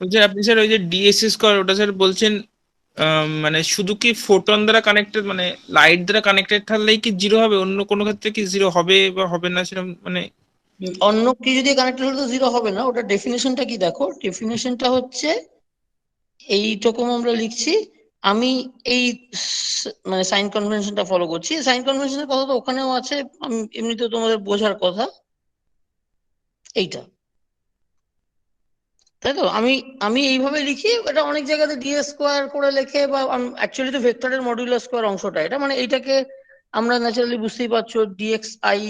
বলছেন আপনি স্যার ওই যে ডিএসএস স্কোয়ার ওটা স্যার বলছেন মানে শুধু কি ফোটন দ্বারা কানেক্টেড, মানে লাইট দ্বারা কানেক্টেড থাকলেই কি জিরো হবে, অন্য কোনো ক্ষেত্রে কি জিরো হবে বা হবে না সেরকম মানে? অন্য কিছু দিয়ে কানেক্টেড হলে তো জিরো হবে না। ওটা ডেফিনেশনটা কি দেখো, ডেফিনেশনটা হচ্ছে এইরকম আমরা লিখছি। আমি এই মানে সাইন কনভেনশনটা ফলো করছি। সাইন কনভেনশনের কথা তো ওখানেও আছে, আমি এমনিতে তোমাদের বোঝার কথা এইটা, তাই তো। আমি আমি এইভাবে লিখি। এটা অনেক জায়গাতে ডি স্কোয়ার করে লেখে, বা অ্যাকচুয়ালি তো ভেক্টরের মডুলার স্কোয়ার অংশটা এটা, মানে এইটাকে আমরা ন্যাচারালি বুঝতেই পারছো ডিএক্স আই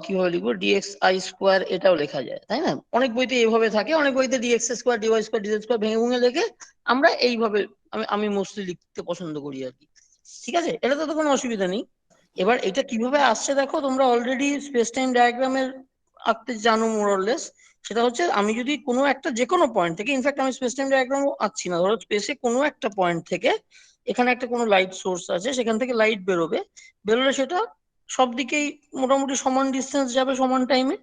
কিভাবে লিখবো, ডিএক্স আই স্কোয়ার এটাও লেখা যায়, তাই না? অনেক বইতে এইভাবে থাকে, অনেক বইতে d x square d y square d z square ভেঙে ভেঙে লেখে। আমরা এইভাবে আমি আমি মোস্টলি লিখতে পছন্দ করি আর কি। ঠিক আছে, এটা তো কোনো অসুবিধা নেই। এবার এটা কিভাবে আসছে দেখো, তোমরা অলরেডি স্পেস টাইম ডায়াগ্রামের আঁকতে জানো মোরলেস। সেটা হচ্ছে আমি যদি কোনো একটা যে কোনো পয়েন্ট থেকে, ইনফ্যাক্ট আমি স্পেস টাইম ডায়াগ্রাম আঁকছি না, ধরো স্পেসে কোনো একটা পয়েন্ট থেকে এখানে একটা কোনো লাইট সোর্স আছে, সেখান থেকে লাইট বেরোবে। বেরোলে সেটা সব দিকেই মোটামুটি সমান ডিস্টেন্স যাবে সমান টাইমে,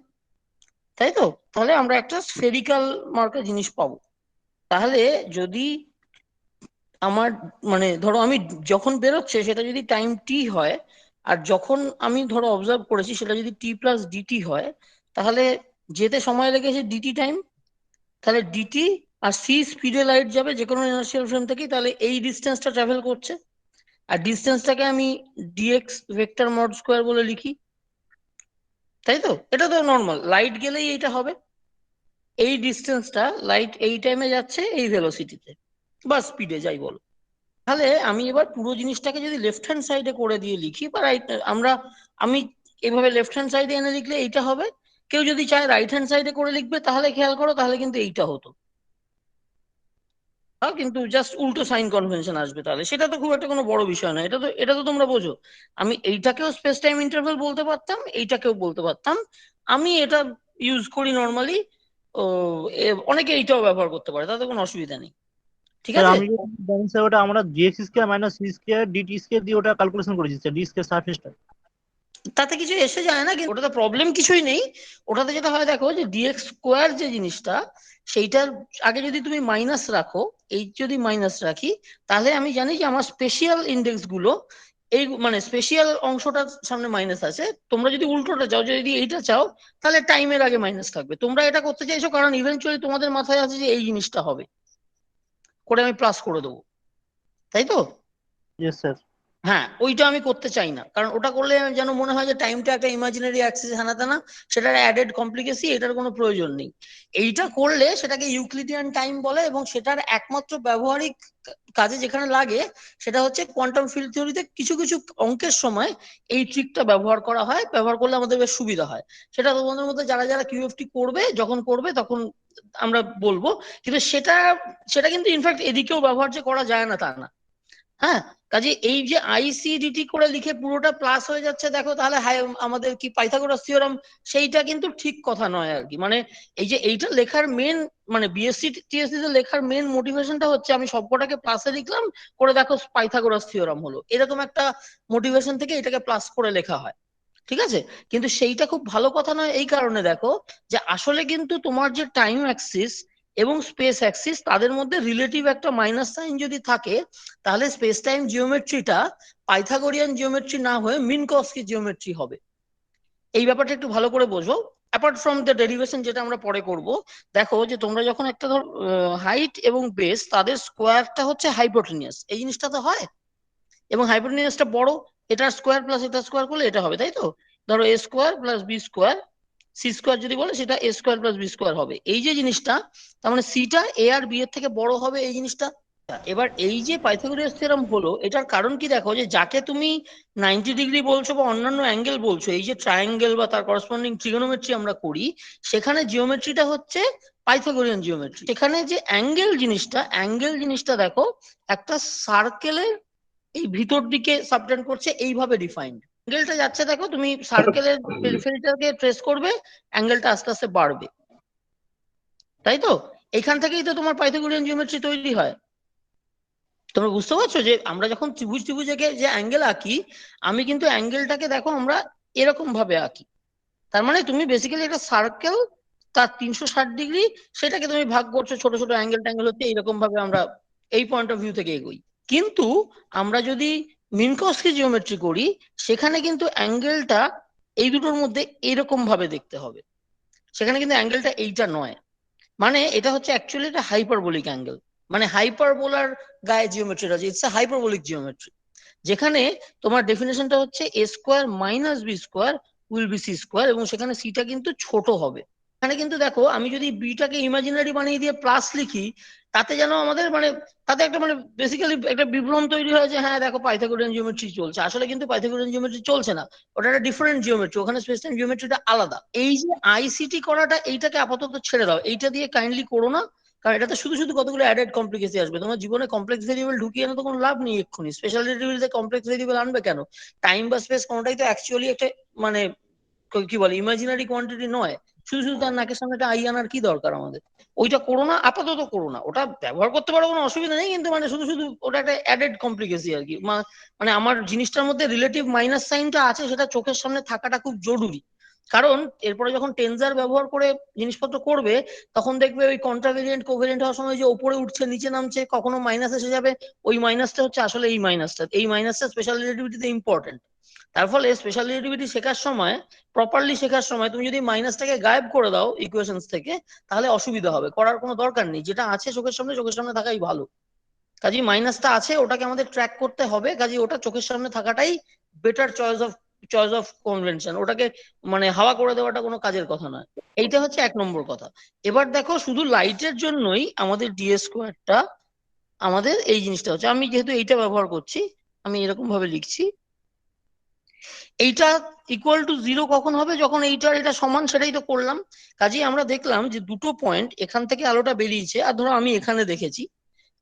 তাই তো। তাহলে আমরা একটা স্ফেরিক্যাল মার্কা জিনিস পাবো। তাহলে যদি আমার মানে ধরো আমি যখন বেরোচ্ছে সেটা যদি টাইম টি হয়, আর যখন আমি ধরো অবজার্ভ করেছি সেটা যদি টি প্লাস ডিটি হয়, তাহলে যেতে সময় লেগেছে ডিটি টাইম, তাহলে ডিটি আর সি স্পিডে লাইট যাবে যে কোনো ইনার্শিয়াল ফ্রেম থেকেই, তাহলে এই ডিস্টেন্সটা ট্রাভেল করছে। আর ডিস্টেন্সটাকে আমি ডিএক্স ভেক্টর মড স্কোয়ার বলে লিখি, তাই তো। এটা তো নর্মাল, লাইট গেলেই এইটা হবে। এই ডিস্টেন্সটা লাইট এই টাইমে যাচ্ছে এই ভেলোসিটিতে বা স্পিডে যাই বলো। তাহলে আমি এবার পুরো জিনিসটাকে যদি লেফট হ্যান্ড সাইডে করে দিয়ে লিখি বা রাইট, আমি এভাবে লেফট হ্যান্ড সাইডে এনে লিখলে এইটা হবে। কেউ যদি চায় রাইট হ্যান্ড সাইডে করে লিখবে, তাহলে খেয়াল করো, তাহলে কিন্তু এইটা হতো। কিন্তু জাস্ট উল্টো সাইন কনভেনশন আসবে, তাহলে সেটা তো খুব একটা কোনো বড় বিষয় না। এটা তো তোমরা বোঝো। আমি এইটাকেও স্পেস টাইম ইন্টারভেল বলতে পারতাম, এইটাকেও বলতে পারতাম। আমি এটা ইউজ করি নর্মালি। ও অনেকে এইটাও ব্যবহার করতে পারে, তাতে কোনো অসুবিধা নেই। ঠিক স্যার আছে। আমি যেটা জানি স্যার, ওটা আমরা g x square minus c square DT square দিয়ে ওটা ক্যালকুলেশন করেছি স্যার, ডি স্কোয়ার সারফেসটা। তাতে কিছু এসে যায় না, কিন্তু ওটাতে প্রবলেম কিছুই নেই। ওটাতে যেটা হয় দেখো, যে ডিএক্স স্কোয়ার যে জিনিসটা, সেইটার আগে যদি তুমি মাইনাস রাখো, এই যদি মাইনাস রাখি, তাহলে আমি জানি যে আমার স্পেশিয়াল ইন্ডেক্স গুলো, এই মানে স্পেশিয়াল অংশটার সামনে মাইনাস আছে। তোমরা যদি উল্টোটা চাও, যদি এইটা চাও, তাহলে টাইমের আগে মাইনাস থাকবে। তোমরা এটা করতে চাইছো কারণ ইভেনচুয়ালি তোমাদের মাথায় আছে যে এই জিনিসটা হবে, করে আমি প্লাস করে দেবো, তাই তো। Yes sir. হ্যাঁ, ওইটা আমি করতে চাই না, কারণ ওটা করলে যেন মনে হয় যে টাইমটা একটা ইমাজিনারি অ্যাক্সিস, হ্যানা তেনা, সেটার অ্যাডেড কমপ্লিকেসি, এটার কোনো প্রয়োজন নেই। এইটা করলে সেটাকে ইউক্লিডিয়ান টাইম বলে, এবং সেটার একমাত্র ব্যবহারিক কাজে যেখানে লাগে সেটা হচ্ছে কোয়ান্টাম ফিল্ড থিওরিতে কিছু কিছু অঙ্কের সময় এই ট্রিকটা ব্যবহার করা হয়। ব্যবহার করলে আমাদের বেশ সুবিধা হয়। সেটা তোমাদের মধ্যে যারা যারা কিউএফটি করবে, যখন করবে তখন আমরা বলবো। কিন্তু সেটা সেটা কিন্তু ইনফ্যাক্ট এদিকেও ব্যবহার যে করা যায় না তা না। হ্যাঁ, কাজে এই যে আইসিডিটি করে লিখে পুরোটা প্লাস হয়ে যাচ্ছে দেখো, তাহলে আমাদের কি পাইথাগোরাস থিওরাম, সেইটা কিন্তু ঠিক কথা নয় আর কি। মানে এই যে এইটা লেখার মেন, মানে বিএসসি টিএসসি তে লেখার মেন মোটিভেশনটা হচ্ছে আমি সবকটাকে প্লাসে লিখলাম, করে দেখো পাইথাগোরাস থিওরাম হলো, এরকম একটা মোটিভেশন থেকে এটাকে প্লাস করে লেখা হয়। ঠিক আছে, কিন্তু সেইটা খুব ভালো কথা নয় এই কারণে দেখো, যে আসলে কিন্তু তোমার যে টাইম অ্যাক্সিস এবং স্পেস অ্যাক্সিস, তাদের মধ্যে রিলেটিভ একটা মাইনাস সাইন যদি থাকে, তাহলে স্পেস টাইম জিওমেট্রিটা পাইথাগোরিয়ান জিওমেট্রি না হয়ে মিনকস্কি জিওমেট্রি হবে। এই ব্যাপারটা একটু ভালো করে বোঝো। অ্যাপার্ট ফ্রম দ্য ডেরিভেশন যেটা আমরা পরে করব, দেখো যে তোমরা যখন একটা ধর হাইট এবং বেস তাদের স্কোয়ারটা হচ্ছে হাইপোটেনিয়াস, এই জিনিসটা তো হয়, এবং হাইপোটেনিয়াসটা বড়, এটার স্কোয়ার প্লাস এটা স্কোয়ার করলে এটা হবে, তাই তো। ধরো A square plus B square, C square যদি বলে সেটা A square plus B square হবে, এই যে জিনিসটা। তার মানে সিটা এ আর বি এর থেকে বড় হবে, এই জিনিসটা। এবার এই যে পাইথাগোরাস থিওরেম হলো, এটার কারণ কি দেখো, যে যাকে তুমি 90 ডিগ্রি বলছো বা অন্যান্য অ্যাঙ্গেল বলছো, এই যে ট্রায়াঙ্গেল বা তার করসপন্ডিং ট্রিগোনোমেট্রি আমরা করি, সেখানে জিওমেট্রিটা হচ্ছে পাইথাগোরিয়ান জিওমেট্রি। সেখানে যে অ্যাঙ্গেল জিনিসটা দেখো, একটা সার্কেলের এই ভিতর দিকে সাবটেন্ড করছে, এইভাবে ডিফাইন্ড অ্যাঙ্গেলটা যাচ্ছে দেখো, তুমি সার্কেলের পেরিফেরিটাকে ট্রেস করবে, অ্যাঙ্গেলটা আস্তে আস্তে বাড়বে, তাই তো। এখান থেকেই তো তোমার পাইথাগোরিয়ান জিওমেট্রি তৈরি হয়। তোমরা বুঝতে পারছো যে আমরা যখন ত্রিভুজ ত্রিভুজকে যে অ্যাঙ্গেল আঁকি, আমি কিন্তু অ্যাঙ্গেলটাকে দেখো আমরা এরকম ভাবে আঁকি। তার মানে তুমি বেসিক্যালি একটা সার্কেল, তার 360 ডিগ্রি, সেটাকে তুমি ভাগ করছো, ছোট ছোট অ্যাঙ্গেল ট্যাঙ্গেল হচ্ছে, এইরকম ভাবে আমরা এই পয়েন্ট অফ ভিউ থেকে এগোই। কিন্তু আমরা যদি মিনকস্কি জিওমেট্রি করি, সেখানে কিন্তু অ্যাঙ্গেলটা এই দুটোর মধ্যে এইরকম ভাবে দেখতে হবে, সেখানে কিন্তু অ্যাঙ্গেলটা এইটা নয়, মানে এটা হচ্ছে অ্যাকচুয়ালি একটা হাইপারবোলিক অ্যাঙ্গেল, মানে হাইপারবোলার গায়ে জিওমেট্রিটা আছে, ইটস আ হাইপারবোলিক জিওমেট্রি, যেখানে তোমার ডেফিনেশনটা হচ্ছে A square minus B square will be C square, এবং সেখানে সিটা কিন্তু ছোট হবে। এখানে কিন্তু দেখো, আমি যদি বিটাকে ইমাজিনারি বানিয়ে দিয়ে প্লাস লিখি, তাতে যেন আমাদের মানে তাতে একটা মানে বেসিক্যালি একটা বিভ্রম তৈরি হয় যে হ্যাঁ দেখো পাইথাগোরিয়ান জিওমেট্রি চলছে, আসলে কিন্তু পাইথাগোরিয়ান জিওমেট্রি চলছে না, ওটা একটা ডিফারেন্ট জিওমেট্রি, ওখানে স্পেস টাইম জিওমেট্রিটা আলাদা। এই যে আইসিটি করাটা, এইটাকে আপাতত ছেড়ে দাও, এইটা দিয়ে কাইন্ডলি করো না, কারণ এটাতে শুধু শুধু কতগুলো অ্যাডেড কমপ্লিকেসি আসবে, তোমার জীবনে কমপ্লেক্স ভেরিয়েবল ঢুকিয়ে আনো তো কোনো লাভ নেই এক্ষুনি, স্পেশাল রিলেটিভিটিতে কমপ্লেক্স ভেরিয়েবল আনবে কেন? টাইম বা স্পেস কোনোটাই তো অ্যাকচুয়ালি একটা মানে কি বলে ইমাজিনারি কোয়ান্টিটি নয়, শুধু শুধু তার নাকের সামনে একটা আই আনার কি দরকার আমাদের? ওইটা করো না, আপাতত করো না, ওটা ব্যবহার করতে পারো কোনো অসুবিধা নেই, কিন্তু মানে শুধু শুধু ওটা একটা অ্যাডেড কমপ্লিকেসি আর কি, মানে আমার জিনিসটার মধ্যে রিলেটিভ মাইনাস সাইনটা আছে, সেটা চোখের সামনে থাকাটা খুব জরুরি, কারণ এরপরে যখন টেনজার ব্যবহার করে জিনিসপত্র করবে, তখন দেখবে ওই কন্ট্রাভেরিয়েন্ট কোভেরিয়েন্ট হওয়ার সময় যে উপরে উঠছে নিচে নামছে, কখনো মাইনাস এসে যাবে, ওই মাইনাসটা হচ্ছে আসলে এই মাইনাসটা স্পেশাল রিলেটিভিটিতে ইম্পর্টেন্ট। তার ফলে স্পেশাল রিলেটিভিটি শেখার সময়, প্রপারলি শেখার সময় তুমি যদি মাইনাসটাকে গায়েব করে দাও ইকুয়েশনস থেকে, তাহলে অসুবিধা হবে, করার কোনো দরকার নেই, যেটা আছে চোখের সামনে থাকাই ভালো। কাজেই মাইনাসটা আছে, ওটাকে আমাদের ট্র্যাক করতে হবে, কাজেই ওটা চোখের সামনে থাকাটাই বেটার চয়েস অফ কনভেনশন, ওটাকে মানে হাওয়া করে দেওয়াটা কোনো কাজের কথা নয়। এইটা হচ্ছে 1 নম্বর কথা। এবার দেখো, শুধু লাইটের জন্যই আমাদের ডিএস স্কোয়ারটা, আমাদের এই জিনিসটা হচ্ছে, আমি যেহেতু এইটা ব্যবহার করছি, আমি এরকম ভাবে লিখছি, এইটা ইকুয়াল টু 0 কখন হবে? যখন এইটার এটা সমান, সেটাই তো করলাম। কাজেই আমরা দেখলাম যে দুটো পয়েন্ট, এখান থেকে আলোটা বেরিয়েছে, আর ধরো আমি এখানে দেখেছি,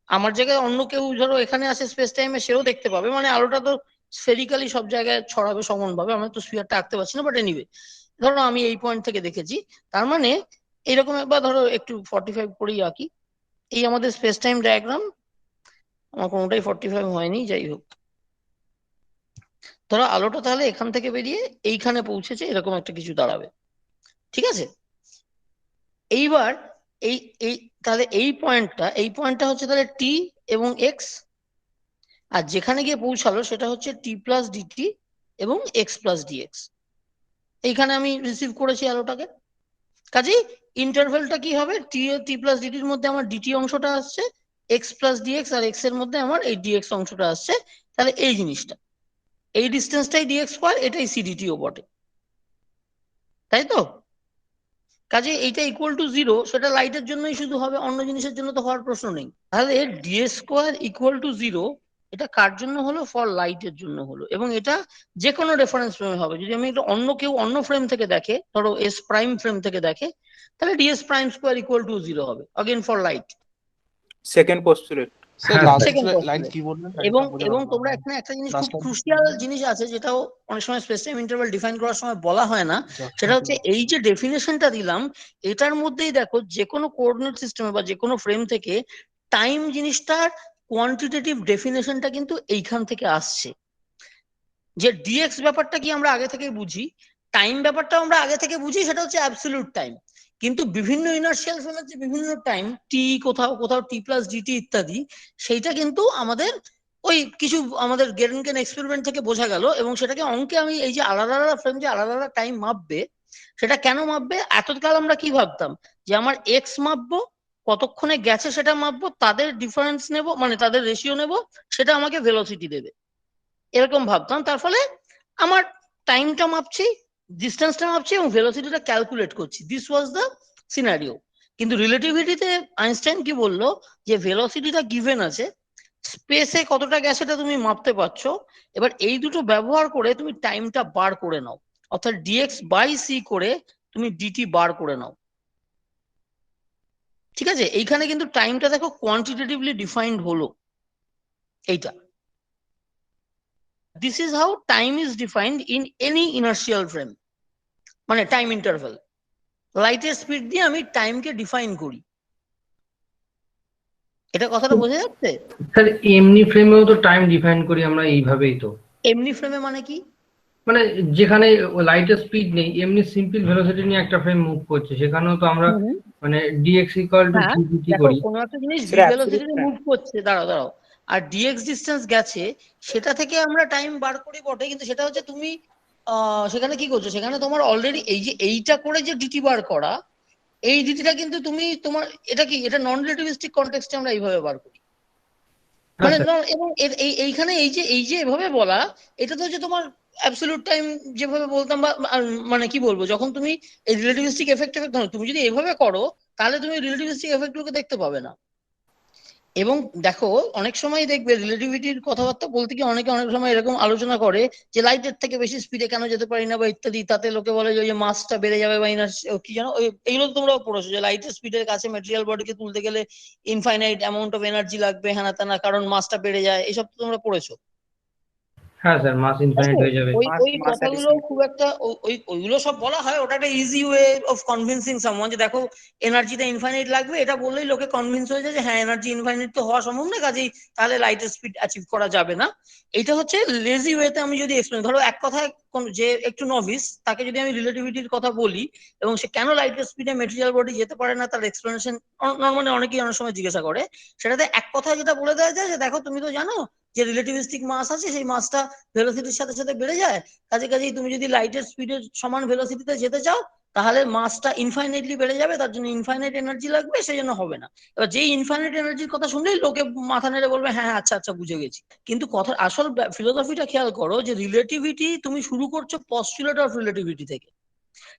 আমার জায়গায় অন্য কেউ ধরো এখানে আসে স্পেস টাইমে, সেও দেখতে পাবে, মানে আলোটা তো স্ফেরিক্যালি সব জায়গায় ছড়াবে সমানভাবে, আমি তো স্ফিয়ারটা আঁকতে পারছি না, বাট এনিওয়ে ধরো আমি এই পয়েন্ট থেকে দেখেছি, তার মানে এরকম একবার ধরো একটু 45 করেই আঁকি, এই আমাদের স্পেস টাইম ডায়াগ্রাম, আমার কোনোটাই 45 হয়নি, যাই হোক, ধরো আলোটা তাহলে এখান থেকে বেরিয়ে এইখানে পৌঁছেছে, এরকম একটা কিছু দাঁড়াবে, ঠিক আছে? এইবার এই এই তাহলে এই পয়েন্টটা হচ্ছে তাহলে টি এবং এক্স, আর যেখানে গিয়ে পৌঁছালো সেটা হচ্ছে টি প্লাস ডিটি এবং এক্স প্লাস ডিএক্স, এইখানে আমি রিসিভ করেছি আলোটাকে। কাজেই ইন্টারভেলটা কি হবে? টি প্লাস ডিটির মধ্যে আমার ডিটি অংশটা আসছে, এক্স প্লাস ডিএক্স আর এক্স এর মধ্যে আমার এই ডিএক্স অংশটা আসছে, তাহলে এই জিনিসটা, এই ডিস্টেন্সটাই ডিএক্স স্কোয়ার, এটাই সিডিটিও বটে, তাই তো? কাজে এইটা ইকুয়াল টু 0, সেটা লাইটের জন্যই শুধু হবে, অন্য জিনিসের জন্য তো হওয়ার প্রশ্ন নেই। তাহলে ডিএস স্কোয়ার ইকুয়াল টু 0, এটা কার জন্য হলো? ফর লাইটের জন্য হলো, এবং এটা যে কোনো রেফারেন্স ফ্রেমে হবে। যদি আমি এটা কেউ অন্য ফ্রেম থেকে দেখে, ধরো এস প্রাইম ফ্রেম থেকে দেখে, তাহলে DS prime square equal to 0 হবে, again for light. Second postulate. Sir হ্যাঁ, লাস্ট সেকেন্ড লাইন পস্টুলেট। কি বললেন? এবং লাইনটা বোঝা এবং গেল না। তোমরা এখানে একটা জিনিস, খুব লাস্ট লাইন ক্রুশিয়াল জিনিস আছে, যেটাও অনেক সময় স্পেস টাইম ইন্টারভাল ডিফাইন করার সময় বলা হয় না, সেটা হচ্ছে এই যে ডেফিনেশনটা দিলাম, এটার মধ্যেই দেখো যে কোনো কোঅর্ডিনেট সিস্টেমে বা যে কোনো ফ্রেম থেকে টাইম জিনিসটার কোয়ান্টিটেটিভ ডেফিনেশনটা কিন্তু এইখান থেকে আসছে। যে ডিএক্স ব্যাপারটা কি আমরা আগে থেকে বুঝি, টাইম ব্যাপারটা আমরা আগে থেকে বুঝি, সেটা হচ্ছে অ্যাবসলিউট টাইম, কিন্তু বিভিন্ন ইনার্শিয়াল ফ্রেমের যে বিভিন্ন টাইম, টি কোথাও কোথাও টি প্লাস ডিটি ইত্যাদি, সেইটা কিন্তু আমাদের ওই কিছু আমাদের গেরেনকেন এক্সপেরিমেন্ট থেকে বোঝা গেল, এবং সেটাকে অঙ্কে আমি এই যে আলাদা আলাদা ফ্রেম যে আলাদা আলাদা টাইম মাপবে, সেটা কেন মাপবে? এতকাল আমরা কি ভাবতাম যে আমার এক্স মাপবো, কতক্ষণে গেছে সেটা মাপবো, তাদের ডিফারেন্স নেব, মানে তাদের রেশিও নেব, সেটা আমাকে ভেলোসিটি দেবে, এরকম ভাবতাম। তার ফলে আমার টাইমটা মাপছি, ডিস্টেন্সটা মাপছি এবং ভেলোসিটিটা ক্যালকুলেট করছি, দিস ওয়াজ দ্য সিনারিও। কিন্তু রিলেটিভিটিতে আইনস্টাইন কি বললো, যে ভেলোসিটিটা গিভেন আছে, স্পেসে কতটা গেছে সেটা তুমি মাপতে পারছো, এবার এই দুটো ব্যবহার করে তুমি টাইমটা বার করে নাও, অর্থাৎ ডিএক্স বাই সি করে তুমি ডিটি বার করে নাও, ঠিক আছে? এইখানে কিন্তু টাইমটা দেখো কোয়ান্টিটেটিভলি ডিফাইন্ড হলো, এইটা। This is how time is defined in any inertial frame, মানে টাইম ইন্টারভেল। লাইটের স্পিড দিয়ে আমি টাইমকে ডিফাইন করি, এটা কথাটা বোঝা যাচ্ছে? স্যার এমনি ফ্রেমেও তো টাইম ডিফাইন করি আমরা এইভাবেই তো। এমনি ফ্রেমে মানে কি? মানে যেখানে লাইটের স্পিড নেই এমনি সিম্পল ভেলোসিটি নিয়ে একটা ফ্রেম মুভ করছে, সেখানেও তো আমরা মানে dx ইকুয়াল টু হ্যাঁ ddt দেখো করি। কোনো একটা জিনিস ভি সেটা অ্যাবসলিউট ভেলোসিটিতে টাইম। মুভ করছে, দাঁড়াও দাঁড়াও, আর ডিএক্স ডিস্টেন্স গেছে, সেটা থেকে আমরা টাইম বার করি বটে, কিন্তু সেটা হচ্ছে তুমি সেখানে কি করছো, সেখানে তোমার অলরেডি এই যে এইটা করে যে ডিটি বার করা, এই ডিটিটা কিন্তু তুমি তোমার এটা কি, এটা নন রিলেটিভিস্টিক কনটেক্সটে আমরা এইভাবে বার করি। হ্যাঁ মানে স্যার। এবং এইখানে এই যে এভাবে বলা, এটা তো হচ্ছে তোমার অ্যাবসলিউট টাইম যেভাবে বলতাম, বা মানে কি বলবো, যখন তুমি এই রিলেটিভিস্টিক এফেক্ট তুমি যদি এভাবে করো, তাহলে তুমি রিলেটিভিস্টিক এফেক্ট গুলোকে দেখতে পাবে না। এবং দেখো অনেক সময় দেখবে রিলেটিভিটির কথাবার্তা বলতে গিয়ে অনেকে অনেক সময় এরকম আলোচনা করে যে লাইটের থেকে বেশি স্পিডে কেন যেতে পারি না বা ইত্যাদি, তাতে লোকে বলে যে ওই যে মাসটা বেড়ে যাবে বা কি জানো এইগুলো তো তোমরাও পড়েছো যে লাইটের স্পিডের কাছে ম্যাটেরিয়াল বডিকে তুলতে গেলে ইনফাইনাইট অ্যামাউন্ট অফ এনার্জি লাগবে, হ্যানা ত্যানা, কারণ মাসটা বেড়ে যায়, এসব তো তোমরা পড়েছো। হ্যাঁ স্যার, মাস ইনফাইনাইট হয়ে যাবে। ওই মাস ওই মাস কথাগুলো অ্যাডিশন। খুব একটা ওইগুলো সব বলা হয়, ওটা একটা easy way of convincing someone যে দেখো এনার্জিটা ইনফাইনাইট লাগবে, এটা বললেই লোকে কনভিন্স হয়ে যায় যে হ্যাঁ এনার্জি ইনফাইনাইট তো হওয়া সম্ভব না, কাজেই তাহলে লাইটের স্পিড অ্যাচিভ করা যাবে না। এটা হচ্ছে লেজি ওয়েতে আমি যদি এক্সপ্লেন, ধরো এক কথায় যে একটু নভিস তাকে যদি আমি রিলেটিভিটির কথা বলি এবং সে কেন লাইটের স্পিডে মেটেরিয়াল বডি যেতে পারে না তার এক্সপ্লেনেশন নর্মালি অনেকেই অনেক সময় জিজ্ঞাসা করে, সেটাতে এক কথায় যেটা বলে দেওয়া যায় যে দেখো তুমি তো জানো যে রিলেটিভিস্টিক মাস আছে, সেই মাসটা ভেলোসিটির সাথে সাথে বেড়ে যায়, কাজেই তুমি যদি লাইটের স্পিডের সমান ভেলোসিটিতে যেতে চাও তাহলে মাসটা ইনফাইনাইটলি বেড়ে যাবে, তার জন্য ইনফাইনাইট এনার্জি লাগবে, সেই জন্য হবে না। এবার যেই ইনফাইনাইট এনার্জির কথা শুনলেই লোকে মাথা নেড়ে বলবে হ্যাঁ আচ্ছা আচ্ছা বুঝে গেছি। কিন্তু কথার আসল ফিলোসফিটা খেয়াল করো যে রিলেটিভিটি তুমি শুরু করছো পস্টুলেট অফ রিলেটিভিটি থেকে,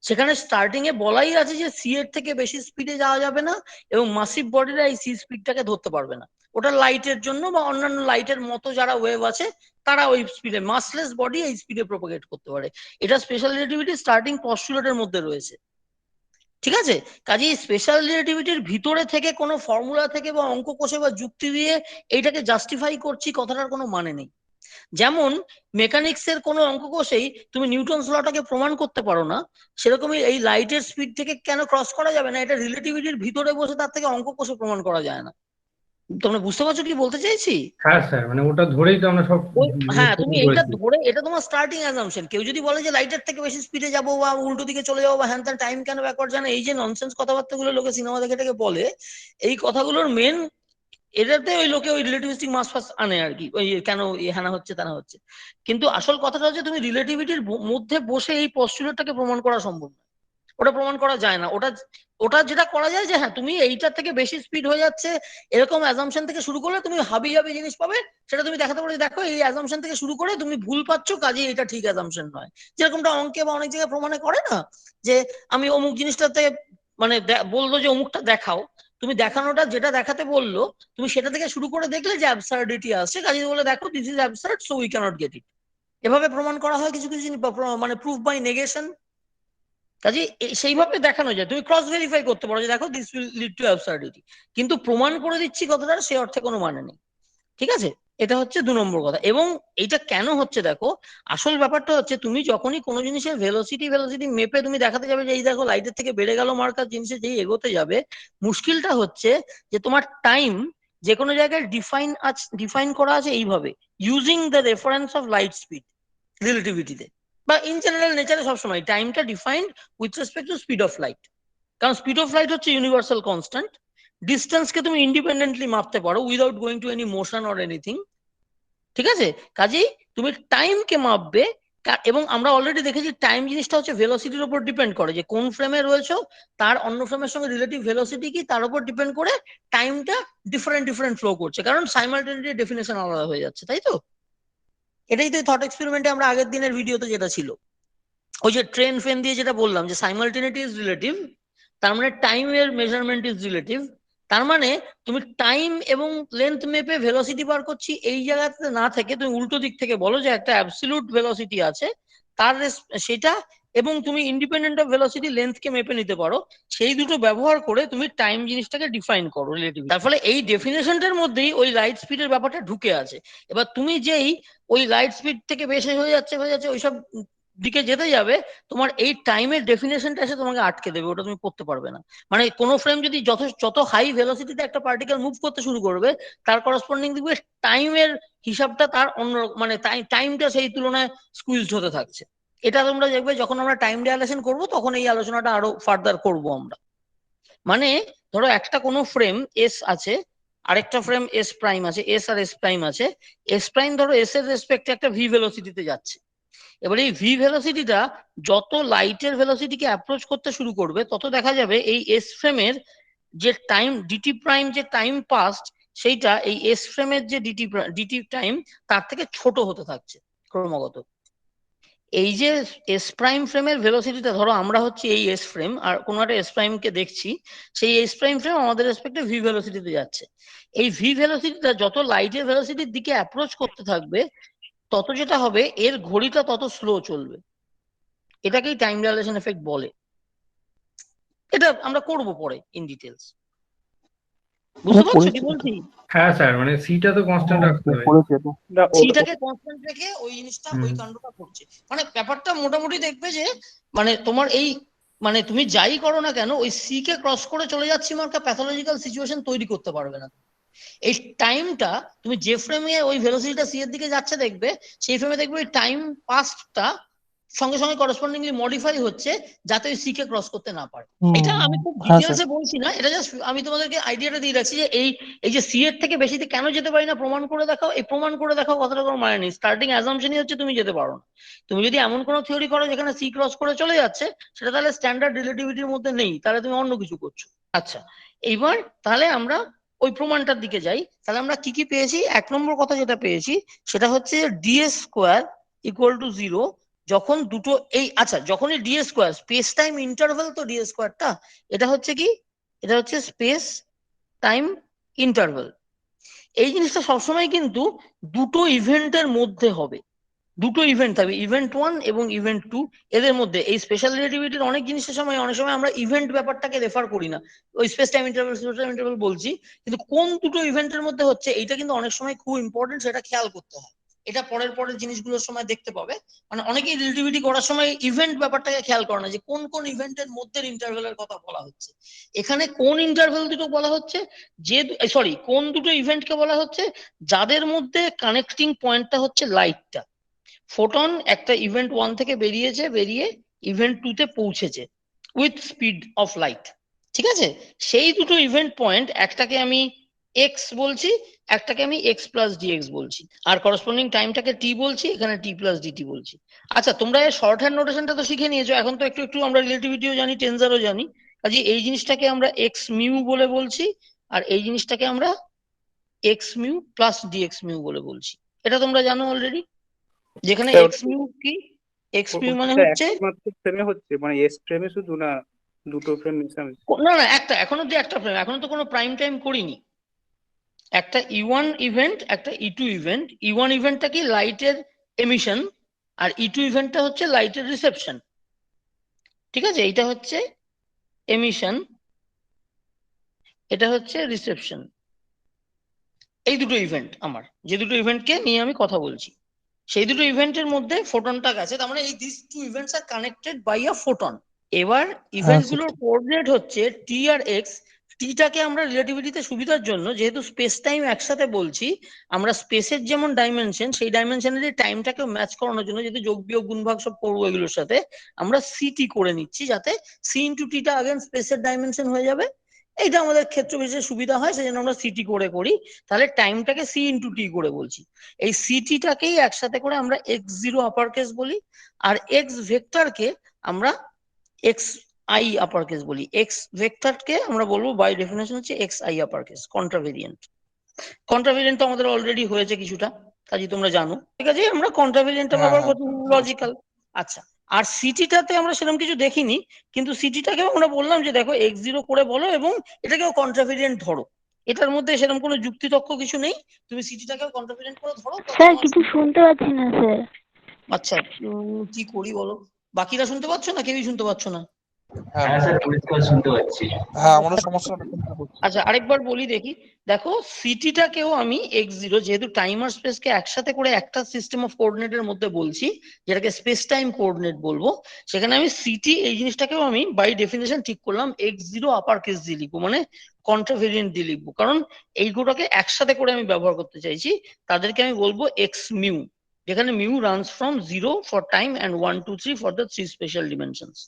সেখানে স্টার্টিং এ বলাই আছে যে সি এর থেকে বেশি স্পিডে যাওয়া যাবে না এবং মাসিভ বডিরা এই সি স্পিডটাকে ধরতে পারবে না। ওটা লাইটের জন্য বা অন্যান্য লাইটের মতো যারা ওয়েভ আছে তারা ওই স্পিডে, মাসলেস বডি এই স্পিডে প্রোপাগেট করতে পারে। এটা স্পেশাল রিলেটিভিটি স্টার্টিং পস্টুলেটের মধ্যে রয়েছে, ঠিক আছে? কাজেই স্পেশাল রিলেটিভিটির ভিতরে থেকে কোনো ফর্মুলা থেকে বা অঙ্ক কষে বা যুক্তি দিয়ে এইটাকে জাস্টিফাই করছি কথাটার কোনো মানে নেই। যেমন মেকানিক্স এর কোনো অঙ্ক কষেই তুমি নিউটনস লটাকে প্রমাণ করতে পারো না, সেরকমই এই লাইটের স্পিড থেকে কেন ক্রস করা যাবে না, এটা রিলেটিভিটির ভিতরে বসে তার থেকে অঙ্ক কষে প্রমাণ করা যায় না। তোমরা বুঝতে পারছো কি বলতে চাইছি? হ্যাঁ স্যার, মানে ওটা ধরেই তো আমরা সব হ্যাঁ শুরু তুমি এইটা করেছি। ধরে, এটা তোমার স্টার্টিং অ্যাজাম্পশন। কেউ যদি বলে যে লাইটের থেকে বেশি স্পিডে যাবো বা উল্টো দিকে চলে যাবো বা হ্যান ত্যান টাইম কেন ব্যাকওয়ার্ড জানে, এই যে ননসেন্স কথাবার্তাগুলো লোকে সিনেমা দেখে থেকে বলে, এই কথাগুলোর মেন এটাতে ওই লোকে ওই রিলেটিভিস্টিক মাস ফাস আনে আর কি, ওই কেন হ্যানা হচ্ছে তেনা হচ্ছে। কিন্তু আসল কথাটা হচ্ছে তুমি রিলেটিভিটির মধ্যে বসে এই পস্টুলেটটাকে প্রমাণ করা সম্ভব না, ওটা প্রমাণ করা যায় না। ওটা ওটা যেটা করা যায় যে হ্যাঁ তুমি এইটার থেকে বেশি স্পিড হয়ে যাচ্ছে এরকম অ্যাজাম্পশন থেকে শুরু করলে তুমি হাবি হাবি জিনিস পাবে, সেটা তুমি দেখাতে পারো যে দেখো এই অ্যাজাম্পশন থেকে শুরু করে তুমি ভুল পাচ্ছ, কাজেই এটা ঠিক অ্যাজাম্পশন নয়। যেরকমটা অঙ্কে বা অনেক জায়গায় প্রমাণে করে না, যে আমি অমুক জিনিসটাতে মানে বললো যে অমুকটা দেখাও, তুমি দেখানোটা যেটা দেখাতে বললো তুমি সেটা থেকে শুরু করে দেখলে যে অ্যাবসার্ডিটি আসছে, কাজেই বলে দেখো this is absurd so we cannot get it. এভাবে প্রমাণ করা হয় কিছু কিছু জিনিস, মানে প্রুফ বাই নেগেশন। কাজে সেইভাবে দেখানো যায়, তুমি ক্রস ভেরিফাই করতে পারো যে দেখো দিস উইল লিড টু অ্যাবসার্ডিটি, কিন্তু প্রমাণ করে দিচ্ছি কথাটা সে অর্থে কোনো মানে নেই, ঠিক আছে? এটা হচ্ছে 2 নম্বর কথা। এবং এটা কেন হচ্ছে দেখো, আসল ব্যাপারটা হচ্ছে তুমি যখনই কোনো জিনিসের ভেলোসিটি ভেলোসিটি মেপে তুমি দেখাতে যাবে যে এই দেখো লাইটের থেকে বেড়ে গেল মার্কার জিনিসে যেই এগোতে যাবে, মুশকিলটা হচ্ছে যে তোমার টাইম যে কোনো জায়গায় ডিফাইন করা আছে এইভাবে, using the reference of light speed রিলেটিভিটিতে বা ইন জেনারেল নেচারে সবসময় টাইমটা defined with respect to speed of light. কারণ স্পিড অফ লাইট হচ্ছে ইউনিভার্সাল কনস্ট্যান্ট, ডিস্টেন্সকে তুমি ইন্ডিপেন্ডেন্টলি মাপতে পারো without going to any motion or anything, ঠিক আছে? কাজেই তুমি টাইমকে মাপবে, এবং আমরা অলরেডি দেখেছি টাইম জিনিসটা হচ্ছে ভেলোসিটির উপর ডিপেন্ড করে, যে কোন ফ্রেমে রয়েছে তার অন্য ফ্রেমের সঙ্গে রিলেটিভ ভেলোসিটি কি তার উপর ডিপেন্ড করে টাইমটা ডিফারেন্ট ডিফারেন্ট ফ্লো করছে, কারণ সাইমালটেনিটি ডেফিনেশন আলাদা হয়ে যাচ্ছে, তাই তো? এটাই তো থট এক্সপেরিমেন্টে আমরা আগের দিনের ভিডিওতে যেটা ছিল, ওই যে ট্রেন ফ্রেন দিয়ে যেটা বললাম যে সাইমালটেনিটি ইজ রিলেটিভ, তার মানে টাইমের মেজারমেন্ট ইজ রিলেটিভ। তার মানে তুমি টাইম এবং লেন্থ মেপে ভেলোসিটি বার করছি এই জায়গাতে না থেকে তুমি উল্টো দিক থেকে বলো যে একটা অ্যাবসলিউট ভেলোসিটি আছে, তার সেটা, এবং তুমি ইন্ডিপেন্ডেন্ট অফ ভেলোসিটি লেন্থকে মেপে নিতে পারো, সেই দুটো ব্যবহার করে তুমি টাইম জিনিসটাকে ডিফাইন করো রিলেটিভ। তার ফলে এই ডেফিনেশনটার মধ্যেই ওই লাইট স্পিডের ব্যাপারটা ঢুকে আছে। এবার তুমি যেই ওই লাইট স্পিড থেকে বেশি হয়ে যাচ্ছে ওইসব দিকে যেতে যাবে, তোমার এই টাইমের ডেফিনেশনটা এসে তোমাকে আটকে দেবে, ওটা তুমি পড়তে পারবে না। মানে কোনো ফ্রেম যদি যত হাই ভেলোসিটিতে একটা পার্টিকেল মুভ করতে শুরু করবে, তার করসপন্ডিং দেখবে টাইমের হিসাবটা তার অন্য, মানে টাইমটা সেই তুলনায় স্কুইজড হতে থাকছে। এটা তোমরা দেখবে যখন আমরা টাইম ডাইলেশন করব তখন এই আলোচনাটা আরো ফার্দার করব আমরা। মানে ধরো একটা কোনো ফ্রেম এস আছে, আরেকটা ফ্রেম এস প্রাইম আছে, এস আর এস প্রাইম আছে। এস প্রাইম ধরো এস এর রেসপেক্টে একটা ভি ভেলোসিটিতে যাচ্ছে। এবার এই ভি ভেলোসিটিটা যত লাইটের ভেলোসিটিকে অ্যাপ্রোচ করতে শুরু করবে তত দেখা যাবে এই এস ফ্রেমের যে টাইম ডিটি প্রাইম যে টাইম পাস্ট সেইটা এই এস ফ্রেমের যে ডিটি টাইম তার থেকে ছোট হতে থাকছে ক্রমাগত। এই যে এস প্রাইম ফ্রেমের ভেলোসিটিটা ধরো আমরা হচ্ছে এই এস ফ্রেম আর কোনো একটা এস প্রাইম কে দেখছি, সেই এস প্রাইম ফ্রেম আমাদের রেসপেক্টে ভি ভেলোসিটিতে যাচ্ছে। এই ভি ভেলোসিটিটা যত লাইটের ভেলোসিটির দিকে অ্যাপ্রোচ করতে থাকবে তত যেটা হবে এর ঘড়িটা তত স্লো চলবে। এটাকেই টাইম ডাইলেশন এফেক্ট বলে। এটা আমরা করব পরে ইন ডিটেলস। বুঝতে পারছো কি বলছি? হ্যাঁ স্যার, মানে সিটা তো কনস্ট্যান্ট রাখতে হবে। না, সিটাকে কনস্ট্যান্ট রেখে ওই জিনিসটা ওই কাণ্ডটা করছে। মানে ব্যাপারটা মোটামুটি দেখবে যে মানে তোমার এই মানে তুমি যাই করো না কেন ওই সি কে ক্রস করে চলে যাচ্ছি মার্কা প্যাথোলজিক্যাল সিচুয়েশন তৈরি করতে পারবে না। এই টাইমটা তুমি যে ফ্রেমে ওই ভেলোসিটিটা সি এর দিকে যাচ্ছে দেখবে, সেই ফ্রেমে দেখবে ওই টাইম পাস্টটা সঙ্গে সঙ্গে করসপন্ডিংলি মডিফাই হচ্ছে যাতে ওই সি কে ক্রস করতে না পারে। এটা আমি খুব ডিটেলসে বলছি না, এটা জাস্ট আমি তোমাদেরকে আইডিয়াটা দিয়ে রাখছি যে এই যে সি এর থেকে বেশিতে কেন যেতে পারি না প্রমাণ করে দেখাও। এই প্রমাণ করে দেখাও কথাটা কোনো মানে নেই, স্টার্টিং অ্যাজাম্পশনই হচ্ছে তুমি যেতে পারো না। তুমি যদি এমন কোনো থিওরি করো যেখানে সি ক্রস করে চলে যাচ্ছে সেটা তাহলে স্ট্যান্ডার্ড রিলেটিভিটির মধ্যে নেই, তাহলে তুমি অন্য কিছু করছো। আচ্ছা, এইবার তাহলে আমরা ওই প্রমাণটার দিকে যাই। তাহলে আমরা কি কি পেয়েছি? 1 নম্বর কথা যেটা পেয়েছি সেটা হচ্ছে ডিএস স্কোয়ার ইকুয়াল টু 0 যখন দুটো এই আচ্ছা যখনই DS square space time interval, তো ডিএস স্কোয়ারটা এটা হচ্ছে কি, এটা হচ্ছে স্পেস টাইম ইন্টারভ্যাল। এই জিনিসটা সবসময় কিন্তু দুটো ইভেন্টের মধ্যে হবে। দুটো ইভেন্ট থাকবে, ইভেন্ট 1 এবং ইভেন্ট 2, এদের মধ্যে। এই স্পেশাল রিলেটিভিটির অনেক জিনিসের সময় অনেক সময় আমরা ইভেন্ট ব্যাপারটাকে রেফার করি না, ওই স্পেস টাইম ইন্টারভ্যাল বলছি, কিন্তু কোন দুটো ইভেন্টের মধ্যে হচ্ছে এইটা কিন্তু অনেক সময় খুব ইম্পর্টেন্ট, সেটা খেয়াল করতে হয়। এটা পরের জিনিসগুলোর সময় দেখতে পাবে। মানে অনেকেই রিলেটিভিটি করার সময় ইভেন্ট ব্যাপারটাকে খেয়াল করে না যে কোন কোন ইভেন্টের মধ্যে ইন্টারভ্যালের কথা বলা হচ্ছে। এখানে কোন ইন্টারভ্যাল দুটো বলা হচ্ছে, যে সরি কোন দুটো ইভেন্টকে বলা হচ্ছে যাদের মধ্যে কানেক্টিং পয়েন্টটা হচ্ছে লাইটটা। ফোটন একটা ইভেন্ট 1 থেকে বেরিয়ে ইভেন্ট 2 তে পৌঁছেছে উইথ স্পিড অফ লাইট, ঠিক আছে? সেই দুটো ইভেন্ট পয়েন্ট, একটাকে আমি এক্স বলছি, একটাকে আমি এক্স প্লাস ডিএক্স বলছি, আর করসপন্ডিং টাইমটাকে টি বলছি, এখানে টি প্লাস ডিটি বলছি। আচ্ছা, তোমরা এর শর্ট হ্যান্ড নোটেশনটা তো শিখে নিয়েছো, এখন তো একটু একটু আমরা রিলেটিভিটিও জানি, টেনজারও জানি। কাজে এই জিনিসটাকে আমরা এক্স মিউ বলে বলছি, আর এই জিনিসটাকে আমরা x mu plus d x mu বলে বলছি। এটা তোমরা জানো অলরেডি, যেখানে স্যার, এক্স মিউ কি, এক্স মিউ মানে হচ্ছে একমাত্র ফ্রেমে হচ্ছে, মানে এস ফ্রেমে শুধু না, দুটো ফ্রেম মিশামিশি? না না একটা, এখনো তো একটা ফ্রেম, এখনো তো কোনো প্রাইম টাইম করিনি। একটা ই1 ইভেন্ট, একটা ই2 ইভেন্ট। ই1 ইভেন্টটা কি লাইটের এমিশন, আর ই2 ইভেন্টটা হচ্ছে লাইটের রিসেপশন, ঠিক আছে? এটা হচ্ছে এমিশন, এটা হচ্ছে রিসেপশন। এই দুটো ইভেন্ট আমার, যে দুটো ইভেন্টকে নিয়ে আমি কথা বলছি, সেই দুটো ইভেন্টের মধ্যে ফোটনটা গেছে, তার মানে এই this two events are connected by a photon. এবার ইভেন্ট গুলোর কোঅর্ডিনেট হচ্ছে টি আর এক্স। টিটাকে আমরা রিলেটিভিটিতে সুবিধার জন্য যেহেতু স্পেস টাইম একসাথে বলছি, আমরা স্পেসের যেমন ডাইমেনশন সেই ডাইমেনশনের টাইমটাকে ম্যাচ করানোর জন্য, যেহেতু যোগ বিয়োগ গুণভাগ সব করবো এগুলোর সাথে, আমরা সিটি করে নিচ্ছি যাতে সি ইন্টু টিটা আগেন স্পেসের ডাইমেনশন হয়ে যাবে। এইটা আমাদের ক্ষেত্র বিশেষে সুবিধা হয়, সেই জন্য আমরা সিটি করে করি। তাহলে টাইমটাকে সি ইন্টু টি করে বলছি। এই সিটিটাকেই একসাথে করে আমরা এক্স জিরো আপার কেস বলি, আর এক্স ভেক্টরকে আমরা এক্স আই আপার কেস বলি। এক্স ভেক্টরকে আমরা বলবো বাই ডেফিনেশন হচ্ছে এক্স আই আপার কেস। কন্ট্রাভেরিয়েন্ট, কন্ট্রাভেরিয়েন্ট তো আমাদের অলরেডি হয়েছে কিছুটা, কাজে তোমরা জানো, ঠিক আছে? আমরা কন্ট্রাভেরিয়েন্টটা ব্যবহার করছি, লজিক্যাল। আচ্ছা, আর সিটিটাতে আমরা সেরকম কিছু দেখিনি, কিন্তু সিটিটাকেও আমরা বললাম যে দেখো এক্স জিরো করে বলো এবং এটাকেও কন্ট্রাভেরিয়েন্ট ধরো। এটার মধ্যে সেরকম কোনো যুক্তিতক্ক কিছু নেই, তুমি সিটিটাকেও কন্ট্রাভেরিয়েন্ট করে ধরো। স্যার কিছু শুনতে পাচ্ছি না স্যার। আচ্ছা, কি করি বলো? বাকিরা শুনতে পাচ্ছ না? কেউই শুনতে পাচ্ছ না? হ্যাঁ স্যার, পরিষ্কার শুনতে পাচ্ছি। হ্যাঁ, আমারও সমস্যা হচ্ছে। আচ্ছা, আরেকবার বলি দেখি। দেখো সিটিটাকেও আমি এক্স জিরো, যেহেতু টাইম আর স্পেসকে একসাথে করে একটা সিস্টেম অফ কোঅর্ডিনেটের মধ্যে বলছি, যেটাকে স্পেস টাইম কোঅর্ডিনেট বলবো, সেখানে আমি সিটি এই জিনিসটাকেও আমি বাই ডেফিনেশন ঠিক করলাম এক্স জিরো আপার কেস দিয়ে লিখবো, মানে কন্ট্রাভেরিয়েন্ট দিয়ে লিখবো, কারণ এইগুলোকে একসাথে করে আমি ব্যবহার করতে চাইছি। তাদেরকে আমি বলবো এক্স মিউ, যেখানে mu runs from 0 for time and 1 2 3 for the 3 special dimensions.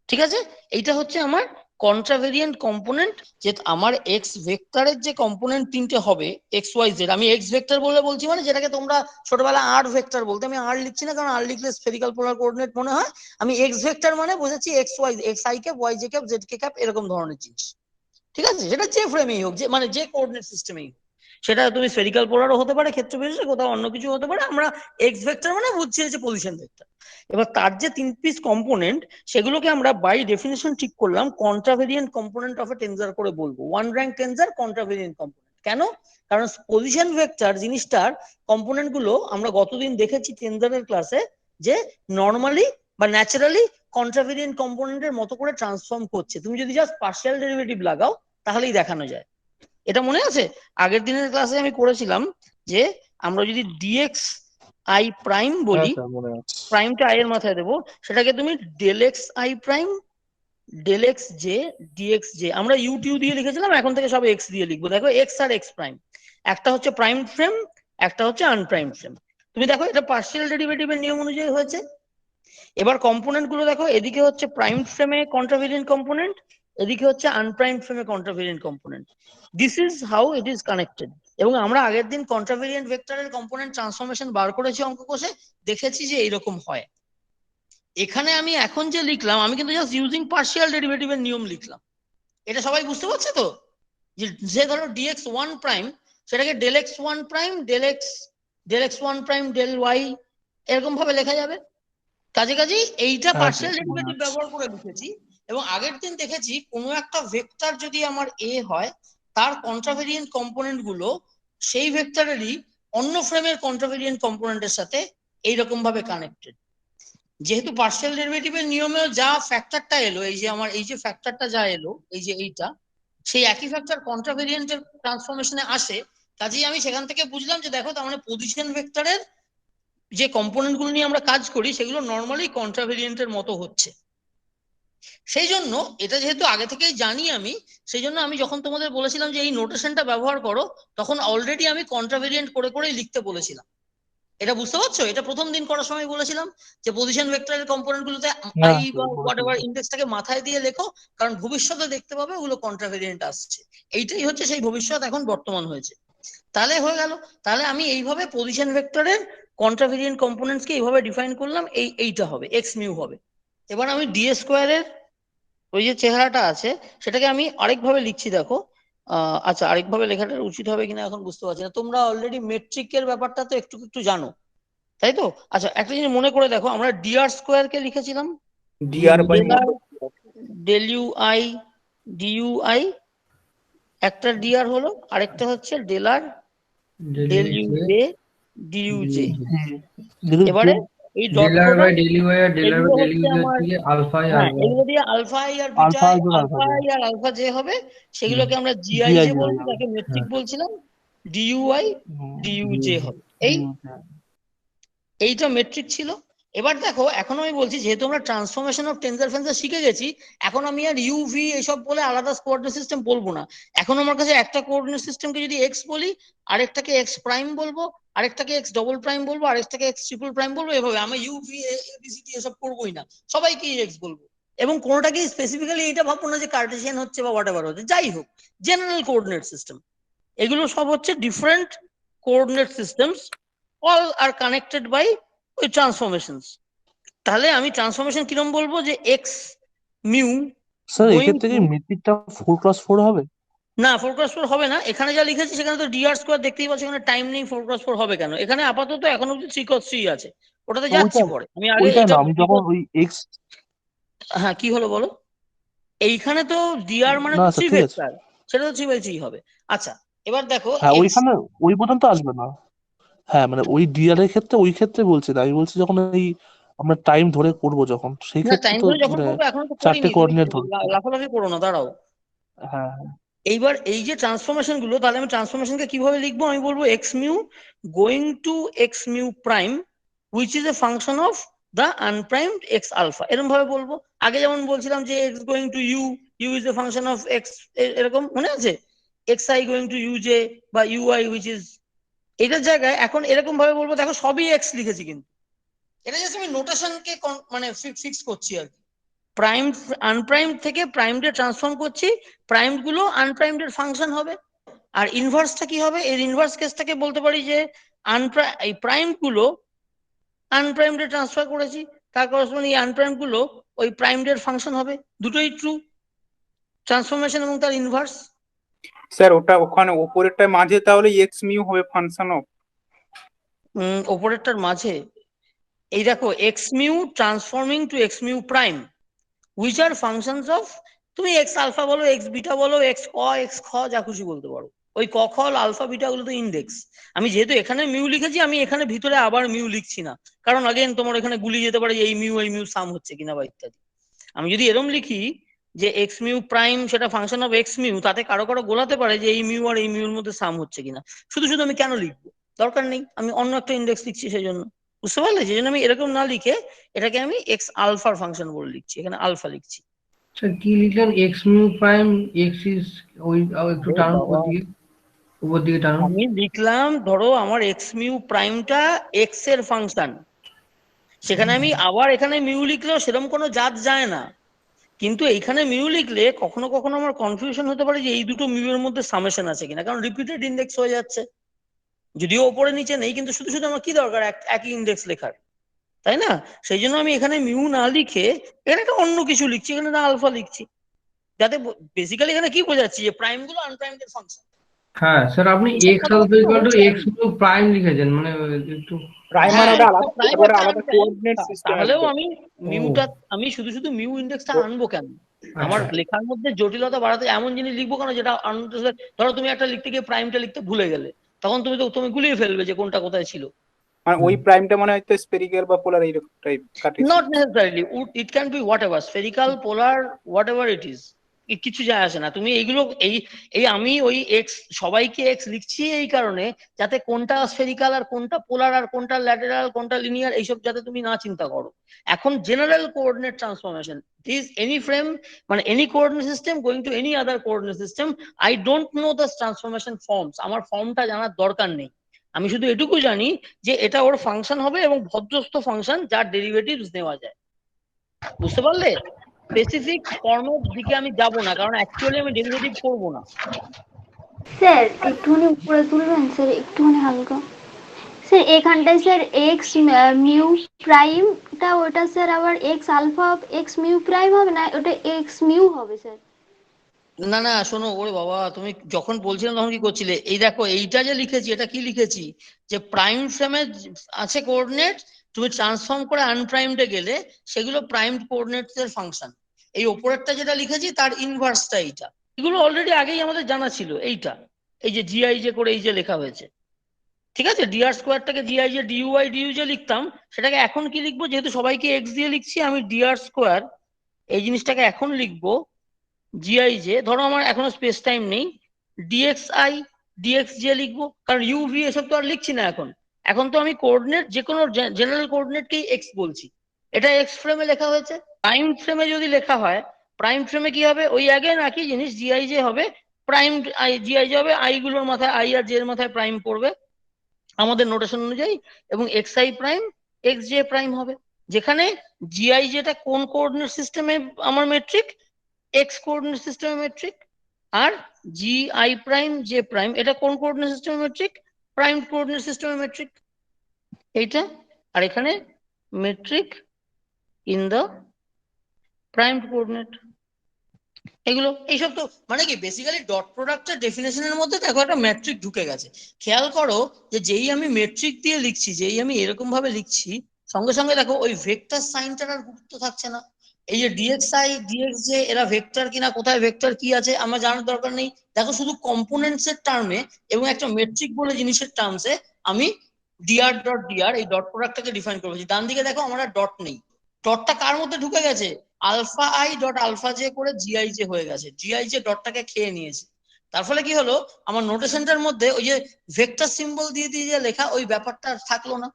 ঠিক আছে, এইটা হচ্ছে আমার কন্ট্রাভেরিয়েন্ট কম্পোনেন্ট। যে আমার এক্স ভেক্টরের যে কম্পোনেন্ট তিনটে হবে এক্স ওয়াই জেড, আমি এক্স ভেক্টর বলে বলছি মানে যেটাকে তোমরা ছোটবেলা আর ভেক্টর বলতে, আমি আর লিখছি না কারণ আর লিখলে স্ফেরিক্যাল পোলার কোঅর্ডিনেট মনে হয়। আমি এক্স ভেক্টর মানে বোঝাচ্ছি x y, x i cap, y j cap, z k cap, এরকম ধরনের জিনিস। ঠিক আছে, সেটা যে ফ্রেমেই হোক, যে মানে যে কোঅর্ডিনেট সিস্টেমেই হোক, সেটা তুমি স্ফেরিক্যাল পোলারও হতে পারে ক্ষেত্র বিশেষে, কোথাও অন্য কিছু হতে পারে। আমরা এক্স ভেক্টর মানে বুঝছি হচ্ছে পজিশন ভেক্টর। এবার তার যে 3 পিস কম্পোনেন্ট, সেগুলোকে আমরা বাই ডেফিনেশন ঠিক করলাম কন্ট্রাভেরিয়েন্ট কম্পোনেন্ট অফ এ টেনজার করে বলবো। One rank tensor contravariant component. কেন? কারণ পজিশন ভেক্টর জিনিসটার কম্পোনেন্ট গুলো আমরা গতদিন দেখেছি টেনজারের ক্লাসে, যে নর্মালি বা ন্যাচারালি কন্ট্রাভেরিয়েন্ট কম্পোনেন্টের মতো করে ট্রান্সফর্ম করছে। তুমি যদি জাস্ট পার্শিয়াল ডেরিভেটিভ লাগাও তাহলেই দেখানো যায়। এটা মনে আছে আগের দিনের ক্লাসে আমি করেছিলাম যে আমরা যদি ডিএক্স আই প্রাইম হ্যাঁ বলি, স্যার মনে আছে। প্রাইমটা আই এর মাথায় দেবো, সেটাকে তুমি del x i prime del x j d x j, আমরা ইউ টিউ দিয়ে লিখেছিলাম, এখন থেকে সব এক্স দিয়ে লিখবো। দেখো এক্স আর এক্স প্রাইম, একটা হচ্ছে প্রাইম ফ্রেম, একটা হচ্ছে আনপ্রাইম ফ্রেম। তুমি দেখো এটা পার্শিয়াল ডেরিভেটিভের নিয়ম অনুযায়ী হয়েছে। এবার কম্পোনেন্ট গুলো দেখো, এদিকে হচ্ছে প্রাইম ফ্রেমে কন্ট্রাভেরিয়েন্ট কম্পোনেন্ট, এদিকে হচ্ছে আনপ্রাইম ফ্রেমে contravariant component. This is how it is connected. এবং আমরা আগের দিন কন্ট্রাভেরিয়েন্ট ভেক্টরের কম্পোনেন্ট ট্রান্সফরমেশন বার করেছি অঙ্ক কষে, দেখেছি যে এইরকম হয়। এখানে আমি এখন যে লিখলাম, আমি কিন্তু জাস্ট ইউজিং পার্শিয়াল ডেরিভেটিভের নিয়ম লিখলাম। এটা সবাই বুঝতে পারছে তো? যে ধরো ডিএক্স ওয়ান প্রাইম, সেটাকে del x one prime del x one prime del y, এরকম ভাবে লেখা যাবে। কাজেই এইটা হ্যাঁ পার্শিয়াল স্যার মনে ডেরিভেটিভ আছে। ব্যবহার করে লিখেছি। এবং আগের দিন দেখেছি কোনো একটা ভেক্টর যদি আমার এ হয়, তার কন্ট্রাভেরিয়েন্ট কম্পোনেন্ট গুলো সেই ভেক্টরেরই অন্য ফ্রেমের কন্ট্রাভেরিয়েন্ট কম্পোনেন্টের সাথে এইরকম ভাবে কানেক্টেড। যেহেতু পার্শিয়াল ডেরিভেটিভের নিয়মেও যা ফ্যাক্টরটা এলো, এই যে আমার এই যে ফ্যাক্টরটা যা এলো, এই যে এইটা, সেই একই ফ্যাক্টর কন্ট্রাভেরিয়েন্টের ট্রান্সফরমেশনে আসে। কাজেই আমি সেখান থেকে বুঝলাম যে দেখো, তার মানে পজিশন ভেক্টরের যে কম্পোনেন্ট গুলো নিয়ে আমরা কাজ করি, সেগুলো নর্মালি কন্ট্রাভেরিয়েন্টের মতো হচ্ছে। সেই জন্য এটা যেহেতু আগে থেকেই জানি আমি, সেই জন্য আমি যখন তোমাদের বলেছিলাম যে এই নোটেশনটা ব্যবহার করো, তখন অলরেডি আমি কন্ট্রাভেরিয়েন্ট করে করেই লিখতে বলেছিলাম। এটা বুঝতে পারছো? এটা প্রথম দিন করার সময় বলেছিলাম যে পজিশন ভেক্টরের কম্পোনেন্ট গুলোতে হ্যাঁ আই বা স্যার হোয়াট বলেছিলেন। এভার ইন্ডেক্সটাকে মাথায় দিয়ে লেখো, কারণ ভবিষ্যতে দেখতে পাবে ওগুলো কন্ট্রাভেরিয়েন্ট আসছে। এইটাই হচ্ছে সেই ভবিষ্যৎ, এখন বর্তমান হয়েছে। তাহলে হয়ে গেল। তাহলে আমি এইভাবে পজিশন ভেক্টরের কন্ট্রাভেরিয়েন্ট কম্পোনেন্টস কে এইভাবে ডিফাইন করলাম, এইটা হবে এক্স মিউ হবে। এবার আমি ডি স্কোয়ারের ওই যে চেহারাটা আছে, সেটাকে আমি আরেকভাবে লিখছি দেখো। আচ্ছা, আরেকভাবে লেখাটা উচিত হবে কিনা এখন বুঝতে পারছি না। তোমরা অলরেডি মেট্রিকের ব্যাপারটা তো একটু একটু জানো, তাই তো? আচ্ছা, একটা জিনিস মনে করে দেখো, আমরা ডিআর স্কোয়ার কে লিখেছিলাম dr by del u i du i, একটা ডিআর হলো, আরেকটা হচ্ছে del r del u j du j. এবারে এই ডট ডেলার বাই প্রোডাক্ট, ডেলিভাই আর ডেলার এগুলো বাই হচ্ছে ডেলিভাই আমার, থেকে আলফা আর হ্যাঁ এগুলো দিয়ে আলফা আই আর বিটা আলফা আই, আই যোগ আলফা আলফা জে। আই আর আলফা জে হবে। সেগুলোকে আমরা জিআই জিআই জে জে বলবো, হবে। তাকে মেট্রিক হ্যাঁ। বলছিলাম। ডিইউআই ডিইউ জে হবে। এইটা মেট্রিক ছিল। এবার দেখো, এখন আমি বলছি যেহেতু আমরা ট্রান্সফরমেশন অফ টেনজার ফেন্সার শিখে গেছি, এখন আমি আর ইউভি এসব বলে আলাদা কোঅর্ডিনেট সিস্টেম বলবো না। এখন আমার কাছে একটা কোঅর্ডিনেট সিস্টেমকে যদি এক্স বলি, আরেকটাকে এক্স প্রাইম বলবো, আরেকটাকে এক্স ডবল প্রাইম বলবো, আরেকটাকে এক্স ট্রিপল প্রাইম বলবো। এভাবে আমি ইউভি এবিসিডি এসব করবোই না, সবাইকেই এক্স বলবো। এবং কোনোটাকেই স্পেসিফিক্যালি এটা ভাববো না যে কার্টেসিয়ান হচ্ছে বা হোয়াট এভার হচ্ছে, যাই হোক জেনারেল কোঅর্ডিনেট সিস্টেম। এগুলো সব হচ্ছে different coordinate systems, all are connected by ওই ট্রান্সফরমেশনস। তাহলে আমি ট্রান্সফরমেশন কিরকম বলবো, যে এক্স মিউ স্যার গোয়িং এক্ষেত্রে টু, কি মেট্রিকটা 4x4 হবে? না 4x4 হবে না। এখানে যা লিখেছি সেখানে তো ডিআর স্কোয়ার দেখতেই পাচ্ছি, এখানে টাইম নেই, 4x4 হবে কেন? এখানে আপাতত এখন অব্দি 3x3 আছে, ওটাতে তো যাচ্ছি ওইটা পরে। আমি আগে ওইটা এটা না, আমি যখন ওই এক্স, হ্যাঁ কি হলো বলো? এইখানে তো ডিআর মানে না তো স্যার 3 ঠিক আছে। ভেক্টর, সেটা তো 3/3 হবে। আচ্ছা, এবার দেখো হ্যাঁ এক্স, ওইখানে ওই পর্যন্ত আসবে না। হ্যাঁ মানে ওই ডিআর এর ক্ষেত্রে, ওই ক্ষেত্রে বলছি না, আমি বলছি যখন এই আমরা টাইম ধরে করবো যখন, সেই না ক্ষেত্রে টাইম তো ধরে যখন মানে করবো, এখনো তো 4টে করিনি, তুমি কোঅর্ডিনেট ধরতে হবে। লাফালাফি করো না, দাঁড়াও। হ্যাঁ এইবার এই যে ট্রান্সফরমেশন গুলো, তাহলে আমি ট্রান্সফরমেশনকে কিভাবে লিখবো? আমি বলবো x mu going to x mu prime which is a function of the unprimed x alpha, এরকম ভাবে বলবো। আগে যেমন বলছিলাম যে x going to u, u is a function of x, এরকম মনে আছে? X i going to u j বা ইউ আই হুইচ ইজ এটার জায়গায় এখন এরকম ভাবে বলবো, দেখো সবই এক্স লিখেছি, কিন্তু এটা জাস্ট আমি নোটেশনকে মানে ফিক্স করছি আর কি। প্রাইম আনপ্রাইমড থেকে প্রাইমডে ট্রান্সফর্ম করছি, প্রাইমড গুলো আনপ্রাইমড এর ফাংশন হবে। আর ইনভার্সটা কি হবে, এর ইনভার্স কেসটাকে বলতে পারি যে এই প্রাইমড গুলো আনপ্রাইমডে ট্রান্সফার করেছি, তার করসপন্ডিং এই আনপ্রাইমড গুলো ওই প্রাইমড এর ফাংশন হবে। দুটোই ট্রু, ট্রান্সফরমেশন এবং তার ইনভার্স। স্যার ওটা ওখানে ওপরেরটার মাঝে তাহলে এক্স মিউ হবে ফাংশন অফ। ওপরেরটার মাঝে এই দেখো x mu transforming to x mu prime, which are functions of, তুমি এক্স আলফা বলো, এক্স বিটা বলো, এক্স ক এক্স খ যা খুশি বলতে পারো। ওই ক খ আলফা বিটা গুলো তো ইন্ডেক্স। আমি যেহেতু এখানে মিউ লিখেছি, আমি এখানে ভিতরে আবার মিউ লিখছি না, কারণ আগেন তোমার এখানে গুলিয়ে যেতে পারে যে এই মিউ সাম হচ্ছে কিনা বা ইত্যাদি। আমি যদি এরম লিখি যে এক্স মিউ প্রাইম সেটা ফাংশন অফ এক্স মিউ, তাতে কারো কারো গোলাতে পারে যে এই মিউ আর এই মিউর মধ্যে সাম হচ্ছে কিনা। শুধু শুধু আমি কেন লিখবো, দরকার নেই, আমি অন্য একটা ইন্ডেক্স লিখছি সেই জন্য। বুঝতে পারলে, সেই জন্য আমি এরকম না লিখে এটাকে আমি এক্স আলফার ফাংশন বলে লিখছি, এখানে আলফা লিখছি। স্যার কি লিখলেন, x mu prime x is ওই একটু টানুন উপর দিকে টানুন। আমি লিখলাম ধরো আমার এক্স মিউ প্রাইমটা এক্স এর ফাংশন, সেখানে আমি আবার এখানে মিউ লিখলেও সেরকম কোনো জাত যায় না, কিন্তু এইখানে মিউ লিখলে কখনো কখনো আমার কনফিউশন হতে পারে যে এই দুটো মিউ এর মধ্যে সামেশন আছে কিনা, কারণ রিপিটেড ইন্ডেক্স হয়ে যাচ্ছে, যদিও ওপরে নিচে নেই, কিন্তু শুধু শুধু আমার কি দরকার একই ইন্ডেক্স লেখার, তাই না? সেই জন্য আমি এখানে মিউ না লিখে এখানে একটা অন্য কিছু লিখছি, এখানে না আলফা লিখছি, যাতে বেসিক্যালি এখানে কি বোঝাচ্ছি যে প্রাইম গুলো আনপ্রাইমড এর ফাংশন। হ্যাঁ স্যার, আপনি x alpha equal to x mu prime লিখেছেন, মানে একটু প্রাইম মানে ওটা আলাদা, ওটা আলাদা কোঅর্ডিনেট সিস্টেম তাহলেও আসবে। আমি মিউটা, আমি শুধু শুধু মিউ ইন্ডেক্সটা আনবো কেন? আমার লেখার মধ্যে জটিলতা বাড়াতে এমন জিনিস লিখবো কেন যেটা ধরো তুমি একটা লিখতে গিয়ে প্রাইমটা লিখতে ভুলে গেলে, তখন তুমি গুলিয়ে ফেলবে যে কোনটা কোথায় ছিল। মানে ওই প্রাইমটা মানে হয়তো স্পেরিক্যাল বা পোলার এইরকম টাইপ কাটিয়েছে। Not necessarily. It can be whatever, spherical, polar, whatever it is. কিছু যায় আসে না। তুমি এইগুলো এই আমি ওই এক্স সবাইকে এক্স লিখছি এই কারণে যাতে কোনটা স্ফেরিক্যাল আর কোনটা পোলার আর কোনটা ল্যাটেরাল কোনটা লিনিয়ার এইসব যাতে তুমি না চিন্তা করো। এখন general coordinate transformation this any frame, মানে any coordinate system going to any other coordinate system, I don't know the transformation forms, আমার ফর্মটা জানার দরকার নেই। আমি শুধু এটুকু জানি যে এটা ওর ফাংশন হবে এবং ভদ্রস্থ ফাংশন যার ডেরিভেটিভস নেওয়া যায়। বুঝতে পারলে? স্পেসিফিক ফর্মের দিকে আমি যাব না, কারণ অ্যাকচুয়ালি আমি ডেরিভেটিভ করব না। স্যার একটুখানি উপরে তুলবেন স্যার, একটুখানি হালকা। স্যার এখানটায় স্যার এক্স মিউ প্রাইমটা ওটা স্যার আবার x alpha x mu prime হবে না, ওটা এক্স মিউ হবে স্যার। না না শোনো, ওরে বাবা তুমি যখন বলছিলাম তখন কি করছিলে? এই দেখো এইটা যে লিখেছি এটা কি লিখেছি, যে প্রাইম ফ্রেমে আছে কোঅর্ডিনেট, তুমি ট্রান্সফর্ম করে আনপ্রাইমডে গেলে সেগুলো প্রাইমড কোঅর্ডিনেটস এর ফাংশন। এই ওপরেরটা যেটা লিখেছি তার ইনভার্সটা এইটা, এগুলো অলরেডি আগেই আমাদের জানা ছিল। এইটা এই যে জিআই যে করে এই যে লেখা হয়েছে, ঠিক আছে, ডিআর স্কোয়ারটাকে জিআই যে ডিইউআই ডিইউ যে লিখতাম সেটাকে এখন কি লিখবো, যেহেতু সবাইকে এক্স দিয়ে লিখছি আমি ডিআর স্কোয়ার এই জিনিসটাকে এখন লিখবো জিআই যে, ধরো আমার এখনো স্পেস টাইম নেই, ডিএক্সআই ডিএক্স জে লিখবো, কারণ ইউভি এসব তো আর লিখছি না এখন। এখন তো আমি কোঅর্ডিনেট যে কোনো জেনারেল কোঅর্ডিনেটকেই এক্স বলছি। এটা এক্স ফ্রেমে লেখা হয়েছে। প্রাইম ফ্রেমে যদি লেখা হয়, প্রাইম ফ্রেমে কি হবে, ওই আগে একই জিনিস জিআই যে হবে প্রাইম, জিআই যে হবে আই গুলোর মাথায় আই আর জে এর মাথায় প্রাইম পড়বে আমাদের নোটেশন অনুযায়ী, এবং x i prime x j prime হবে। যেখানে জিআই যেটা কোন কোঅর্ডিনেট সিস্টেমে আমার মেট্রিক, এক্স কোঅর্ডিনেট সিস্টেমে মেট্রিক, আর g i prime j prime এটা কোন কোঅর্ডিনেট সিস্টেমে মেট্রিক, প্রাইম কোঅর্ডিনেট সিস্টেমে মেট্রিক এইটা। আর এখানে metric in the prime coordinate. এগুলো এইসব তো মানে কি বেসিক্যালি ডট প্রোডাক্টের ডেফিনেশনের মধ্যে দেখো একটা ম্যাট্রিক ঢুকে গেছে। খেয়াল করো যে যেই আমি মেট্রিক দিয়ে লিখছি, যেই আমি এরকম ভাবে লিখছি, সঙ্গে সঙ্গে দেখো ওই ভেক্টর সাইনটার আর গুরুত্ব থাকছে না। এই যে ডিএক্সআই ডিএক্স জে এরা ভেক্টর কিনা, কোথায় ভেক্টর কি আছে আমার জানার দরকার নেই। দেখো শুধু কম্পোনেন্টস এর টার্মে এবং একটা মেট্রিক বলে জিনিসের টার্মসে আমি ডিআর ডট ডিআর এই ডট প্রোডাক্টটাকে ডিফাইন করবো। ডান দিকে দেখো আমার আর ডট নেই, ডটটা কার মধ্যে ঢুকে গেছে, alpha i dot alpha j করে জিআই জে হয়ে গেছে, জিআই জে ডটটাকে খেয়ে নিয়েছে। তার ফলে কি হলো, আমার নোটেশনটার মধ্যে ওই যে ভেক্টর সিম্বল দিয়ে দিয়ে যে লেখা ওই ব্যাপারটা থাকলো না।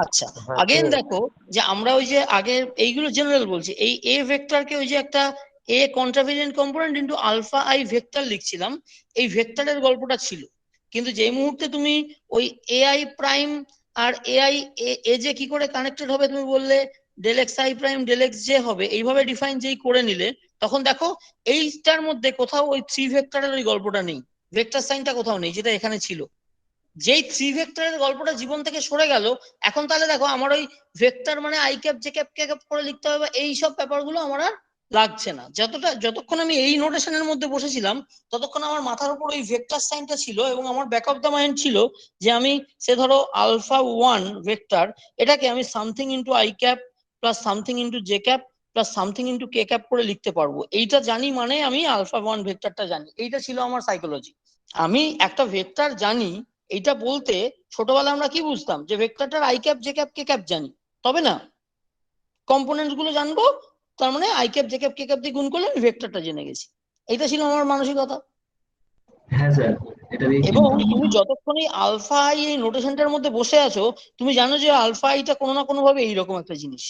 আচ্ছা আগেন দেখো যে আমরা ওই যে আগে এইগুলো জেনারেল বলছি, এই এ ভেক্টরকে ওই যে একটা a contravariant component into alpha i vector লিখছিলাম, এই ভেক্টরের গল্পটা ছিল। কিন্তু যেই মুহূর্তে তুমি ওই এআই প্রাইম আর এআই এ যে কি করে কানেক্টেড হবে তুমি বললে del x i prime del x j হবে, এইভাবে ডিফাইন যেই করে নিলে তখন দেখো এইটার মধ্যে কোথাও ওই থ্রি ভেক্টরের ওই গল্পটা নেই, ভেক্টর সাইনটা কোথাও নেই যেটা এখানে ছিল। যেই থ্রি ভেক্টরের গল্পটা জীবন থেকে সরে গেল, এখন তাহলে দেখো আমার ওই ভেক্টর মানে i cap j cap k cap করে লিখতে হবে, এই সব ব্যাপারগুলো আমার আর লাগছে না। যতক্ষণ আমি এই নোটেশনের মধ্যে বসেছিলাম ততক্ষণ আমার মাথার উপর ওই ভেক্টর সাইনটা ছিল এবং আমার ব্যাক অফ দ্য মাইন্ড ছিল যে আমি সে ধরো আলফা ওয়ান ভেক্টর, এটাকে আমি something into I cap plus something into J cap plus something into k cap করে লিখতে পারবো, এইটা জানি মানে আমি আলফা ওয়ান ভেক্টরটা জানি, এইটা ছিল আমার সাইকোলজি। আমি একটা ভেক্টর জানি এইটা বলতে ছোটবেলায় আমরা কি বুঝতাম যে ভেক্টরটার i cap j cap k cap জানি, তবে না কম্পোনেন্টস গুলো জানবো, তার মানে i cap j cap k cap দিয়ে গুণ করলে আমি ভেক্টরটা জেনে গেছি, এটা ছিল আমার মানসিকতা। হ্যাঁ স্যার, এটা দিয়ে এবং তুমি যতক্ষণই আলফা আই এই নোটেশনটার মধ্যে বসে আছো তুমি জানো যে আলফা আইটা কোনো না কোনো ভাবে এইরকম একটা জিনিস,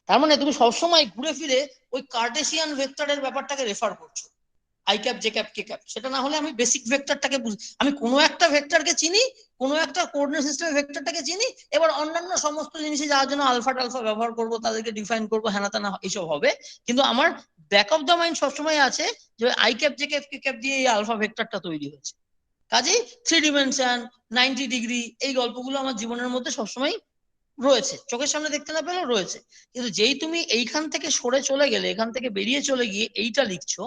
তার মানে তুমি সবসময় ঘুরে ফিরে ওই কার্টেসিয়ান ভেক্টরের ব্যাপারটাকে রেফার করছো, I cap j cap k cap. সেটা না হলে আমি বেসিক ভেক্টরটাকে আমি কোনো একটা ভেক্টরকে চিনি, কোনো একটা কোঅর্ডিনেট সিস্টেমের ভেক্টরটাকে চিনি, এবার অন্যান্য সমস্ত জিনিসে যাওয়ার জন্য আলফা টালফা ব্যবহার করবো, তাদেরকে ডিফাইন করবো, হ্যানা ত্যানা এইসব হবে, কিন্তু আমার ব্যাক অফ দ্য মাইন্ড সবসময় আছে যে I cap j cap k cap দিয়ে এই আলফা ভেক্টরটা তৈরি হয়েছে। কাজেই থ্রি ডিমেনশন 90 ডিগ্রি এই গল্পগুলো আমার জীবনের মধ্যে সবসময় রয়েছে, চোখের সামনে দেখতে না পেলেও রয়েছে। কিন্তু যেই তুমি এইখান থেকে সরে চলে গেলে, এখান থেকে বেরিয়ে চলে গিয়ে এইটা লিখছো,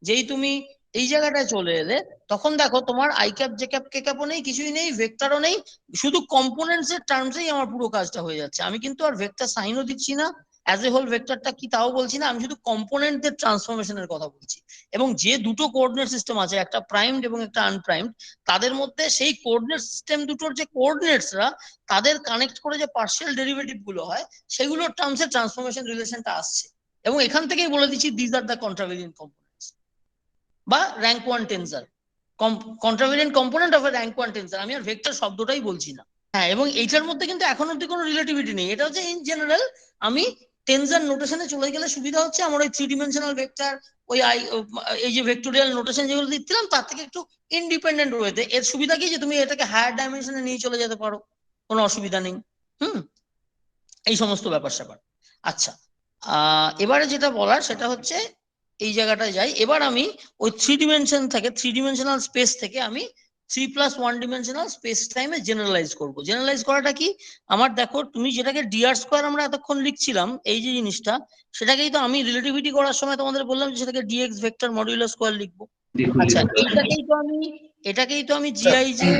যেই তুমি এই জায়গাটায় চলে এলে, তখন দেখো তোমার আই ক্যাপ জে ক্যাপ কে ক্যাপও নেই, কিছুই নেই, ভেক্টরও নেই, শুধু কম্পোনেন্টস এর টার্মসেই আমার পুরো কাজটা হয়ে যাচ্ছে। আমি কিন্তু আর ভেক্টর সাইনও দিচ্ছি না, অ্যাজ এ হোল ভেক্টরটা কি তাও বলছি না, আমি শুধু কম্পোনেন্টদের ট্রান্সফরমেশনের কথা বলছি। এবং যে দুটো কোঅর্ডিনেট সিস্টেম আছে, একটা প্রাইমড এবং একটা আনপ্রাইমড, তাদের মধ্যে সেই কোঅর্ডিনেট সিস্টেম দুটোর যে কোঅর্ডিনেটসরা তাদের কানেক্ট করে যে পার্শিয়াল ডেরিভেটিভ গুলো হয় সেগুলোর টার্মসে ট্রান্সফরমেশন রিলেশনটা আসছে। এবং এখান থেকেই বলে দিচ্ছি this are the contravariant components বা rank one tensor, contravariant component of a rank one tensor. আমি আর ভেক্টর শব্দটাই বলছি না। হ্যাঁ, এবং এইটার মধ্যে কিন্তু এখন অব্দি কোনো রিলেটিভিটি নেই, এটা হচ্ছে ইন জেনারেল। আমি টেন্সার নোটেশনে চলে গেলে সুবিধা হচ্ছে আমার ওই থ্রি ডিমেনশনাল ভেক্টর, ওই এই যে ভেক্টোরিয়াল নোটেশন যেগুলো দিচ্ছিলাম তার থেকে একটু ইন্ডিপেন্ডেন্ট রয়েছে। এর সুবিধা কি যে তুমি এটাকে হায়ার ডাইমেনশনে নিয়ে চলে যেতে পারো, কোনো অসুবিধা নেই। এই সমস্ত ব্যাপার স্যাপার। আচ্ছা, এবারে যেটা বলার সেটা হচ্ছে এই জায়গাটায় যাই। এবার আমি ওই থ্রি ডিমেনশন থেকে, থ্রি ডিমেনশনাল স্পেস থেকে আমি 3+1 ডিমেনশনাল স্পেস টাইমে জেনারেলাইজ করব। জেনারেলাইজ করাটা কি, আমার দেখো তুমি যেটাকে ডিআর স্কোয়ার আমরা এতক্ষণ লিখছিলাম এই যে জিনিসটা, সেটাকেই তো আমি রিলেটিভিটি করার সময় তোমাদের বললাম যে সেটাকে ডিএক্স ভেক্টর মডুলার স্কোয়ার লিখবো। আচ্ছা, এটাকেই তো আমি g i j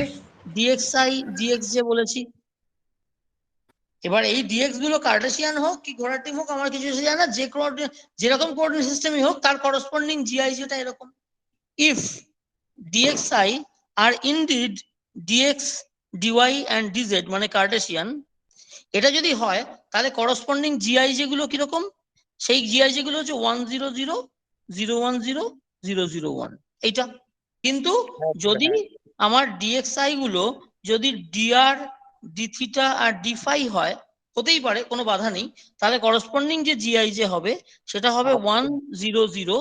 DXI dx j বলেছি। এবার এই ডিএক্স গুলো কার্টেসিয়ান হোক কি ঘোড়ার টিম হোক আমার কিছু এসে যায় না, যেরকম কোঅর্ডিনেট সিস্টেমই হোক তার করসপন্ডিং জিআই যেটা এরকম। If d x i are indeed d x d y and d z মানে কার্টেসিয়ান, এটা যদি হয় তাহলে করসপন্ডিং জিআই যেগুলো কিরকম, সেই জিআই যেগুলো হচ্ছে 1 0 0 0 1 0 0 0 1 এইটা। কিন্তু যদি আমার ডিএক্সআই গুলো যদি ডিআর ডি থিটা আর ডি ফাই হয়, হতেই পারে কোনো বাধা নেই, তাহলে করসপন্ডিং যে জিআই যে হবে সেটা হবে 1 0 0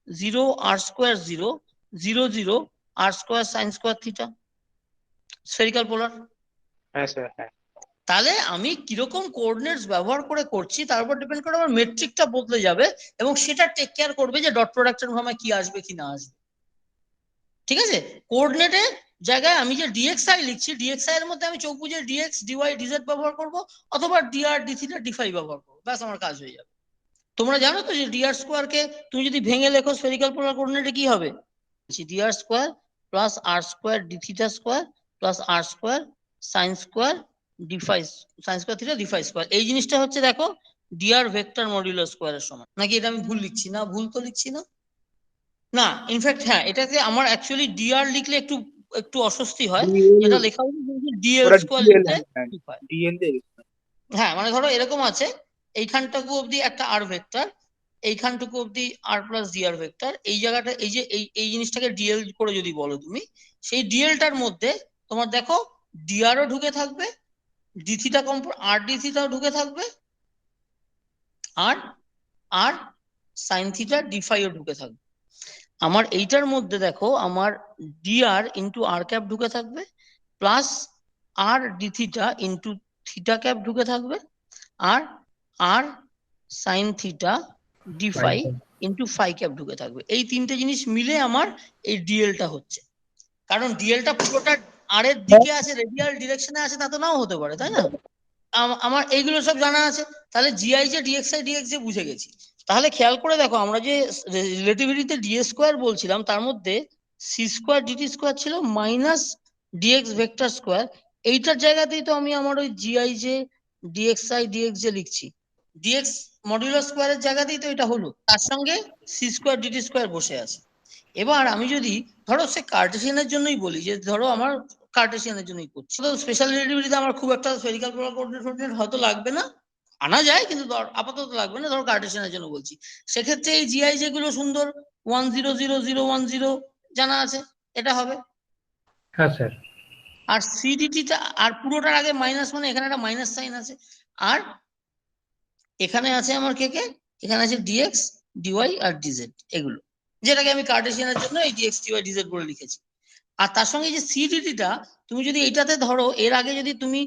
0 r square 0 0 0 r square sine square theta, spherical polar. হ্যাঁ স্যার, হ্যাঁ। তাহলে আমি কিরকম কোঅর্ডিনেটস ব্যবহার করে করছি তার উপর ডিপেন্ড করে আমার মেট্রিকটা বদলে যাবে এবং সেটা টেক কেয়ার করবে যে ডট প্রোডাক্টের ভাবে কি আসবে কি না আসবে। ঠিক আছে, কোঅর্ডিনেটের জায়গায় আমি যে ডিএক্সআই লিখছি, ডিএক্সআই এর মধ্যে আমি চৌকুজের ডিএক্স ডিওয়াই ডিজেড ব্যবহার করব অথবা d r d theta d phi ব্যবহার করবো, ব্যাস আমার কাজ হয়ে যাবে। তোমরা জানো তো যে ডিআর স্কোয়ার কে তুমি যদি ভেঙে লেখো স্ফেরিক্যাল পোলার কোঅর্ডিনেটে কি হবে, dr square plus r square d theta square plus r square sine square d phi, sine square theta d phi square. এই জিনিসটা হচ্ছে দেখো ডিআর ভেক্টর মডুলার স্কোয়ারের সমান। নাকি এটা আমি ভুল লিখছি না? ভুল তো লিখছি না? না, ইনফ্যাক্ট হ্যাঁ, এটাকে আমার অ্যাকচুয়ালি ডিআর লিখলে একটু একটু অস্বস্তি হয়, যেটা লেখা হচ্ছে ডিএল স্কোয়ার লিখলে ঠিক হয়। হ্যাঁ, মানে ধরো এরকম আছে, এইখানটুকু অবধি একটা আর ভেক্টর, এইখানটুকু অবধি আর প্লাস ডিআর ভেক্টর, এই জায়গাটা এই যে এই জিনিসটাকে ডিএল করে যদি বলো তুমি, সেই ডিএলটার মধ্যে তোমার দেখো ডিআরও ঢুকে থাকবে, ডি থিটা আর ডি থিটাও ঢুকে থাকবে, আর আর সাইন থিটা ডি ফাইও ঢুকে থাকবে। আমার এইটার মধ্যে দেখো আমার dr ইন্টু r ক্যাপ ঢুকে থাকবে, plus r d theta into theta cap ঢুকে থাকবে, আর r sine theta d phi into phi cap ঢুকে থাকবে। এই তিনটে জিনিস মিলে আমার এই ডিএলটা হচ্ছে। কারণ ডিএলটা পুরোটা আর এর দিকে আছে, রেডিয়াল ডিরেকশনে আছে, তা তো নাও হতে পারে, তাই না? আমার এইগুলো সব জানা আছে, তাহলে জিআই যে ডিএক্সআই ডিএক্স যে বুঝে গেছি। তাহলে খেয়াল করে দেখো, আমরা যে রিলেটিভিটিতে ডি স্কোয়ার বলছিলাম, তার মধ্যে সি স্কোয়ার ডিটি স্কোয়ার ছিল মাইনাস ডিএক্স ভেক্টর স্কোয়ার। এইটার জায়গাতেই তো আমি আমার ওই জিআই যে ডিএক্সআই ডিএক্স যে লিখছি, ডিএক্স মডুলার স্কোয়ারের জায়গাতেই তো এটা হলো, তার সঙ্গে সি স্কোয়ার ডিটি স্কোয়ার বসে আছে। এবার আমি যদি ধরো সে কার্টেসিয়ানের জন্যই বলি, যে ধরো আমার কার্টেসিয়ানের জন্যই করছি, তো স্পেশাল রিলেটিভিটিতে আমার খুব একটা স্ফেরিক্যাল পোলার কোঅর্ডিনেট হয়তো লাগবে না, আনা যায় কিন্তু আপাতত লাগবে না, ধরো কার্টেসিয়ানের জন্য বলছি। সেক্ষেত্রে এই জিআই যেগুলো সুন্দর 100,0,1,0 জানা আছে, এটা হবে। হ্যাঁ স্যার। আর সিডিটিটা, আর পুরোটার আগে মাইনাস, মানে এখানে একটা মাইনাস সাইন আছে, আর এখানে আছে আমার কে কে, এখানে আছে ডিএক্স ডিওয়াই আর ডিজেড, এগুলো যেটাকে আমি কার্টেসিয়ানের জন্য এই ডিএক্স ডিওয়াই ডিজেড বলে লিখেছি। আর তার সঙ্গে এই যে সিডিটিটা তুমি যদি এইটাতে ধরো, এর আগে যদি তুমি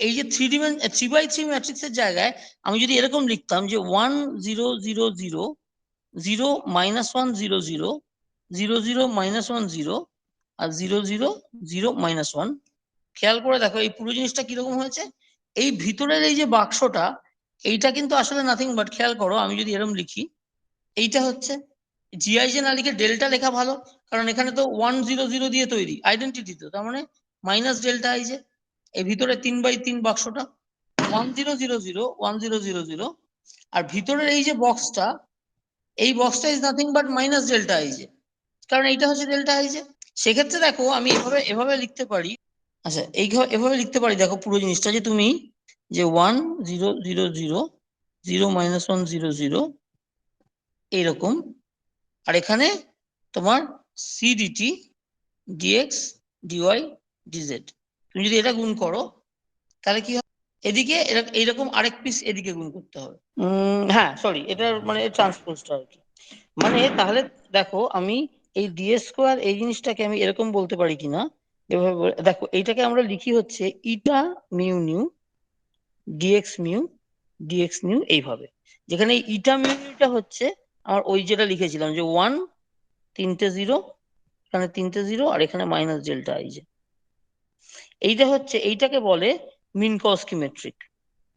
এই যে 3x3 ম্যাট্রিক্সের জায়গায় আমি যদি এরকম লিখতাম যে 1,0,0,0 0 -1 0 0 0 0 -1 0 আর 0 0 0 -1, খেয়াল করে দেখো এই পুরো জিনিসটা কিরকম হয়েছে। এই ভিতরের এই যে বাক্সটা, এইটা কিন্তু আসলে নাথিং বাট, খেয়াল করো আমি যদি এরকম লিখি, এইটা হচ্ছে জিআই যে না লিখে ডেল্টা লেখা ভালো, কারণ এখানে তো 1,0,0 দিয়ে তৈরি আইডেন্টিটি, তো তার মানে মাইনাস ডেল্টা আই যে এই ভিতরে 3/3 বাক্সটা 1,0,0,0 1,0,0,0, আর ভিতরের এই যে বক্সটা, এই বক্সটা is nothing but minus delta i যে, কারণ এইটা হচ্ছে ডেল্টা আই যে। সেক্ষেত্রে দেখো আমি এভাবে লিখতে পারি, আচ্ছা এভাবে লিখতে পারি, দেখো পুরো জিনিসটা যে তুমি যে 1,0,0,0 0 -1 0 0 এইরকম, আর এখানে তোমার সিডিটি ডিএক্স ডিওয়াই ডিজেড, তুমি যদি এটা গুণ করো তাহলে কি হবে, এদিকে এইরকম আরেক পিস এদিকে গুণ করতে হবে। হ্যাঁ সরি, এটার মানে ট্রান্সপোজটা আর কি। মানে তাহলে দেখো আমি এই ডিএস স্কোয়ার এই জিনিসটাকে আমি এরকম বলতে পারি কিনা, এভাবে দেখো এইটাকে আমরা লিখি হচ্ছে ইটা মিউ নিউ ডিএক্স নিউ এইভাবে, যেখানে ইটা মিউ নিউটা হচ্ছে আমার ওই যেটা লিখেছিলাম যে 1 3টে 0, এখানে 3টে 0 আর এখানে মাইনাস ডেল্টা আই যে, এইটা হচ্ছে, এইটাকে বলে মিনকস্কি মেট্রিক।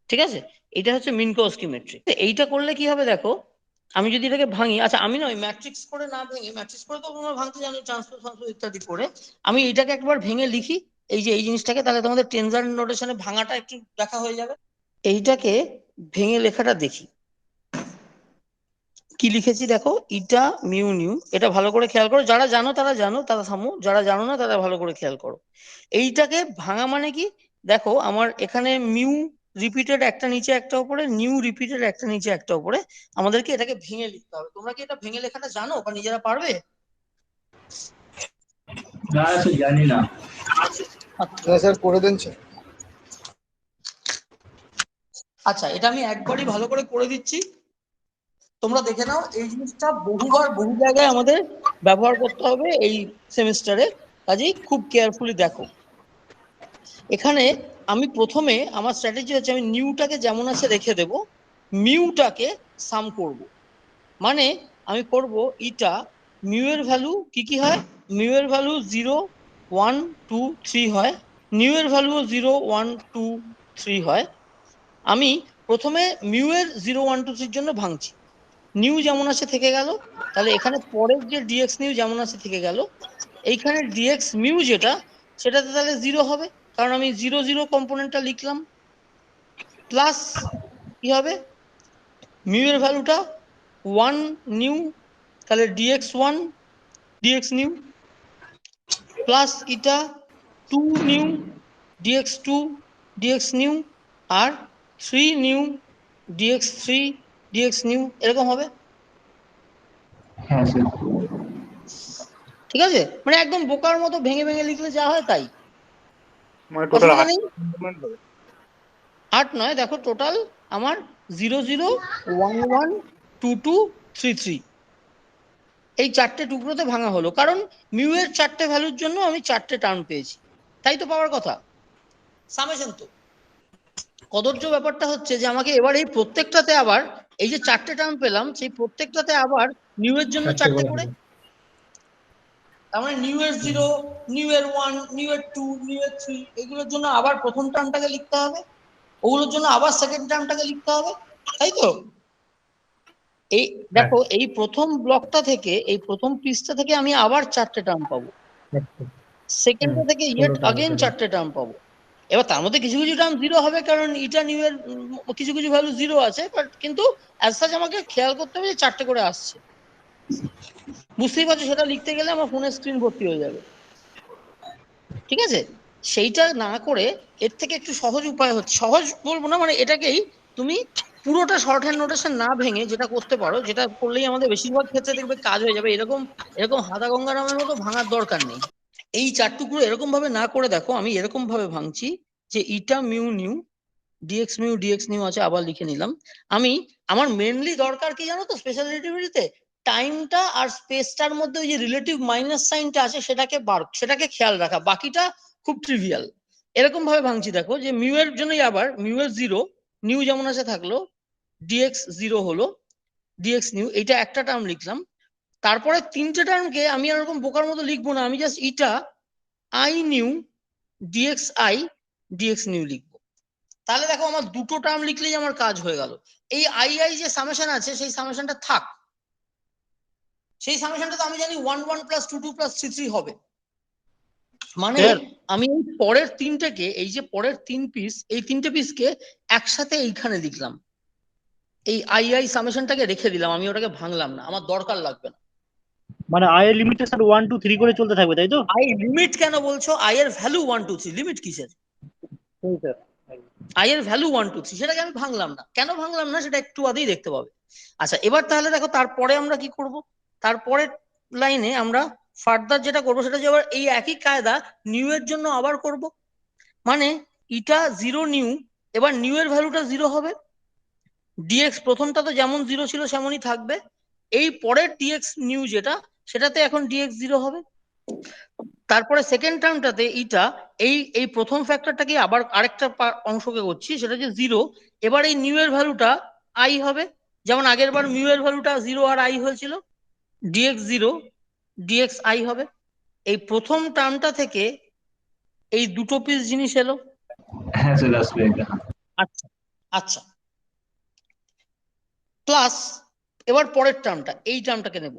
ঠিক আছে, এইটা হচ্ছে মিনকস্কি মেট্রিক। এইটা করলে কি হবে দেখো, আমি যদি এটাকে ভাঙি, আচ্ছা আমি নয় ম্যাট্রিক্স করে না ভেঙে, ম্যাট্রিক্স করে তো তোমরা ভাঙতে জানো ট্রান্সপোজ ইত্যাদি করে, আমি এইটাকে একবার ভেঙে লিখি এই যে এই জিনিসটাকে, তাহলে তোমাদের টেনজার নোটেশনে ভাঙাটা একটু দেখা হয়ে যাবে। এইটাকে ভেঙে লেখাটা দেখি কি লিখেছি, দেখো ইটা মিউ নিউ, এটা ভালো করে খেয়াল করো, যারা জানো তারা থামো, যারা জানো না তারা ভালো করে খেয়াল করো। এইটাকে ভাঙা মানে কি, দেখো আমার এখানে মিউ রিপিটেড একটা নিচে একটা উপরে, নিউ রিপিটেড একটা নিচে একটা উপরে, আমাদেরকে এটাকে ভেঙে লিখতে হবে। তোমরা কি এটা ভেঙে লেখাটা জানো বা নিজেরা পারবে? না স্যার জানি না। স্যার করে দেন স্যার। আচ্ছা এটা আমি একবারই ভালো করে করে দিচ্ছি, তোমরা দেখে নাও। এই জিনিসটা বহুবার বহু জায়গায় আমাদের ব্যবহার করতে হবে এই সেমিস্টারে, কাজেই খুব কেয়ারফুলি দেখো। এখানে আমি প্রথমে আমার স্ট্র্যাটেজি হচ্ছে আমি নিউটাকে যেমন আছে রেখে দেব, মিউটাকে সাম করব, মানে আমি করব ইটা মিউ এর ভ্যালু কি কি হয়, মিউ এর ভ্যালু 0 1 2 3 হয়, নিউ এর ভ্যালু 0 1 2 3 হয়। আমি প্রথমে মিউ এর 0 1 2 3 জন্য ভাঙছি, নিউ যেমন আছে থেকে গেল, তাহলে এখানে পরের যে ডিএক্স নিউ যেমন আছে থেকে গেল, এইখানে ডিএক্স মিউ যেটা সেটাতে তাহলে 0 হবে, কারণ আমি 0 0 কম্পোনেন্টটা লিখলাম, প্লাস কি হবে মিউ এর ভ্যালুটা 1 নিউ, তাহলে ডিএক্স 1 ডিএক্স নিউ, প্লাস এটা 2 নিউ ডিএক্স 2 ডিএক্স নিউ, আর 3 নিউ ডিএক্স 3 ডিএক্স নিউ, এরকম হবে। হ্যাঁ স্যার। ঠিক আছে, মানে একদম বোকার মতো ভেঙে ভেঙে লিখলে যা হয় তাই, মানে টোটাল অসুবিধা নেই। 8 নয়, দেখো টোটাল আমার 0 0 1 1 2 2 3 3, এই চারটে টুকরোতে ভাঙা হলো, কারণ মিউ এর চারটে ভ্যালুর জন্য আমি চারটে টার্ম পেয়েছি, তাই তো পাওয়ার কথা সামেশন। তো কদর্য ব্যাপারটা হচ্ছে যে আমাকে এবার এই প্রত্যেকটাতে আবার এই যে চারটে টার্ম পেলাম সেই প্রত্যেকটাতে আবার নিউ এর জন্য চারটে করে, তার মানে নিউ এর 0, নিউ এর 1, নিউ এর 2, নিউ এর 3, এগুলোর জন্য আবার প্রথম টার্মটাকে লিখতে হবে, ওগুলোর জন্য আবার সেকেন্ড টার্মটাকে লিখতে হবে, তাই তো? এই দেখো এই প্রথম ব্লকটা থেকে, এই প্রথম পৃষ্ঠা থেকে আমি আবার চারটে টার্ম পাবো, সেকেন্ডটা থেকে ইয়েট अगेन চারটে টার্ম পাবো। এবার তার মধ্যে কিছু কিছু টার্ম 0 হবে, কারণ ইটা নিউ এর কিছু কিছু ভ্যালু 0 আছে, বাট কিন্তু অ্যাজ সাচ আমাকে খেয়াল করতে হবে যে চারটে করে আসছে। বুঝতেই পারছো, সেটা লিখতে গেলে আমার ফোনের স্ক্রিন ভর্তি হয়ে যাবে, ঠিক আছে? সেইটা না করে এর থেকে একটু সহজ উপায় হচ্ছে, সহজ বলবো না, মানে এটাকেই তুমি পুরোটা শর্ট হ্যান্ড নোটেশন না ভেঙে যেটা করতে পারো, যেটা করলেই আমাদের বেশিরভাগ ক্ষেত্রে দেখবে কাজ হয়ে যাবে, এরকম এরকম হাদা গঙ্গারামের মতো ভাঙার দরকার নেই। এই চার টুকরো এরকম ভাবে না করে দেখো, আমি এরকম ভাবে ভাঙছি যে ইটা মিউ নিউ ডিএক্স নিউ আছে, আবার লিখে নিলাম। আমি আমার মেনলি দরকার কি জানো তো, স্পেশাল রিলেটিভিটিতে টাইমটা আর স্পেসটার মধ্যে ওই যে রিলেটিভ মাইনাস সাইনটা আছে সেটাকে খেয়াল রাখা, বাকিটা খুব ট্রিভিয়াল। এরকম ভাবে ভাঙছি দেখো, যে মিউ এর জন্যই আবার মিউ এর 0, নিউ যেমন আছে থাকলো, ডিএক্স 0 হলো, ডিএক্স নিউ, এইটা একটা টার্ম লিখলাম। তারপরে তিনটে টার্মকে আমি আর এরকম বোকার মতো লিখবো না, আমি just eta i nu d x nu লিখবো। তাহলে দেখো আমার দুটো টার্ম লিখলেই আমার কাজ হয়ে গেল। এই আই যে সামেশন আছে সেই সামেশনটা থাক, সেই সামেশনটা তো আমি জানি 1 1 + 2 2 + 3 3 হবে। মানে আমি এই পরের তিনটেকে, এই যে পরের তিন পিস, এই তিনটে পিসকে একসাথে এইখানে লিখলাম, এই আই সামেশনটাকে রেখে দিলাম, আমি ওটাকে ভাঙলাম না, আমার দরকার লাগবে না। মানে আই এর লিমিটে স্যার 1 2 3 করে চলতে থাকবে, তাই তো? আই লিমিট কেন বলছো? আই এর ভ্যালু 1 2 3, লিমিট কিসের? আই এর ভ্যালু 1 2 3, সেটাকে আমি ভাঙলাম না। কেন ভাঙলাম না সেটা একটু বাদেই দেখতে পাবে। আচ্ছা, এবার তাহলে দেখো তারপরে আমরা কি করব, তারপরে লাইনে আমরা ফার্দার যেটা করবো সেটা হচ্ছে আবার এই একই কায়দা নিউ এর জন্য আবার করব। মানে ইটা 0 নিউ, এবার নিউ এর ভ্যালুটা 0 হবে, ডিএক্স প্রথমটা তো যেমন 0 ছিল সেমনই থাকবে, এই পরের ডিএক্স নিউ যেটা, সেটাতে এখন ডিএক্স 0 হবে। তারপরে সেকেন্ড টার্মটাতে ইটা এই এই প্রথম ফ্যাক্টরটাকে আবার আরেকটা অংশকে করছি, সেটা হচ্ছে 0, এবার এই নিউ এর ভ্যালুটা আই হবে, যেমন আগের বার মিউ এর ভ্যালুটা 0 আর আই হয়েছিল, ডিএক্স 0 ডিএক্স আই হবে। এই প্রথম টার্মটা থেকে এই দুটো পিস জিনিস এলো। হ্যাঁ স্যার আসবে এটা। আচ্ছা আচ্ছা, প্লাস এবার পরের টার্মটা, এই টার্মটাকে নেব।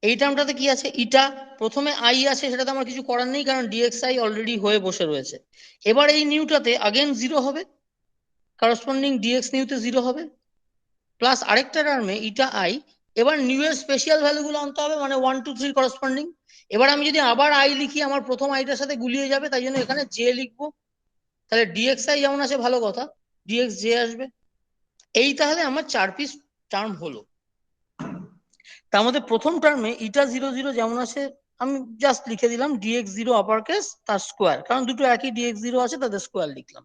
এই টার্মটাতে কি আছে, ইটা প্রথমে আই আছে, সেটাতে আমার কিছু করার নেই, কারণ ডিএক্স আই অলরেডি হয়ে বসে রয়েছে। এবার এই নিউটাতে अगेन 0 হবে, করসপন্ডিং ডিএক্স নিউতে 0 হবে, প্লাস আরেকটা টার্মে ইটা আই। এবার নিউ এর স্পেশাল ভ্যালুগুলো আনতে হবে, মানে 1 2 3 করসপন্ডিং। এবার আমি যদি আবার আই লিখি, আমার প্রথম আইটার সাথে গুলিয়ে যাবে, তাই জন্য এখানে জে লিখবো। তাহলে ডিএক্স আই যেমন আছে ভালো কথা, ডিএক্স জে আসবে। এই তাহলে আমার 4 পিস টার্ম হলো। তার মধ্যে প্রথম টার্মে ইটা 0 0 যেমন আছে আমি জাস্ট লিখে দিলাম ডিএক্স 0 আপার কেস তার স্কোয়ার, কারণ দুটো একই ডিএক্স 0 আছে, তাদের স্কোয়ার লিখলাম।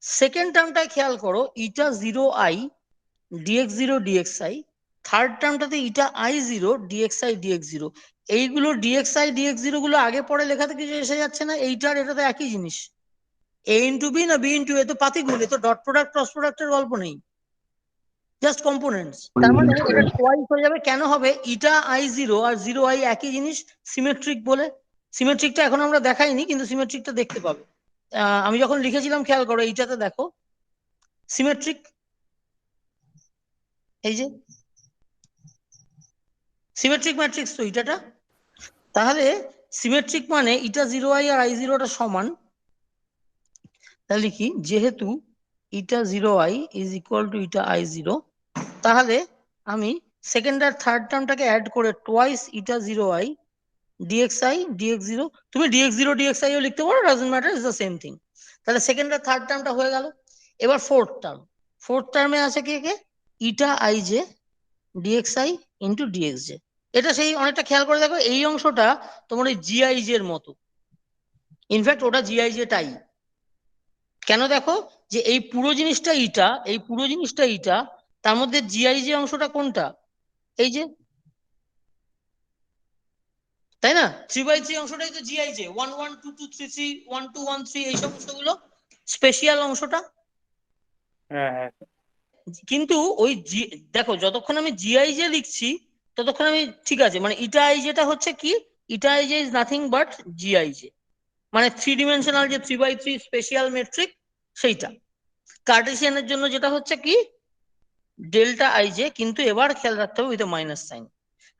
সেকেন্ড টার্মটায় খেয়াল করো, eta 0 i dx 0 dx i. Third টার্মটাতে eta i 0 dx i dx 0। এইগুলো ডিএক্স আই ডিএক্স 0 গুলো আগে পরে লেখাতে কিছু এসে যাচ্ছে না, এইটার এটাতে একই জিনিস। এ ইন্টু বি না বি ইন্টু এ, তো পাতিগুলো, তো ডট প্রোডাক্ট ক্রস প্রোডাক্টের গল্প নেই, জাস্ট কম্পোনেন্টস। তার মানে এটা টোয়াইস হয়ে যাবে। কেন হবে? ইটা আই 0 আর 0 আই একই জিনিস, সিমেট্রিক বলে। সিমেট্রিকটা এখন আমরা দেখাইনি, কিন্তু সিমেট্রিকটা দেখতে পাবে। আমি যখন লিখেছিলাম খেয়াল করো, এইটাতে দেখো সিমেট্রিক, এই যে সিমেট্রিক ম্যাট্রিক্স তো ইটাটা। তাহলে সিমেট্রিক মানে ইটা 0 আই আর আই 0টা সমান। তাহলে লিখি যেহেতু eta 0 i is equal to eta i 0, তাহলে আমি সেকেন্ড আর থার্ড টার্মটাকে অ্যাড করে twice eta 0 i dx i dx 0, তুমি ডিএক্স 0 ডিএক্স আই ও লিখতে পারো, doesn't matter, is the same thing. তাহলে সেকেন্ড আর থার্ড টার্মটা হয়ে গেল। এবার ফোর্থ টার্মে আছে কে কে, eta i j dx i into dx j. এটা সেই অনেকটা খেয়াল করে দেখো, এই অংশটা তোমার ওই জিআইজে এর মতো, ইনফ্যাক্ট ওটা জিআইজে টাই। কেন? দেখো যে এই পুরো জিনিসটা ইটা, এই পুরো জিনিসটা ইটা, তার মধ্যে জিআইজে অংশটা কোনটা, এই যে তাই না? 3/3 অংশটাই তো GIJ, 1 1 2 2 3 3 1 2 1 3 এই সমস্তগুলো স্পেশাল অংশটা। হ্যাঁ হ্যাঁ কিন্তু ওই দেখো যতক্ষণ আমি GIJ লিখছি ততক্ষণ আমি ঠিক আছে, মানে ইটা আইজেটা হচ্ছে কি, ইটা আইজে ইজ নাথিং বাট GIJ, মানে 3 ডিমেনশনাল যে 3/3 স্পেশাল মেট্রিক সেইটা। কার্টেসিয়ানের জন্য যেটা হচ্ছে কি ডেল্টা আইজে, কিন্তু এবার খেয়াল রাখতে হবে উইথ মাইনাস সাইন,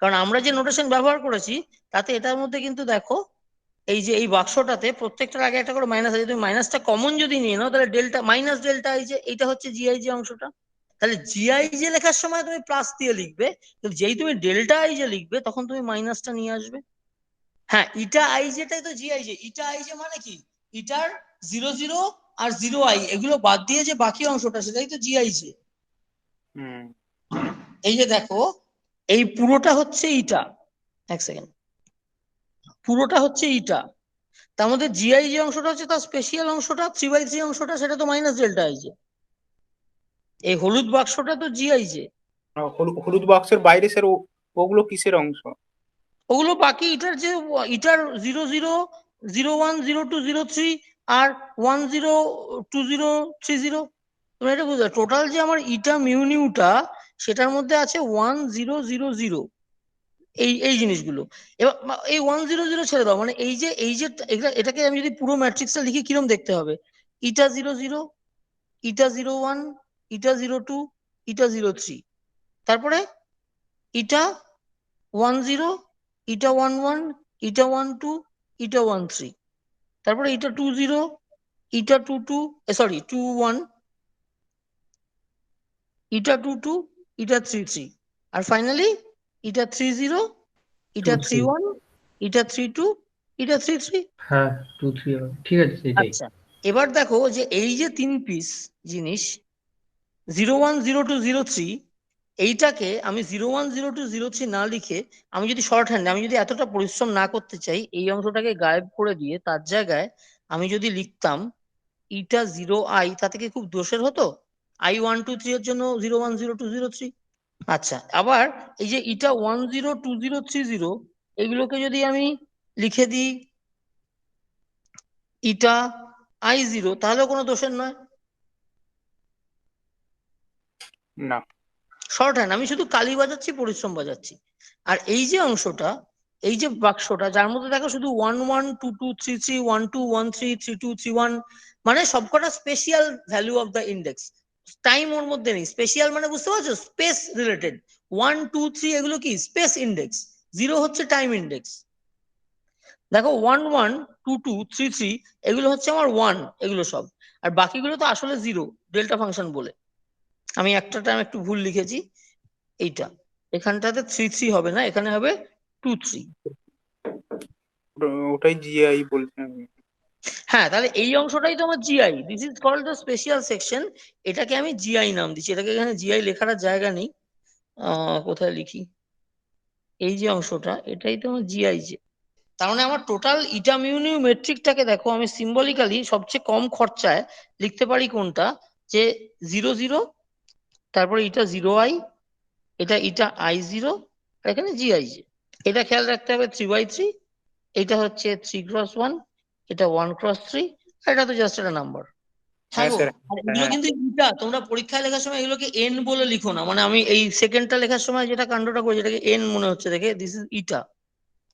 কারণ আমরা যে নোটেশন ব্যবহার করেছি তাতে এটার মধ্যে কিন্তু দেখো এই যে এই বাক্সটাতে প্রত্যেকটার আগে একটা করে মাইনাস আছে, তুমি মাইনাসটা কমন যদি নিয়ে নাও তাহলে ডেল্টা মাইনাস ডেল্টা আইজে এইটা হচ্ছে GIJ অংশটা। তাহলে GIJ লেখার সময় তুমি প্লাস দিয়ে লিখবে, কিন্তু যেই তুমি ডেল্টা আইজে লিখবে তখন তুমি মাইনাসটা নিয়ে আসবে। হ্যাঁ, ইটা আইজেটাই তো GIJ। ইটা আইজে মানে কি, ইটার 0 0 আর 0i এগুলো বাদ দিয়ে যে বাকি অংশটা সেটাই তো GIJ। হুম এই যে দেখো এই পুরোটা হচ্ছে ইটা, এক সেকেন্ড, পুরোটা হচ্ছে ইটা, তার মধ্যে GIJ অংশটা হচ্ছে তার স্পেশাল অংশটা, 3/3 অংশটা সেটা তো মাইনাস ডেল্টা আইজে। এই হলুদ বাক্সটা তো GIJ। হলুদ বাক্সের বাইরে স্যার ওগুলো কিসের অংশ? ওগুলো বাকি ইটার যে ইটার 0 0 0 1 0 2 0 3 আর 1 0 2 0 3 0, তুমি এটা বুঝলে টোটাল যে আমার ইটা মিউনিউটা সেটার মধ্যে আছে 1 0 0 0 এই এই জিনিসগুলো। এবার এই 1 0 0 ছেড়ে দাও, মানে এই যে এটাকে আমি যদি পুরো ম্যাট্রিক্সটা লিখি কিরম দেখতে হবে, ইটা 0 0 ইটা 0 1 ইটা 0 2 ইটা 0 3, তারপরে ইটা 1 0 ইটা 1 1 ইটা 1 2 ইটা 1 3, তারপরে ইটা 2 0 ইটা 2 2 সরি 2 1 ইটা 2 2 ইটা 3 3, আর ফাইনালি ইটা 3 0 ইটা 3 1 ইটা 3 2 ইটা 3 3। হ্যাঁ 2 3 ঠিক আছে সেটাই। আচ্ছা, এবার দেখো যে এই যে 3 পিস জিনিস 0 1 0 2 0 3, এইটাকে আমি 0 1 0 2 0 3 না লিখে আমি যদি শর্ট হ্যান্ডে, আমি যদি এতটা পরিশ্রম না করতে চাই এই অংশটাকে গায়েব করে দিয়ে তার জায়গায় আমি যদি লিখতাম ইটা 0i, তাতে কি খুব দোষের হতো? I 1 2 3 এর জন্য 0 1 0 2 0 3। আচ্ছা, আবার এই যে ইটা 1 0 2 0 3 0 এগুলোকে যদি আমি লিখে দিই ইটা I0, তাহলেও কোনো দোষের নয়। না শর্ট হ্যান্ড, আমি শুধু কালি বাজাচ্ছি, পরিশ্রম বাজাচ্ছি। আর এই যে অংশটা, এই যে বাক্সটা যার মধ্যে দেখো শুধু 1 1 2 2 3 3 1 2 1 3 3 2 3 1, মানে সবকটা special value of the index, time ওর মধ্যে নেই। স্পেশাল মানে বুঝতে পারছো, স্পেস রিলেটেড। 1 2 3 এগুলো কি স্পেস ইন্ডেক্স, 0 হচ্ছে টাইম ইন্ডেক্স। দেখো 1 1 2 2 3 3 এগুলো হচ্ছে আমার 1, এগুলো সব, আর বাকিগুলো তো আসলে 0 ডেল্টা ফাংশন বলে। আমি একটা টাইম একটু ভুল লিখেছি, এইটা এখানটাতে 3 3 হবে না, এখানে হবে 2 3। ওটাই GI বলছেন আমি। হ্যাঁ, তাহলে এই অংশটাই তো আমার GI, this is called the special section. এটাকে আমি GI নাম দিচ্ছি, এটাকে এখানে GI লেখার আর জায়গা নেই। কোথায় লিখি, এই যে অংশটা এটাই তো আমার GI। তার মানে আমার টোটাল ইটা মিউনিউ মেট্রিকটাকে দেখো আমি সিম্বলিক্যালি সবচেয়ে কম খরচায় লিখতে পারি কোনটা, যে 0 0, তারপরে ইটা 0i, এটা ইটা I0, আর এখানে GIJ। এটা খেয়াল রাখতে হবে 3/3, এটা হচ্ছে 3 x 1, এটা 1 x 3, আর এটা তো জাস্ট একটা নাম্বার। হ্যাঁ স্যার আর এগুলো হ্যাঁ কিন্তু ইটা তোমরা পরীক্ষায় লেখার সময় এগুলোকে এন বলে লিখো না, মানে আমি এই সেকেন্ডটা লেখার সময় যেটা কাণ্ডটা করি যেটাকে এন মনে হচ্ছে দেখে, দিস ইজ ইটা।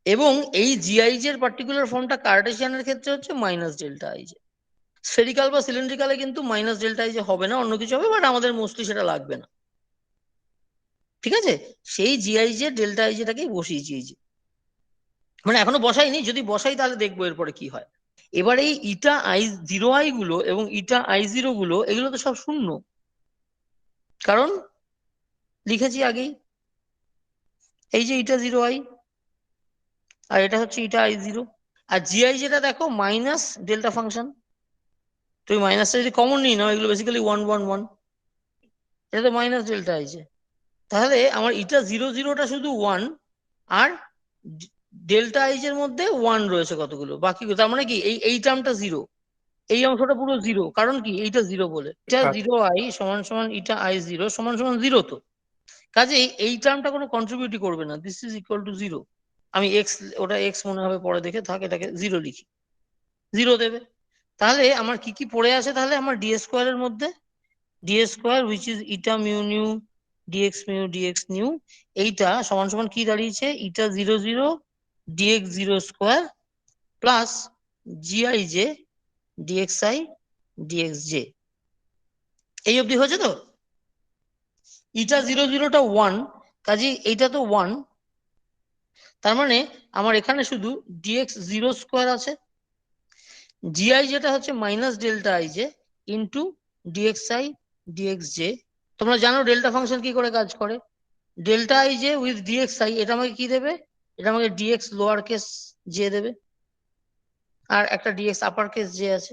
এবং এই GIJ এর পার্টিকুলার ফর্মটা কার্টেসিয়ানের ক্ষেত্রে হচ্ছে মাইনাস ডেল্টা আইজে। স্ফেরিক্যাল বা সিলিন্ড্রিক্যালে কিন্তু মাইনাস ডেল্টা আইজে হবে না, অন্য কিছু হবে, বাট আমাদের মোস্টলি সেটা লাগবে না। ঠিক আছে, সেই GIJ ডেল্টা আইজেটাকেই বসিয়েছি এই যে, মানে এখনো বসাইনি, যদি বসাই তাহলে দেখবো এরপরে কি হয়। এবার এই ইটা I0i গুলো এবং ইটা I0 গুলো এগুলো তো সব শূন্য, কারণ লিখেছি আগেই এই যে ইটা 0i, আর এটা হচ্ছে ইটা I0। আর GI যেটা দেখো মাইনাস ডেল্টা ফাংশন, তুমি মাইনাসটা যদি কমন নিয়ে নাও, এগুলো বেসিক্যালি 1 1 1, এটা তো মাইনাস ডেল্টা আইছে। তাহলে আমার ইটা 0 0টা শুধু 1, আর ডেল্টা আইজের মধ্যে 1 রয়েছে কতগুলো বাকি, তার মানে কি এই টার্মটা 0, এই অংশটা পুরো 0, কারণ কি এইটা 0 বলে, এটা 0i সমান সমান ইটা I0 সমান সমান 0, তো কাজে এই টার্মটা কোনো কন্ট্রিবিউটই করবে না, দিস ইজ ইকুয়াল টু 0। আমি এক্স, ওটা এক্স মনে হবে পরে দেখে, থাক এটাকে 0 লিখি, 0 দেবে। তাহলে আমার কি কি পড়ে আছে, তাহলে আমার ডি স্কোয়ারের মধ্যে d square which is eta mu nu d x nu, এইটা সমান সমান কি দাঁড়িয়েছে, eta 0 0 d x 0 square plus g i j DXI dx j. এই অবধি হয়েছে তো? ইটা 0 0টা 1, কাজে এইটা তো 1, তার মানে আমার এখানে শুধু ডিএক্স 0 স্কোয়ার আছে, জিআই যেটা হচ্ছে minus delta i j into d x i dx j. তোমরা জানো ডেল্টা ফাংশন কি করে কাজ করে, delta i j with d x i, এটা আমাকে কি দেবে, এটা আমাকে ডিএক্স লোয়ার কেস জে দেবে, আর একটা ডিএক্স আপার কেস জে আছে।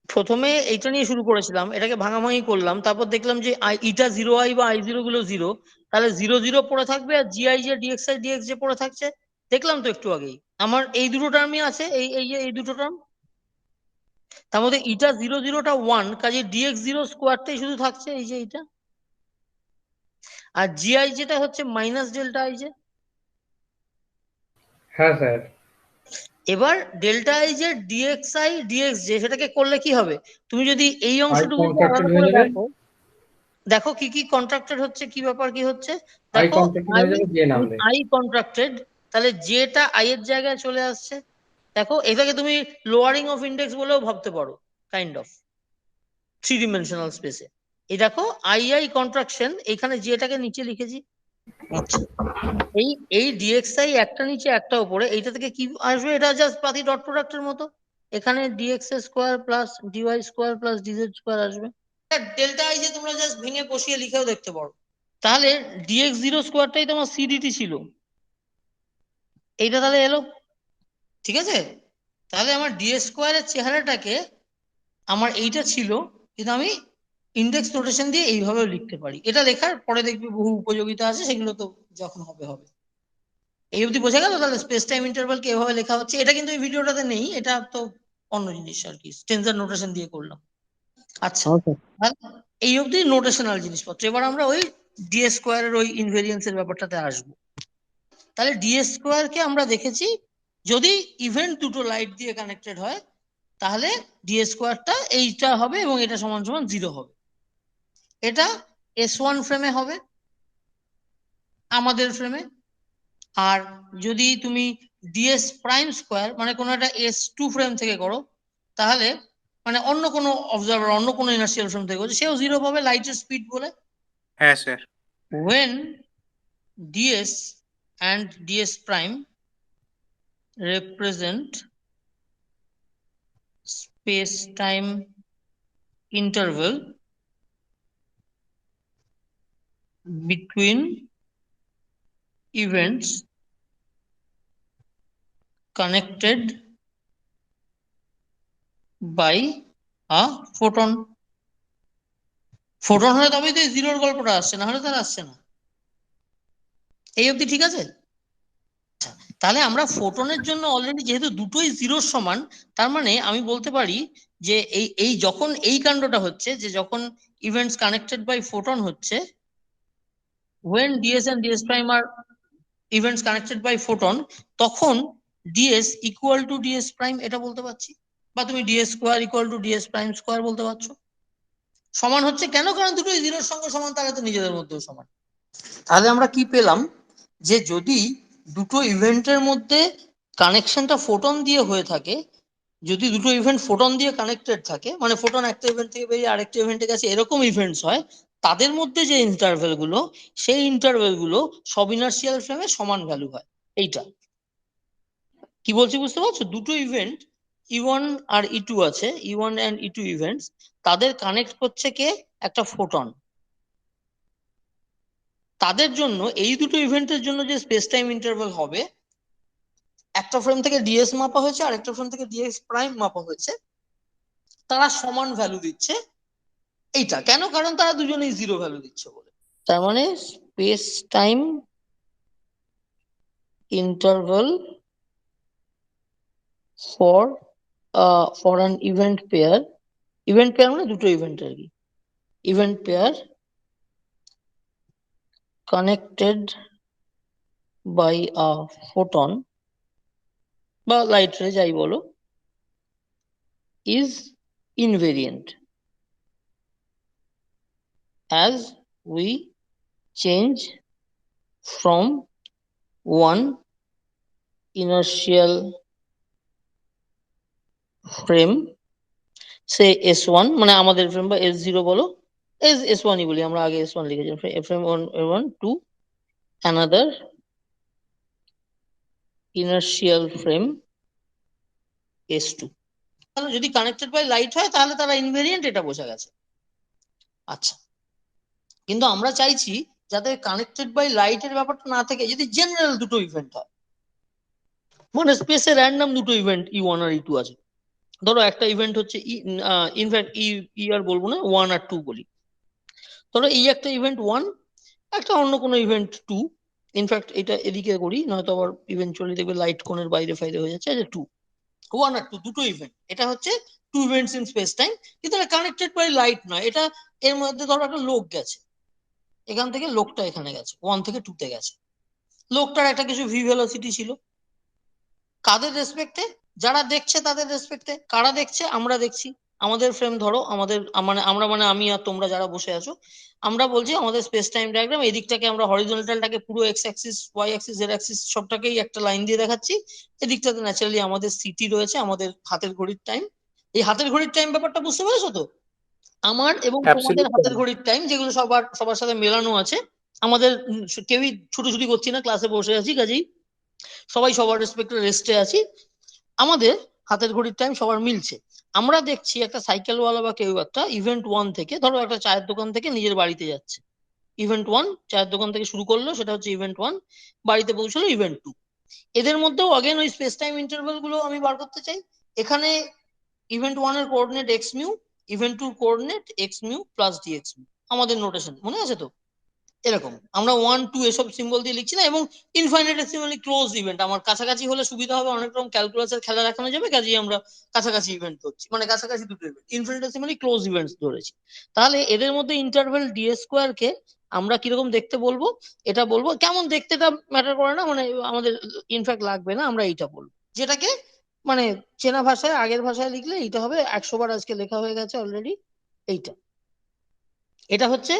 প্রথমে এইটা নিয়ে শুরু করেছিলাম, এটাকে ভাঙাভাঙি করলাম, তারপর দেখলাম যে ইটা 0 আই বা আই 0 গুলো 0, তাহলে 0 0 পড়ে থাকবে আর g i j DXI dx j পড়ে থাকছে। দেখলাম তো একটু আগেই আমার এই দুটো টার্মই আছে, এই দুটো টার্ম, তার মধ্যে ইটা 0 0টা 1, কাজে ডিএক্স 0 স্কোয়ারটাই শুধু থাকছে, এই যে এইটা, আর জিআই যেটা হচ্ছে মাইনাস ডেল্টা আই জে। হ্যাঁ স্যার। এবার delta i j DXI dx j সেটাকে করলে কি হবে, তুমি যদি এই আই অংশটুকুকে কন্ট্রাক্টেড আলাদা হয়ে করে যাবে, দেখো, দেখো কি কি কন্ট্রাক্টেড হচ্ছে, কি ব্যাপার কি হচ্ছে, আই দেখো কন্ট্রাক্টেড হয়ে যাবে জে নামবে। আই কন্ট্রাক্টেড, তাহলে যেটা আই এর জায়গায় চলে আসছে, দেখো এটাকে তুমি লোয়ারিং অফ ইন্ডেক্স বলেও ভাবতে পারো, কাইন্ড অফ 3 ডিমেনশনাল স্পেসে। এই দেখো আই কন্ট্রাকশন, এখানে যেটাকে নিচে লিখেছি। আচ্ছা, এই ডিএক্সআই একটা নিচে একটা উপরে, এইটা থেকে কি আসবে, এটা জাস্ট পাতি ডট প্রোডাক্টের মতো, এখানে d x square plus d y square plus d z square আসবে। ডেল্টা আই যে তোমরা জাস্ট ভেঙে বসিয়ে লিখেও দেখতে পারো। তাহলে ডিএক্স 0 স্কোয়ারটাই তোমার সিডিটি ছিল, এইটা তাহলে এলো, ঠিক আছে। তাহলে আমার ডিএক্স স্কোয়ারের চেহারাটাকে, আমার এইটা ছিল, কিন্তু আমি ইন্ডেক্স নোটেশন দিয়ে এইভাবেও লিখতে পারি। এটা লেখার পরে দেখবি বহু উপযোগিতা আছে, সেগুলো তো যখন হবে হবে। এই অবধি বোঝা গেল তাহলে স্পেস টাইম ইন্টারভালকে এভাবে লেখা হচ্ছে। এটা কিন্তু এই ভিডিওটাতে নেই, এটা তো অন্য জিনিস আর কি, টেনজার নোটেশন দিয়ে করলাম। আচ্ছা, তাহলে এই অবধি নোটেশনাল জিনিসপত্র। এবার আমরা ওই ডি স্কোয়ারের ওই ইনভেরিয়েন্স এর ব্যাপারটাতে আসবো। তাহলে ডি স্কোয়ার কে আমরা দেখেছি, যদি ইভেন্ট দুটো লাইট দিয়ে কানেক্টেড হয় তাহলে ডি স্কোয়ারটা এইটা হবে এবং এটা সমান সমান 0 হবে। এটা S1 ফ্রেমে হবে, আমাদের ফ্রেমে। আর যদি তুমি ডিএস প্রাইম স্কোয়ার মানে কোনো একটা S2 ফ্রেম থেকে করো, তাহলে মানে অন্য কোনো অবজারভার, অন্য কোনো ইনার্শিয়াল ফ্রেম থেকে করছে, সেও 0 পাবে লাইটের স্পিড বলে। হ্যাঁ sir. when ds and ds prime represent space time interval between events connected by a photon. Photon হলে তবেই তো 0-র গল্পটা আসছে, না হলে তার আসছে না। এই অবধি ঠিক আছে? তাহলে আমরা ফোটনের জন্য অলরেডি যেহেতু দুটোই 0-র সমান, তার মানে আমি বলতে পারি যে এই যখন এই কাণ্ডটা হচ্ছে, যে যখন ইভেন্টস কানেক্টেড বাই ফোটন হচ্ছে, when ds and ds prime are events connected by photon, তখন ds equal to ds prime এটা বলতে পারছি, বা তুমি ds square equal to ds prime square বলতে পারছো। সমান হচ্ছে কেন, কারণ দুটোই 0-র সঙ্গে সমান, তাহলে তো নিজেদের মধ্যেও সমান। তাহলে আমরা কি পেলাম, যে যদি দুটো ইভেন্টের মধ্যে কানেকশনটা ফোটন দিয়ে হয়ে থাকে, যদি দুটো ইভেন্ট ফোটন দিয়ে কানেক্টেড থাকে, মানে ফোটন একটা ইভেন্ট থেকে বেরিয়ে আরেকটা ইভেন্টের কাছে এরকম ইভেন্টস হয়, তাদের মধ্যে যে ইন্টারভেল গুলো, সেই ইন্টারভেল গুলো সব ইনার্শিয়াল ফ্রেমে সমান ভ্যালু হয়। এইটা কি বলছি বুঝতে পারছো? দুটো ইভেন্ট E1 আর E2 আছে, E1 and E2 ইভেন্টস, তাদের কানেক্ট করছে কে, একটা ফোটন। তাদের জন্য এই দুটো ইভেন্টের জন্য যে স্পেস টাইম ইন্টারভেল হবে, একটা ফ্রেম থেকে ডিএস মাপা হয়েছে আর একটা ফ্রেম থেকে ডিএস প্রাইম মাপা হয়েছে, তারা সমান ভ্যালু দিচ্ছে। এইটা কেন, কারণ তারা দুজনেই 0 ভ্যালু দিচ্ছে বলে। তার মানে space time interval for an event pair মানে দুটো ইভেন্ট আর কি, event pair connected by a photon বা লাইট রে যাই বলো is invariant as we change from one inertial frame say S1 মানে আমাদের ফ্রেম বা S0 বলো S1 ই বলি আমরা আগে S1 লিখেছি frame 1 to another inertial frame S2 যদি কানেক্টেড বাই লাইট হয় তাহলে তারা ইনভেরিয়েন্ট, এটা বোঝা গেছে। আচ্ছা, কিন্তু আমরা চাইছি যাতে কানেক্টেড বাই লাইটের ব্যাপারটা না থেকে যদি জেনারেল দুটো ইভেন্ট হয়, মানে স্পেসে র্যান্ডম দুটো ইভেন্ট E1 আর E2 আছে। ধরো একটা ইভেন্ট হচ্ছে ইনফ্যাক্ট ই আর বলবো না, 1 আর 2 বলি। ধরো এই একটা ইভেন্ট 1, একটা অন্য কোনো ইভেন্ট 2। ইনফ্যাক্ট এটা এদিকে করি, নয়তো আবার ইভেন্চুয়ালি দেখবে লাইট কোণের বাইরে ফাইরে হয়ে যাচ্ছে। 1 আর 2 দুটো ইভেন্ট, এটা হচ্ছে two events in space time, কিন্তু এটা কানেক্টেড বাই লাইট নয়। এটা এর মধ্যে ধরো একটা লোক গেছে, এখান থেকে লোকটা এখানে গেছে, 1 থেকে 2 তে গেছে। লোকটার একটা কিছু ভি ভেলোসিটি ছিল, কাদের রেসপেক্টে? যারা দেখছে তাদের রেসপেক্টে। কারা দেখছে? আমরা দেখছি। আমাদের ফ্রেম ধরো, আমাদের মানে আমরা মানে আমি আর তোমরা যারা বসে আছো, আমরা বলছি আমাদের স্পেস টাইম ডায়াগ্রাম এই দিকটাকে আমরা হরিজন্টালটাকে পুরো x axis, y axis, z axis সবটাকেই একটা লাইন দিয়ে দেখাচ্ছি। এদিকটাতে ন্যাচারালি আমাদের সিটি রয়েছে, আমাদের হাতের ঘড়ির টাইম। এই হাতের ঘড়ির টাইম ব্যাপারটা বুঝতে পেরেছো তো? আমার এবং তোমাদের হাতের ঘড়ির টাইম, যেগুলো সবার সাথে মেলানো আছে। আমাদের কেউই ছুটোছুটি করছি না, ক্লাসে বসে আছি, কাজেই সবাই সবার রেসপেক্টে রেস্টে আছি। আমাদের হাতের ঘড়ির টাইম সবার মিলছে। আমরা দেখছি একটা সাইকেলওয়ালা বা কেউ একটা ইভেন্ট 1 থেকে, ধরো একটা চায়ের দোকান থেকে নিজের বাড়িতে যাচ্ছে। ইভেন্ট 1 চায়ের দোকান থেকে শুরু করলো, সেটা হচ্ছে ইভেন্ট 1, বাড়িতে পৌঁছলো ইভেন্ট 2। এদের মধ্যেও অগেন ওই স্পেস টাইম ইন্টারভ্যাল গুলো আমি বার করতে চাই। এখানে ইভেন্ট 1 এর coordinate x mu, event 2 coordinate x mu plus D x mu. আমাদের নোটেশন মনে আছে তো? এরকম আমরা 1 2 এসব সিম্বল দিয়ে লিখছি না। এবং ইনফাইনিটেসিমালি ক্লোজ ইভেন্ট, আমার কাছাকাছি হলে সুবিধা হবে, অনেক রকম ক্যালকুলাসের খেলা দেখানো যাবে, কাজেই আমরা কাছাকাছি ইভেন্ট ধরছি, মানে কাছাকাছি দুটো ইভেন্ট ইনফাইনিটেসিমালি ক্লোজ ইভেন্টস ধরেছি। তাহলে এদের মধ্যে ইন্টারভ্যাল ডি স্কোয়ার কে আমরা কিরকম দেখতে বলবো? এটা বলবো, কেমন দেখতেটা ম্যাটার করে না, মানে আমাদের ইনফ্যাক্ট লাগবে না, আমরা এইটা বলবো, যেটাকে মানে চেনা ভাষায় আগের ভাষায় লিখলে এইটা হবে। 100 বার আজকে লেখা হয়ে গেছে অলরেডি। এইটা, এটা হচ্ছে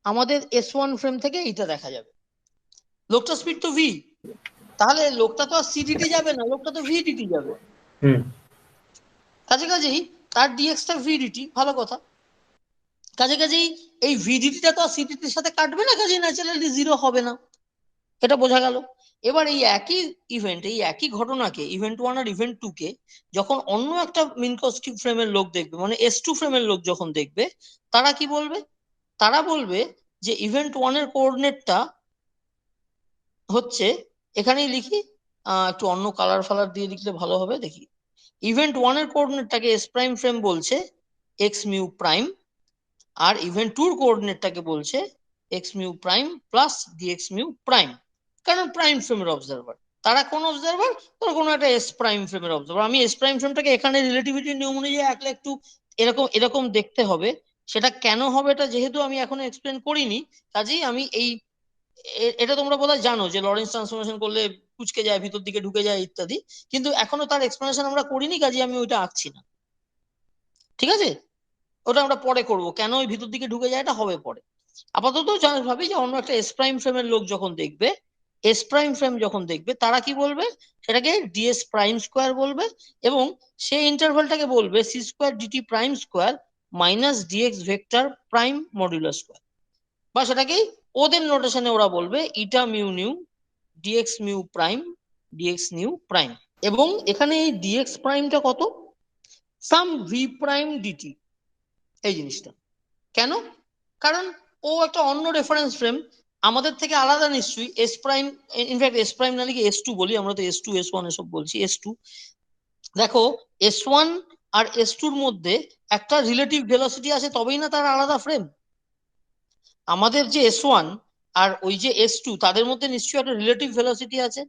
আমাদের S1 ফ্রেম থেকে এইটা দেখা যাবে। লোকটা স্পিড তো ভি, তাহলে লোকটা তো আর সিডিটি যাবে না, লোকটা তো ভিডিটি যাবে। কাজেই তার ডিএক্সটা ভিডিটি, ভালো কথা। কাজেই এই ভিডিটিটা তো আর সিডিটির সাথে কাটবে না, কাজেই ন্যাচারালি জিরো হবে না। এটা বোঝা গেল। এবার এই একই ইভেন্ট, এই একই ঘটনাকে ইভেন্ট 1 আর ইভেন্ট 2 কে যখন অন্য একটা মিনকস্কিউ ফ্রেমের লোক দেখবে, মানে S2 ফ্রেমের লোক যখন দেখবে, তারা কি বলবে? তারা বলবে যে ইভেন্ট 1 এর কোঅর্ডিনেটটা হচ্ছে, এখানেই লিখি, একটু অন্য কালার ফালার দিয়ে লিখলে ভালো হবে, দেখি। ইভেন্ট 1 এর কোঅর্ডিনেটটাকে এস প্রাইম ফ্রেম বলছে এক্স মিউ প্রাইম, আর ইভেন্ট 2 এর কোঅর্ডিনেটটাকে বলছে x mu prime plus d x mu prime. কারণ প্রাইম ফ্রেমের অবজারভার, তারা কোন অবজারভার? তারা কোনো একটা এস প্রাইম ফ্রেমের অবজারভার। আমি এস প্রাইম ফ্রেমটাকে এখানে রিলেটিভিটি নিয়ম অনুযায়ী আঁকলে একটু এরকম এরকম দেখতে হবে। সেটা কেন হবে এটা যেহেতু আমি এখনো এক্সপ্লেন করিনি, কাজেই আমি এই এটা তোমরা বোধহয় জানো যে লরেন্স ট্রান্সফরমেশন করলে কুচকে যায়, ভিতর দিকে ঢুকে যায় ইত্যাদি, কিন্তু এখনো তার এক্সপ্লেনেশন আমরা করিনি, কাজে আমি ওইটা আঁকছি না। ঠিক আছে, ওটা আমরা পরে করব, কেন ওই ভিতর দিকে ঢুকে যায় এটা হবে পরে। আপাতত ভাবি যে অন্য একটা এস প্রাইম ফ্রেমের লোক যখন দেখবে, এস প্রাইম ফ্রেম যখন দেখবে, তারা কি বলবে? সেটাকে ডিএস প্রাইম স্কোয়ার বলবে, এবং সেই ইন্টারভ্যালটাকে বলবে c square dt prime square minus dx vector prime modulus square, বা সেটাকেই ওদের নোটেশনে ওরা বলবে eta mu nu dx mu prime dx nu prime. এবং এখানে এই ডিএক্স প্রাইমটা কত? Some v prime dt. এই জিনিসটা কেন? কারণ ও একটা অন্য রেফারেন্স ফ্রেম, আমাদের থেকে আলাদা নিশ্চয়ই। S prime, in fact S prime না লিখে S2 বলি, আমরা তো S2 S1 এসব বলছি। S2 দেখো, S1 আর S2 এর মধ্যে একটা রিলেটিভ ভেলোসিটি আছে, তবেই না তার আলাদা ফ্রেম। আমাদের যে S1 আর ওই যে S2, তাদের মধ্যে নিশ্চয়ই একটা রিলেটিভ ভেলোসিটি আছে,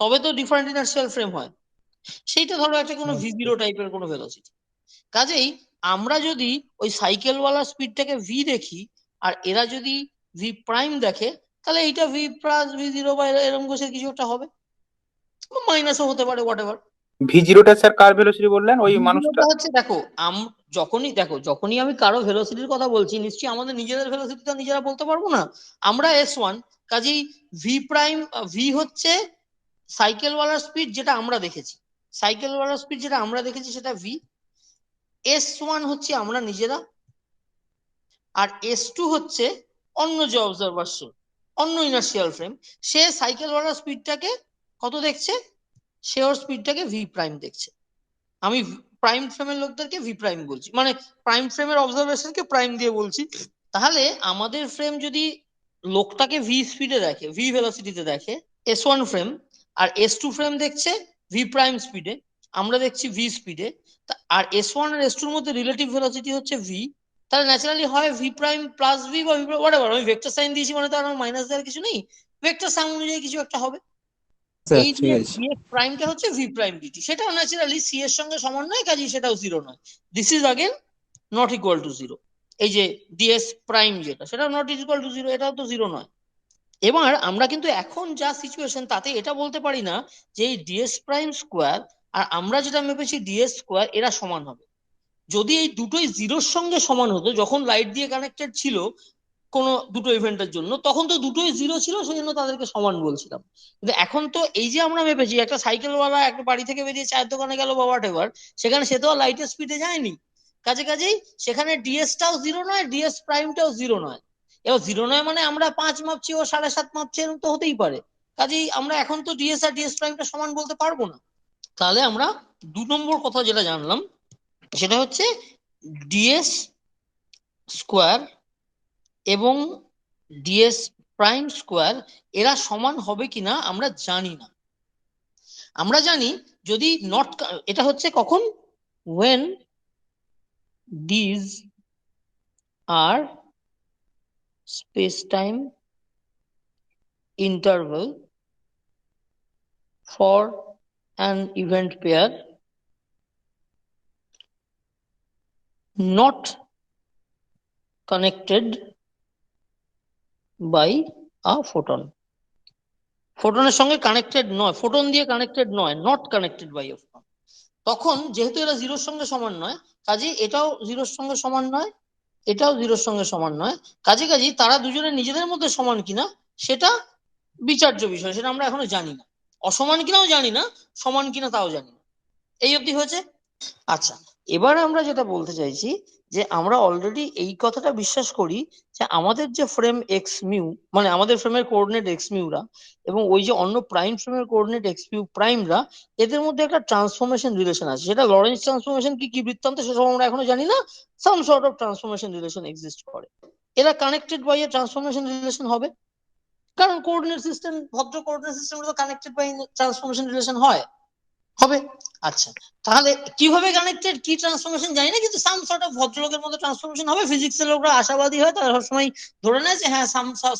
তবে তো ডিফারেন্ট ইনার্শিয়াল ফ্রেম হয়। সেইটা ধরো একটা কোনো V0 টাইপের কোনো ভেলোসিটি। কাজেই আমরা যদি ওই সাইকেলওয়ালা স্পিডটাকে ভি দেখি, আর এরা যদি ভি প্রাইম দেখে, তাহলে এইটা ভি প্লাস ভি জিরো বা এরকম কিছু একটা হবে, মাইনাসও হতে পারে, হোয়াট এভার। V0টা স্যার কার ভেলোসিটি বললেন ওই মানুষটা? হচ্ছে দেখো যখনই আমি কারো ভেলোসিটির কথা বলছি, নিশ্চয়ই আমাদের নিজেদের ভেলোসিটি তো নিজেরা বলতে পারবো না। আমরা S1, কাজেই ভি প্রাইম, ভি হচ্ছে সাইকেলওয়ালার স্পিড যেটা আমরা দেখেছি, সেটা ভি। S1 হচ্ছে আমরা নিজেরা, আর S2 হচ্ছে অন্য যে অবজারভার, অন্য ইনার্শিয়াল ফ্রেম, সে সাইকেলওয়ালার স্পিডটাকে কত দেখছে, সে ওর স্পিডটাকে ভি প্রাইম দেখছে। আমি প্রাইম ফ্রেমের লোকদেরকে ভি প্রাইম বলছি, মানে প্রাইম ফ্রেমের অবজারভেশনকে প্রাইম দিয়ে বলছি। তাহলে আমাদের ফ্রেম যদি লোকটাকে ভি স্পিডে দেখে, ভি ভেলোসিটিতে দেখে S1 ফ্রেম, আর S2 ফ্রেম দেখছে ভি প্রাইম স্পিডে, আমরা দেখছি ভি স্পিডে, আর S1 আর S2 এর মধ্যে রিলেটিভ ভেলোসিটি হচ্ছে ভি, তাহলে ন্যাচারালি হয় ভি প্রাইম প্লাস ভি বা ভি হোয়াট এভার। আমি ভেক্টর সাইন দিয়েছি মানে তো আর মাইনাস দেওয়ার কিছু নেই, ভেক্টর সাইন অনুযায়ী কিছু একটা হবে। এই যে ডিএস প্রাইমটা হচ্ছে ভি প্রাইম ডিটি, সেটাও ন্যাচারালি সি এর সঙ্গে সমান নয়, কাজেই সেটাও জিরো নয়। This is again not equal to zero. এই যে ডিএস প্রাইম যেটা, সেটাও নট ইকুয়াল টু জিরো, এটাও তো জিরো নয়। এবার আমরা কিন্তু এখন যা সিচুয়েশন তাতে এটা বলতে পারি না যে এই ডিএস প্রাইম স্কোয়ার আর আমরা যেটা মেপেছি ডিএস স্কোয়ার এরা সমান হবে। যদি এই দুটোই জিরোর সঙ্গে সমান হতো, যখন লাইট দিয়ে কানেক্টেড ছিল কোন দুটো ইভেন্টের জন্য, তখন তো দুটোই জিরো ছিল, সেই জন্য তাদেরকে সমান বলছিলাম। কিন্তু এখন তো এই যে আমরা মেপেছি, একটা সাইকেলওয়ালা একটা বাড়ি থেকে বেরিয়ে চায়ের দোকানে গেল বা হোয়াট এভার, সেখানে সে তো লাইটের স্পিডে যায়নি, কাজেই সেখানে ডিএসটাও জিরো নয়, ডিএস প্রাইমটাও জিরো নয়। এবার জিরো নয় মানে আমরা 5 মাপছি ও 7.5 মাপছি, এরকম তো হতেই পারে। কাজেই আমরা এখন তো ডিএস আর ডিএস প্রাইমটা সমান বলতে পারবো না। তাহলে আমরা 2 নম্বর কথা যেটা জানলাম সেটা হচ্ছে ডিএস স্কোয়ার এবং ডিএস প্রাইম স্কোয়ার এরা সমান হবে কিনা আমরা জানি না। আমরা জানি যদি নট, এটা হচ্ছে কখন, when these are space time interval for an event pair not connected by a photon, ফোটনের সঙ্গে কানেক্টেড নয়, ফোটন দিয়ে কানেক্টেড নয়, not connected by a photon, তখন যেহেতু এরা জিরোর সঙ্গে সমান নয়, কাজে এটাও জিরোর সঙ্গে সমান নয়, এটাও জিরোর সঙ্গে সমান নয়, কাজেই তারা দুজনে নিজেদের মধ্যে সমান কিনা সেটা বিচার্য বিষয়, সেটা আমরা এখনো জানি না। অসমান কিনাও জানি না, সমান কিনা তাও জানি না। এই অবধি হয়েছে। আচ্ছা, এবার আমরা যেটা বলতে চাইছি যে আমরা অলরেডি এই কথাটা বিশ্বাস করি যে আমাদের যে ফ্রেম এক্স মিউ, মানে আমাদের ফ্রেমের কোঅর্ডিনেট এক্স মিউরা এবং ওই যে অন্য প্রাইম ফ্রেমের কোঅর্ডিনেট এক্স মিউ প্রাইমরা, এদের মধ্যে একটা ট্রান্সফরমেশন রিলেশন আছে। সেটা লরেন্স ট্রান্সফরমেশন কি বৃত্তান্ত সেসব আমরা এখনো জানি না, some sort of transformation relation exist করে। এরা connected by a transformation relation হবে, কারণ কোঅর্ডিনেট সিস্টেম, ভদ্র কোঅর্ডিনেট সিস্টেম তো কানেক্টেড বাই ট্রান্সফরমেশন রিলেশন হবে। আচ্ছা, তাহলে কিভাবে কানেক্টেড, কি ট্রান্সফরমেশন জানি না, কিন্তু সাম সর্ট অফ ভদ্রলোকের মতো ট্রান্সফরমেশন হবে। ফিজিক্সের লোকরা আশাবাদী হয়, তারা সবসময় ধরে নেয় যে হ্যাঁ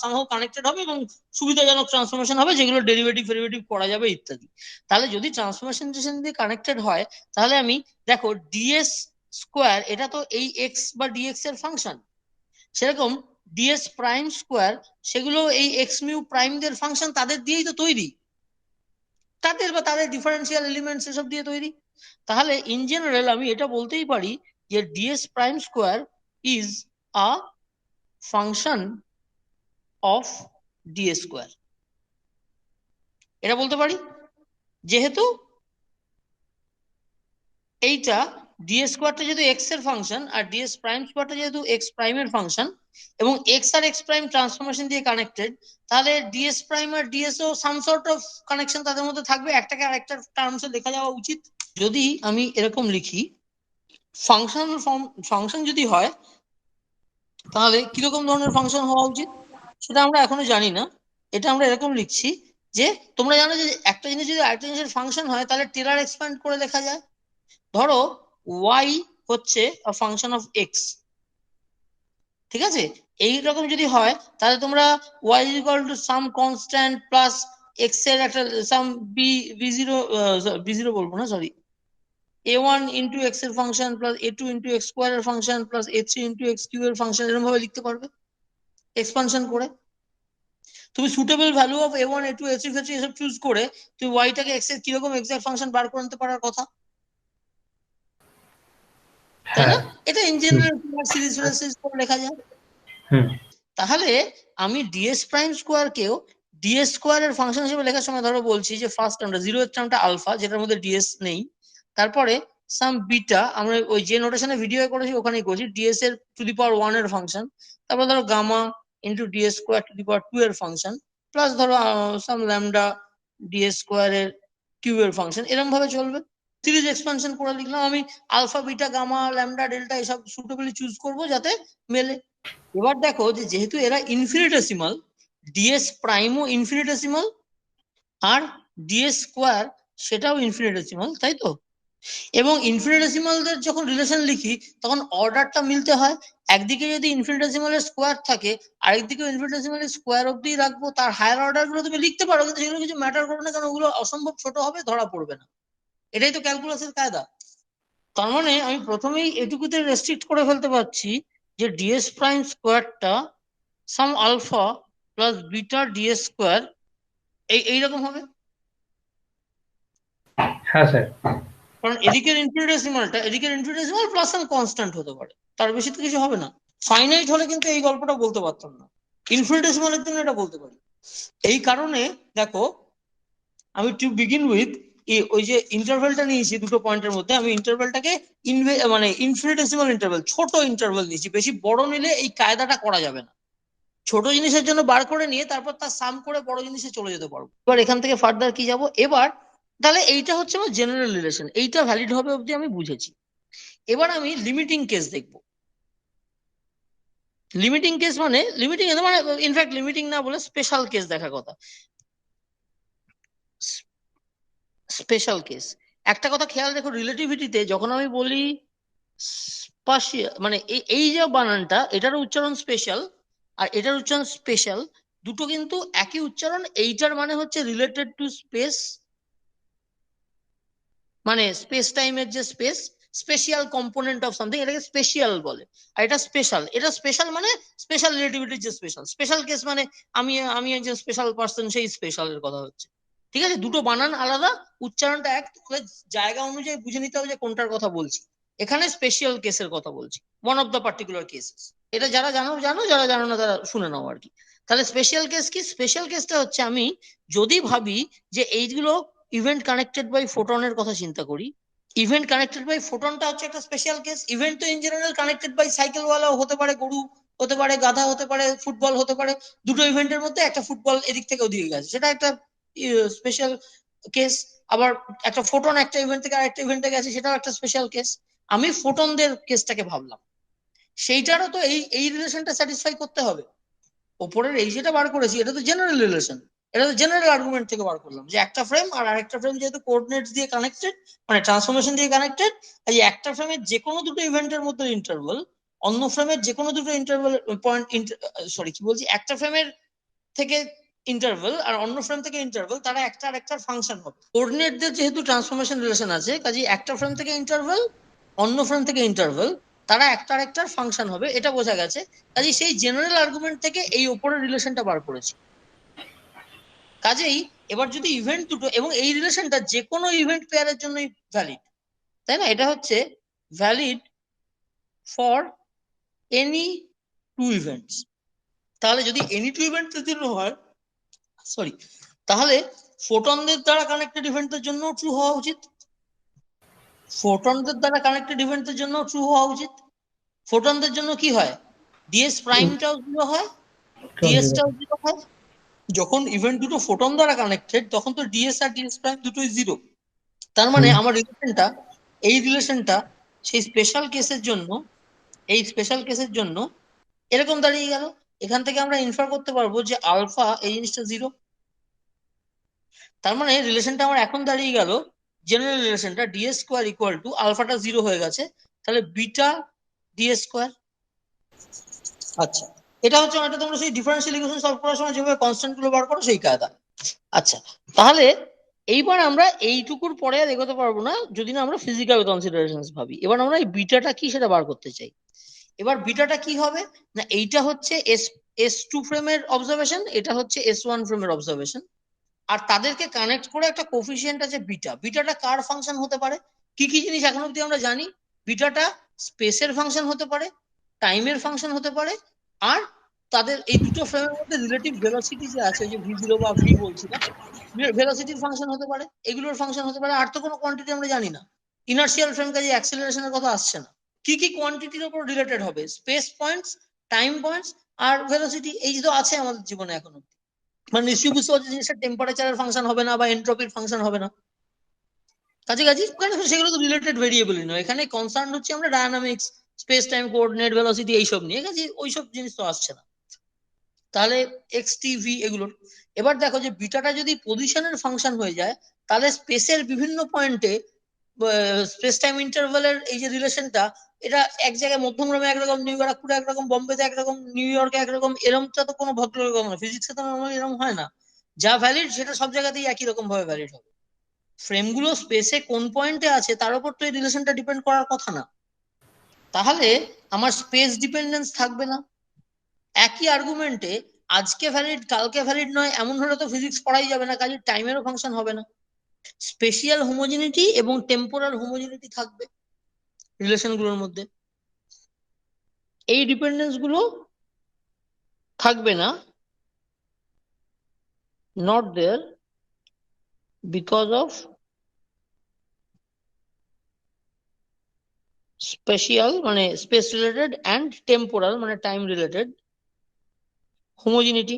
সামহাউ কানেক্টেড হবে এবং সুবিধাজনক ট্রান্সফরমেশন হবে, যেগুলো ডেরিভেটিভ ফেরিভেটিভ করা যাবে ইত্যাদি। তাহলে যদি ট্রান্সফরমেশন দিয়ে কানেক্টেড হয়, তাহলে আমি দেখো ডিএস স্কোয়ার এটা তো এই এক্স বা ডিএক্স এর ফাংশন, সেরকম ডিএস প্রাইম স্কোয়ার সেগুলো এই এক্স মিউ প্রাইমদের ফাংশন, তাদের দিয়েই তো তৈরি, তাদের বা তাদের ডিফারেন্সিয়াল এলিমেন্টস এসব দিয়ে তৈরি। তাহলে ইন জেনারেল আমি এটা বলতেই পারি যে ds prime square is a function of DS square, এটা বলতে পারি, যেহেতু এইটা ডিএস স্কোয়ারটা যেহেতু এক্স এর ফাংশন আর ডিএস প্রাইম স্কোয়ারটা যেহেতু এক্স প্রাইমের ফাংশন এবং এক্স আর এক্স প্রাইম ট্রান্সফরমেশন দিয়ে কানেক্টেড, তাহলে ডিএস প্রাইম আর ডিএস ও সাম সর্ট অফ কানেকশন তাদের মধ্যে থাকবে, একটাকে আরেকটার টার্মসে লেখা যাওয়া উচিত। যদি আমি এরকম লিখি ফাংশন যদি হয়, তাহলে কিরকম ধরনের ফাংশন হওয়া উচিত সেটা আমরা এখনো জানি না। এটা আমরা এরকম লিখছি যে তোমরা জানো যে একটা জিনিস যদি আরেকটা জিনিসের ফাংশন হয় তাহলে টেলার এক্সপ্যান্ড করে লেখা যায়। ধরো y হচ্ছে ফাংশন অফ এক্স, ঠিক আছে, এইরকম যদি হয় তাহলে তোমরা y is equal to some constant plus x এর একটা সাম b0 বলবো না, সরি, a1 ইন্টু এক্স এর function plus a2 into x square এর function plus a3 into x cube এর ফাংশন, এরকম ভাবে লিখতে পারবে এক্সপানশন করে। তুমি suitable value of a1 a2 a3 a4 এসব চুজ করে তুমি ওয়াইটাকে এক্স এর কিরকম এক্সাক্ট ফাংশন বার করে নিতে পারার কথা, তাই না? হ্যাঁ। এটা ইন জেনারেল সিরিজ করে লেখা যায়। হুম। তাহলে আমি ডিএস প্রাইম স্কোয়ার কেও ডিএস স্কোয়ার এর ফাংশন হিসেবে লেখার সময় ধরো বলছি যে ফার্স্ট টার্মটা জিরো এর টার্মটা আলফা, যেটার মধ্যে ডিএস নেই, তারপরে সাম বিটা, আমরা ওই যে নোটেশনে ভিডিও করেছি ওখানেই করছি, ডিএস এর টু দি পাওয়ার 1 এর ফাংশন, তারপর ধরো gamma into ds square to the power 2 এর ফাংশন, প্লাস ধরো সাম ল্যামডা ডিএস স্কোয়ার এর কিউ এর ফাংশন, এরকম ভাবে চলবে। সিরিজ এক্সপানশন করে লিখলাম আমি alpha beta gamma lambda delta এসব সুটেবলি চুজ করব যাতে মেলে। এবার দেখো যে যেহেতু এরা ইনফিনিটেসিমাল, ডিএস প্রাইমও ইনফিনিটেসিমাল আর ডিএস স্কোয়ার সেটাও ইনফিনিটেসিমাল, তাই তো? এবং ইনফিনিটেসিমালদের যখন রিলেশন লিখি তখন অর্ডারটা মিলতে হয়। একদিকে যদি ইনফিনিটেসিমালের স্কোয়ার থাকে আরেকদিকে ইনফিনিটেসিমালের স্কোয়ার অব্দি রাখবো, তার হায়ার অর্ডার গুলো তুমি লিখতে পারো, কিন্তু সেগুলো কিছু ম্যাটার করবে না, কারণ ওগুলো অসম্ভব ছোট হবে, ধরা পড়বে না। এটাই তো ক্যালকুলাসের কায়দা। তার মানে আমি প্রথমেই এটুকুতে রেস্ট্রিক্ট করে ফেলতে পারছি যে ডিএস প্রাইম স্কোয়ারটা some alpha plus beta ds square এইরকম হবে। হ্যাঁ স্যার। কারণ এদিকের ইনফিনিটেসিমাল প্লাস সাম কনস্ট্যান্ট হতে পারে, তার বেশি তো কিছু হবে না। ফাইনাইট হলে কিন্তু এই গল্পটা বলতে পারতাম না, ইনফিনিটেসিমালের জন্য এটা বলতে পারি। এই কারণে দেখো আমি টু বিগিন উইথ ওই যে ইন্টারভেলটা নিয়েছি দুটো পয়েন্টের মধ্যে, আমি ইন্টারভেলটাকে মানে ইনফিনিটেসিমাল ইন্টারভেল, ছোট ইন্টারভেল নিয়েছি। বেশি বড় নিলে এই কায়দাটা করা যাবে না। ছোট জিনিসের জন্য বার করে নিয়ে তারপর তার সাম করে বড় জিনিসে চলে যেতে পারবো। এবার এখান থেকে ফার্দার কি যাব এবার, তাহলে এইটা হচ্ছে আমার জেনারেল রিলেশন, এইটা ভ্যালিড হবে অবধি আমি বুঝেছি। এবার আমি লিমিটিং কেস দেখবো। লিমিটিং কেস মানে ইনফ্যাক্ট লিমিটিং না বলে স্পেশাল কেস দেখার কথা। স্পেশাল কেস, একটা কথা খেয়াল দেখো, রিলেটিভিটিতে যখন আমি বলি মানে এই যে বানানটা, এটার উচ্চারণ স্পেশাল আর এটার উচ্চারণ স্পেশাল, দুটো কিন্তু একই উচ্চারণ। এইটার মানে হচ্ছে রিলেটেড টু স্পেস, মানে স্পেস টাইমের যে space, special component of something, এটাকে স্পেশাল বলে। আর এটা স্পেশাল, এটা স্পেশাল মানে স্পেশাল রিলেটিভিটির যে স্পেশাল। স্পেশাল কেস মানে আমি একজন স্পেশাল পার্সন, সেই স্পেশালের কথা হচ্ছে। ঠিক আছে, দুটো বানান আলাদা, উচ্চারণটা এক, জায়গা অনুযায়ী বুঝে নিতে হবে যে কোনটার কথা বলছি। এখানে স্পেশাল কেসের কথা বলছি, one of the particular cases. এটা যারা জানো জানো, যারা জানো না তারা শুনে নাও আর কি। তাহলে স্পেশাল কেস কি? স্পেশাল কেসটা হচ্ছে আমি যদি ভাবি যে এইগুলো ইভেন্ট কানেক্টেড বাই ফোটনের কথা চিন্তা করি, ইভেন্ট কানেক্টেড বাই ফোটনটা হচ্ছে একটা স্পেশাল কেস। ইভেন্ট তো ইন জেনারেল কানেক্টেড বাই সাইকেলওয়ালাও হতে পারে, গরু হতে পারে, গাধা হতে পারে, ফুটবল হতে পারে। দুটো ইভেন্টের মধ্যে একটা ফুটবল এদিক থেকে ওদিকে গেছে, সেটা একটা স্পেশাল কেস। আবার একটা ফোটন একটা ইভেন্ট থেকে আরেকটা ইভেন্টে গেছে, সেটাও একটা স্পেশাল কেস। আমি ফোটনদের কেসটাকে ভাবলাম, সেইটারও তো এই রিলেশনটা স্যাটিসফাই করতে হবে। ওপরের এই যেটা বার করেছি এটা তো জেনারেল রিলেশন, এটা তো জেনারেল আর্গুমেন্ট থেকে বার করলাম যে একটা ফ্রেম আর আরেকটা ফ্রেম যেহেতু কোঅর্ডিনেটস দিয়ে কানেক্টেড, মানে ট্রান্সফরমেশন দিয়ে কানেক্টেড, এই একটা ফ্রেমের যে কোনো দুটো ইভেন্টের মধ্যে ইন্টারভাল অন্য ফ্রেমের যে কোনো দুটো ইন্টারভাল পয়েন্ট, একটা ফ্রেমের থেকে ইন্টারভাল আর অন্য ফ্রেম থেকে ইন্টারভাল, তারা একটা আর একটার ফাংশন হবে। কোঅর্ডিনেটদের যেহেতু ট্রান্সফরমেশন রিলেশন আছে, কাজেই একটা ফ্রেম থেকে ইন্টারভাল অন্য ফ্রেম থেকে ইন্টারভাল, তারা একটা আর একটার ফাংশন হবে, এটা বোঝা গেছে। কাজেই সেই জেনারেল আর্গুমেন্ট থেকে এই ওপরের রিলেশনটা বার করেছি। কাজেই এবার যদি ইভেন্ট দুটো, এবং এই রিলেশনটা যে কোনো ইভেন্ট পেয়ারের জন্যই ভ্যালিড, তাই না? এটা হচ্ছে valid for any two events. তাহলে যদি এনি টু ইভেন্টের জন্য হয়, তাহলে ফোটনদের দ্বারা কানেক্টেড ইভেন্টের জন্য ট্রু হওয়া উচিত, ফোটনদের দ্বারা কানেক্টেড ইভেন্টের জন্য ট্রু হওয়া উচিত। ফোটনদের জন্য কি হয়? ডিএস প্রাইমটাও 0 হয়, ডিএসটাও 0 হয়। যখন ইভেন্ট দুটো ফোটন দ্বারা কানেক্টেড তখন তো ডিএস আর ডিএস প্রাইম দুটোই 0। তার মানে আমার রিলেশনটা, এই রিলেশনটা সেই স্পেশাল কেসের জন্য, এই স্পেশাল কেসের জন্য এরকম দাঁড়িয়ে গেল। এখান থেকে আমরা ইনফার করতে পারবো যে আলফা এই জিনিসটা 0। তার মানে রিলেশনটা আমার এখন দাঁড়িয়ে গেল, জেনারেল রিলেশনটা ডিএস স্কোয়ার ইকুয়াল টু আলফাটা 0 হয়ে গেছে, তাহলে বিটা ডিএস স্কোয়ার। আচ্ছা, এটা হচ্ছে এটা তোমরা সেই ডিফারেন্সিয়াল ইকুয়েশন সলভ করার সময় যেভাবে কনস্ট্যান্ট গুলো বার করো সেই কায়দা। আচ্ছা, তাহলে এইবার আমরা এইটুকুর পরে আর এগোতে পারবো না যদি না আমরা ফিজিক্যাল কনসিডারেশনস ভাবি। এবার আমরা এই বিটাটা কি সেটা বার করতে চাই। এবার বিটাটা কি হবে না, এইটা হচ্ছে S2 ফ্রেমের অবজারভেশন, এটা হচ্ছে S1 ফ্রেমের অবজারভেশন। আর তাদেরকে কানেক্ট করে একটা কোফিসিয়েন্ট আছে বিটা। বিটাটা কার ফাংশন হতে পারে? কি কি জিনিস এখন অব্দি আমরা জানি? বিটাটা স্পেসের ফাংশন হতে পারে, টাইমের ফাংশন হতে পারে, আর তাদের এই দুটো ফ্রেমের মধ্যে রিলেটিভ ভেলোসিটি যে আছে, যে v0 বা v বলছিলাম, ভেলোসিটির ফাংশন হতে পারে, এগুলোর ফাংশন হতে পারে। আর তো কোনো কোয়ান্টিটি আমরা জানি না। ইনার্শিয়াল ফ্রেম কাজে অ্যাক্সেলারেশনের কথা আসছে না। কি কি কোয়ান্টিটির উপর রিলেটেড হবে? স্পেস পয়েন্টস, টাইম পয়েন্টস আর ভেলোসিটি, এই যে তো আছে আমাদের জীবনে এখনো। মানে নিশ্চয়ই বুঝতে পারছি জিনিসটা টেম্পারেচারের ফাংশন হবে না বা এন্ট্রপির ফাংশন হবে না। কাছাকাছি, কারণ সেগুলো তো রিলেটেড ভেরিয়েবলই নয়। এখানে কনসার্ন হচ্ছে আমরা dynamics, space time coordinate, velocity এইসব নিয়ে, কাজে ওইসব জিনিস তো আসছে না। তাহলে এক্স টি ভি এগুলোর। এবার দেখো যে বিটাটা যদি পজিশনের ফাংশন হয়ে যায়, তাহলে স্পেসের বিভিন্ন পয়েন্টে স্পেস টাইম ইন্টারভ্যালের এই যে রিলেশনটা, এটা এক জায়গায় মধ্যমগ্রামে একরকম, নিউ ব্যারাকপুরে একরকম, বোম্বেতে একরকম, নিউ ইয়র্কে একরকম, এরকমটা তো কোনো ভদ্রলোক না, ফিজিক্সে তো নর্মালি এরকম হয় না। যা ভ্যালিড সেটা সব জায়গাতেই একই রকম ভাবে ভ্যালিড হবে। ফ্রেমগুলো স্পেসে কোন পয়েন্টে আছে তার উপর তো এই রিলেশনটা ডিপেন্ড করার কথা না। তাহলে আমার স্পেস ডিপেন্ডেন্স থাকবে না। একই আর্গুমেন্টে আজকে ভ্যালিড কালকে ভ্যালিড নয়, এমন হলে তো ফিজিক্স পড়াই যাবে না, কাজে টাইমেরও ফাংশন হবে না। স্পেশিয়াল হোমোজেনিটি এবং টেম্পোরাল হোমোজেনিটি থাকবে রিলেশনগুলোর মধ্যে। এই ডিপেন্ডেন্স গুলো থাকবে না, not there because of spatial মানে স্পেস রিলেটেড অ্যান্ড টেম্পোরাল মানে টাইম রিলেটেড হোমোজেনিটি।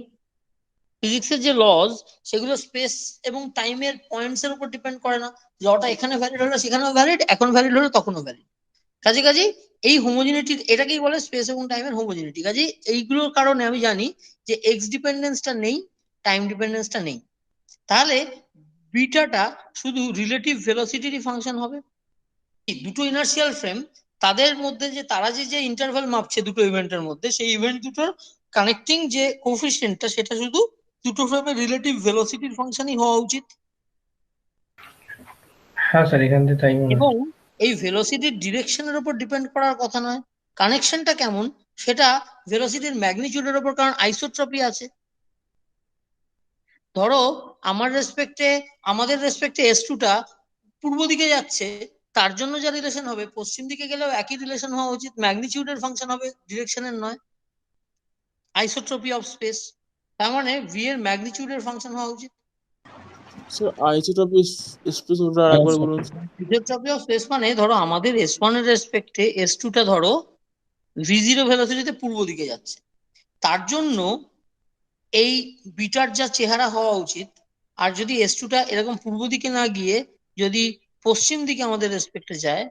ফিজিক্সের যে লজ, সেগুলো স্পেস এবং টাইমের পয়েন্টস এর উপর ডিপেন্ড করে না। লটা এখানে ভ্যালিড হলো সেখানেও ভ্যালিড, এখন ভ্যালিড হলো তখনও ভ্যালিড। কাজে কাজে এই হোমোজেনিটি, এটাকেই বলে স্পেস এবং টাইমের হোমোজেনিটি। কাজে এইগুলোর কারণে আমি জানি যে এক্স ডিপেন্ডেন্সটা নেই, টাইম ডিপেন্ডেন্সটা নেই। তাহলে বিটাটা শুধু রিলেটিভ ভেলোসিটিরই ফাংশন হবে। দুটো ইনার্শিয়াল ফ্রেম, তাদের মধ্যে যে তারা যে ইন্টারভ্যাল মাপছে দুটো ইভেন্টের মধ্যে, সেই ইভেন্ট দুটোর কানেক্টিং যে কোফিসিয়েন্টটা, সেটা শুধু দুটো ফ্রেমের রিলেটিভ ভেলোসিটির ফাংশনই হওয়া উচিত। হ্যাঁ স্যার, এখান থেকে তাই মনে এবং হয়। এই ভেলোসিটির ডিরেকশনের উপর ডিপেন্ড করার কথা নয়। কানেকশনটা কেমন সেটা ভেলোসিটির ম্যাগনিটিউডের উপর, কারণ আইসোট্রপি আছে। ধরো আমাদের রেসপেক্টে S2টা পূর্ব দিকে যাচ্ছে, তার জন্য যা রিলেশন হবে পশ্চিম দিকে গেলেও একই রিলেশন হওয়া উচিত, ম্যাগনিটিউডের ফাংশন হবে, ডিরেকশনের নয়। আইসোট্রপি অফ স্পেস, তার মানে ভি এর ম্যাগনিটিউডের ফাংশন হওয়া উচিত। স্যার আইসোট্রপি স্পেস ওটা আরেকবার বলুন। আইসোট্রপি অফ স্পেস মানে ধরো আমাদের S1 এর রেসপেক্টে S2টা ধরো v0 ভেলোসিটিতে পূর্ব দিকে যাচ্ছে, তার জন্য এই বিটার যা চেহারা হওয়া উচিত, আর যদি S2টা এরকম পূর্ব দিকে না গিয়ে যদি পশ্চিম দিকে আমাদের রেসপেক্টে যায়,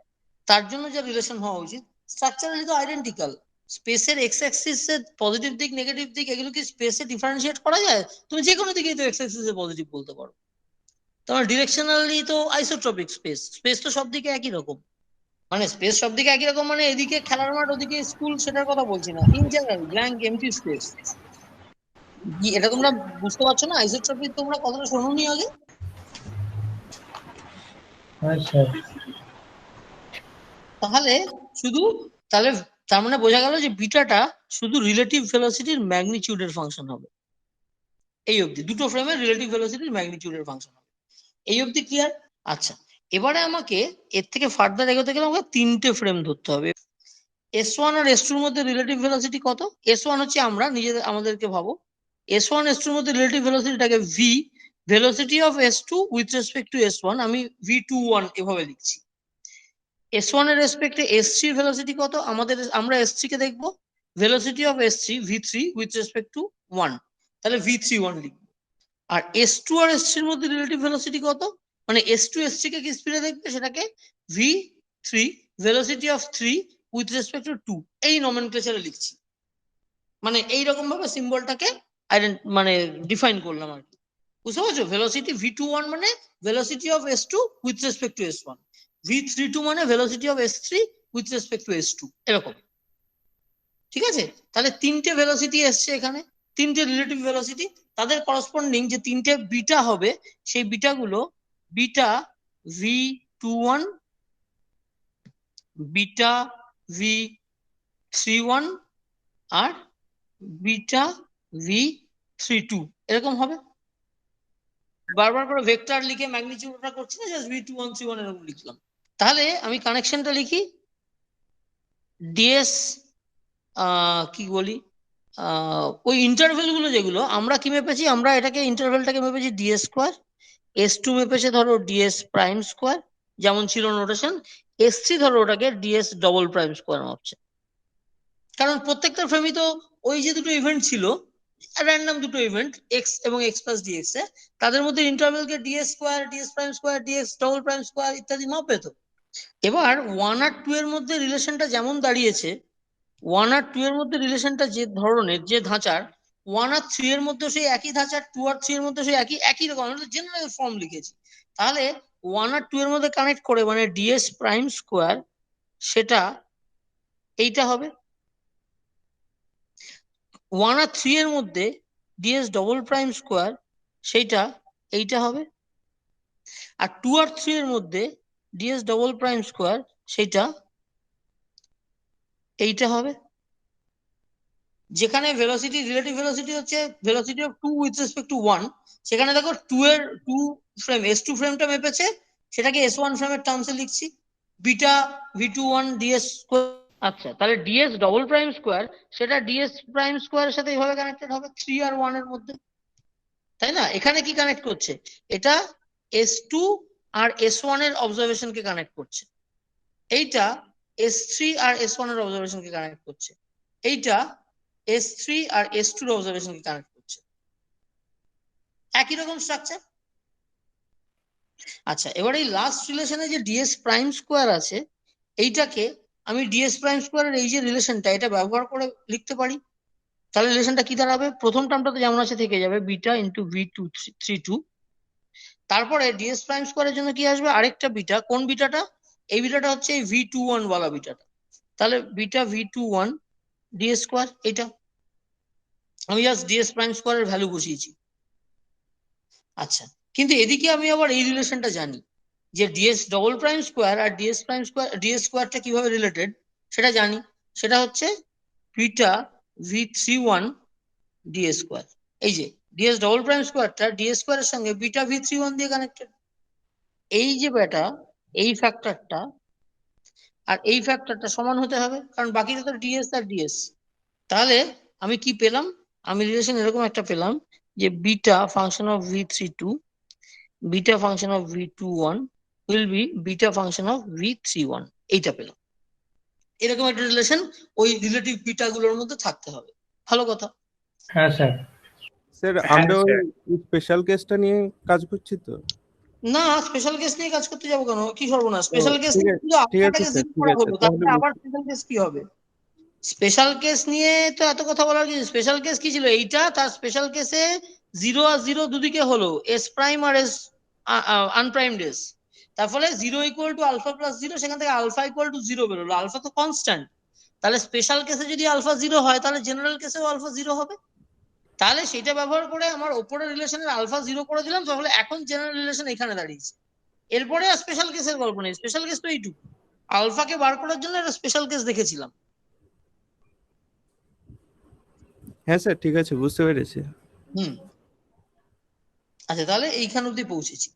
তার জন্য যা রিলেশন হওয়া উচিত, স্ট্রাকচারালি তো আইডেন্টিক্যাল। স্পেসের এক্স অ্যাক্সিস এর পজিটিভ দিক নেগেটিভ দিক এগুলো কি স্পেসে ডিফারেন্সিয়েট করা যায়? তুমি যে কোনো দিকেই তো এক্স অ্যাক্সিস এ পজিটিভ বলতে পারো। তোমার ডিরেকশনালি তো আইসোট্রপিক স্পেস, স্পেস তো সব দিকে একই রকম। মানে স্পেস সব দিকে একই রকম মানে এদিকে খেলার মাঠ ওদিকে স্কুল সেটার কথা বলছি না, in general blank MT space. এটা তোমরা বুঝতে পারছো না? আইসোট্রপি তোমরা কথাটা শোনোনি আগে? হ্যাঁ স্যার। তাহলে শুধু তাহলে তার মানে বোঝা গেল যে বিটাটা শুধু রিলেটিভ ভেলোসিটির ম্যাগনিটিউডের ফাংশন হবে। এই অবধি দুটো ফ্রেমের রিলেটিভ ভেলোসিটির ম্যাগনিটিউডের ফাংশন হবে। এই অবধি ক্লিয়ার? আচ্ছা, এবারে আমাকে এর থেকে ফার্দার এগোতে গেলে আমাকে তিনটে ফ্রেম ধরতে হবে। S1 আর S2 এর মধ্যে রিলেটিভ ভেলোসিটি কত? S1 হচ্ছে আমরা আমাদেরকে ভাবো, S1 S2 এর মধ্যে রিলেটিভ ভেলোসিটিটাকে v velocity of S2 with respect to S1 আমি v21 এভাবে লিখছি। S1 এর রেসপেক্টে S3 এর ভেলোসিটি কত? আমরা S3 কে দেখবো velocity of S3 v3 with respect two 1, তাহলে v31 লিখবো। আর S2 আর S3 এর মধ্যে রিলেটিভ ভেলোসিটি কত? মানে S2 S3 কে কি স্পিডে দেখবে, সেটাকে v3 velocity of 3 with respect two 2 এই নমেনক্লেচারে লিখছি। মানে এইরকম ভাবে সিম্বলটাকে মানে ডিফাইন করলাম আর কি। বুঝতে পারছো? ভেলোসিটি v21 মানে velocity of S2 with respect to S1, v32 মানে velocity of S3 with respect two S2, এরকম। ঠিক আছে? তাহলে তিনটে ভেলোসিটি এসছে এখানে, তিনটে রিলেটিভ ভেলোসিটি, তাদের করসপন্ডিং যে তিনটে বিটা হবে, সেই বিটাগুলো বিটা v21, বিটা v31 আর বিটা v32 এরকম হবে। বারবার করে ভেক্টর লিখে ম্যাগনিটিউডটা করছি না, জাস্ট v2131 এরকম লিখলাম। তাহলে আমি কানেকশনটা লিখি, ডিএস কি বলি ওই ইন্টারভেল গুলো যেগুলো আমরা কি মেপেছি, আমরা এটাকে ইন্টারভেলটাকে মেপেছি ডিএস স্কোয়ার, S2 মেপেছে ধরো ডিএস প্রাইম স্কোয়ার যেমন ছিল নোটেশন, S3 ধরো ওটাকে ডিএস ডবল প্রাইম স্কোয়ার মাপছে। কারণ প্রত্যেকটা ফ্রেমই তো ওই যে দুটো ইভেন্ট ছিল, র্যান্ডম দুটো ইভেন্ট এক্স এবং এক্স প্লাস ডিএক্স এ, তাদের মধ্যে ইন্টারভেলকে ds square, ds prime square, dx double prime square ইত্যাদি মাপবে তো। এবার 1 আর 2 এর মধ্যে রিলেশনটা যেমন দাঁড়িয়েছে, 1 আর 2 এর মধ্যে রিলেশনটা যে ধরনের, যে ধাঁচার, 1 আর 3 এর মধ্যে সেই একই ধাঁচার, 2 আর 3 এর মধ্যে সেই একই রকম, আমরা জেনারেল ফর্ম লিখেছি। তাহলে 1 আর 2 এর মধ্যে কানেক্ট করে মানে ডিএস প্রাইম স্কোয়ার সেটা এইটা হবে। 1 আর 3 এর মধ্যে ডিএস ডবল প্রাইম স্কোয়ার সেইটা এইটা হবে। আর 2 আর 3 এর মধ্যে ডিএস ডবল প্রাইম স্কোয়ার সেইটা এইটা হবে। যেখানে ভেলোসিটি, রিলেটিভ ভেলোসিটি হচ্ছে velocity of 2 with respect two 1, সেখানে দেখো 2 ফ্রেম S2 ফ্রেমটা মেপেছে, সেটাকে S1 ফ্রেমের টার্মসে লিখছি, বিটা v21 ডিএস স্কোয়ার। আচ্ছা, তাহলে ডিএস ডবল প্রাইম স্কোয়ার সেটা ডিএস প্রাইম স্কোয়ারের সাথে এইভাবে কানেক্টেড হবে 3 আর 1 এর মধ্যে, তাই না? এখানে কি কানেক্ট করছে, এটা S2 আর S1 এর অবজারভেশনকে কানেক্ট করছে, এইটা S3 আর S1 এর অবজারভেশনকে কানেক্ট করছে, এইটা S3 আর S2 এর অবজারভেশনকে কানেক্ট করছে, একই রকম স্ট্রাকচার। আচ্ছা, এবার এই লাস্ট রিলেশনে যে ডিএস প্রাইম স্কোয়ার আছে, এইটাকে আমি ডিএস প্রাইম স্কোয়ারের এই যে রিলেশনটা, এটা ব্যবহার করে লিখতে পারি। তাহলে রিলেশনটা কি দাঁড়াবে, প্রথম টার্মটাতে যেমন আছে থেকে যাবে, বিটা ইন্টু v232, তারপরে ডিএস প্রাইম স্কোয়ারের জন্য কি আসবে, আরেকটা বিটা। কোন বিটাটা? এই বিটাটা হচ্ছে এই v21 ওয়ালা বিটাটা। তাহলে বিটা v21 ডিএস স্কোয়ার, এটা আমি জাস্ট ডিএস প্রাইম স্কোয়ারের ভ্যালু বসিয়েছি। আচ্ছা, কিন্তু এদিকে আমি আবার এই রিলেশনটা জানি যে ডিএস ডবল প্রাইম স্কোয়ার আর ডিএস প্রাইম স্কোয়ার, ডিএস স্কোয়ারটা কিভাবে রিলেটেড সেটা জানি, সেটা হচ্ছে বিটা v31 ডিএস স্কোয়ার। এই যে ডিএস ডবল প্রাইম স্কোয়ারটা ডিএস স্কোয়ারের সঙ্গে বিটা v31 দিয়ে কানেক্টেড। এই যে বেটা, এই ফ্যাক্টরটা আর এই ফ্যাক্টরটা সমান হতে হবে, কারণ বাকিটা তো ডিএস আর ডিএস। তাহলে আমি কি পেলাম, আমি রিলেশন এরকম একটা পেলাম যে beta function of v32, beta function of v21 will be beta function of v31, এইটা পেলাম। এরকম একটা রিলেশন ওই রিলেটিভ বিটা গুলোর মধ্যে থাকতে হবে। ভালো কথা। হ্যাঁ স্যার। স্যার আমরা ওই স্পেশাল কেসটা নিয়ে কাজ করছি তো? না, স্পেশাল কেস নিয়ে কাজ করতে যাবো কেন, কি সর্বনাশ, ও, স্পেশাল কেস ঠিক নিয়ে আছে, শুধু ঠিক আছে আপনাটাকে স্যার, জিজ্ঞেস ঠিক করা আছে, হলো, তাহলে তারপরে আবার স্পেশাল কেস কি হবে? স্পেশাল কেস নিয়ে তো এত কথা বলার কি, স্পেশাল কেস কি ছিল এইটা, তার স্পেশাল কেসে 0 আর 0 দুদিকে হলো, এস প্রাইম আর এস আনপ্রাইমড এস, তার ফলে 0 ইকুয়াল টু আলফা প্লাস 0, সেখান থেকে আলফা ইকুয়াল টু 0 বেরোলো, আলফা তো কনস্ট্যান্ট। তাহলে স্পেশাল কেসে যদি আলফা 0 হয়, তাহলে জেনারেল কেসেও আলফা 0 হবে। তাহলে সেটা ব্যবহার করে আমার ওপরের রিলেশনের আলফা 0 করে দিলাম, তাহলে এখন জেনারেল রিলেশন এখানে দাঁড়িয়েছে। এরপরে আর স্পেশাল কেসের গল্প নেই, স্পেশাল কেস তো এইটুকু, আলফাকে বার করার জন্য একটা স্পেশাল কেস দেখেছিলাম। হ্যাঁ স্যার, ঠিক আছে, বুঝতে পেরেছি। আচ্ছা, তাহলে এইখান অব্দি পৌঁছেছি।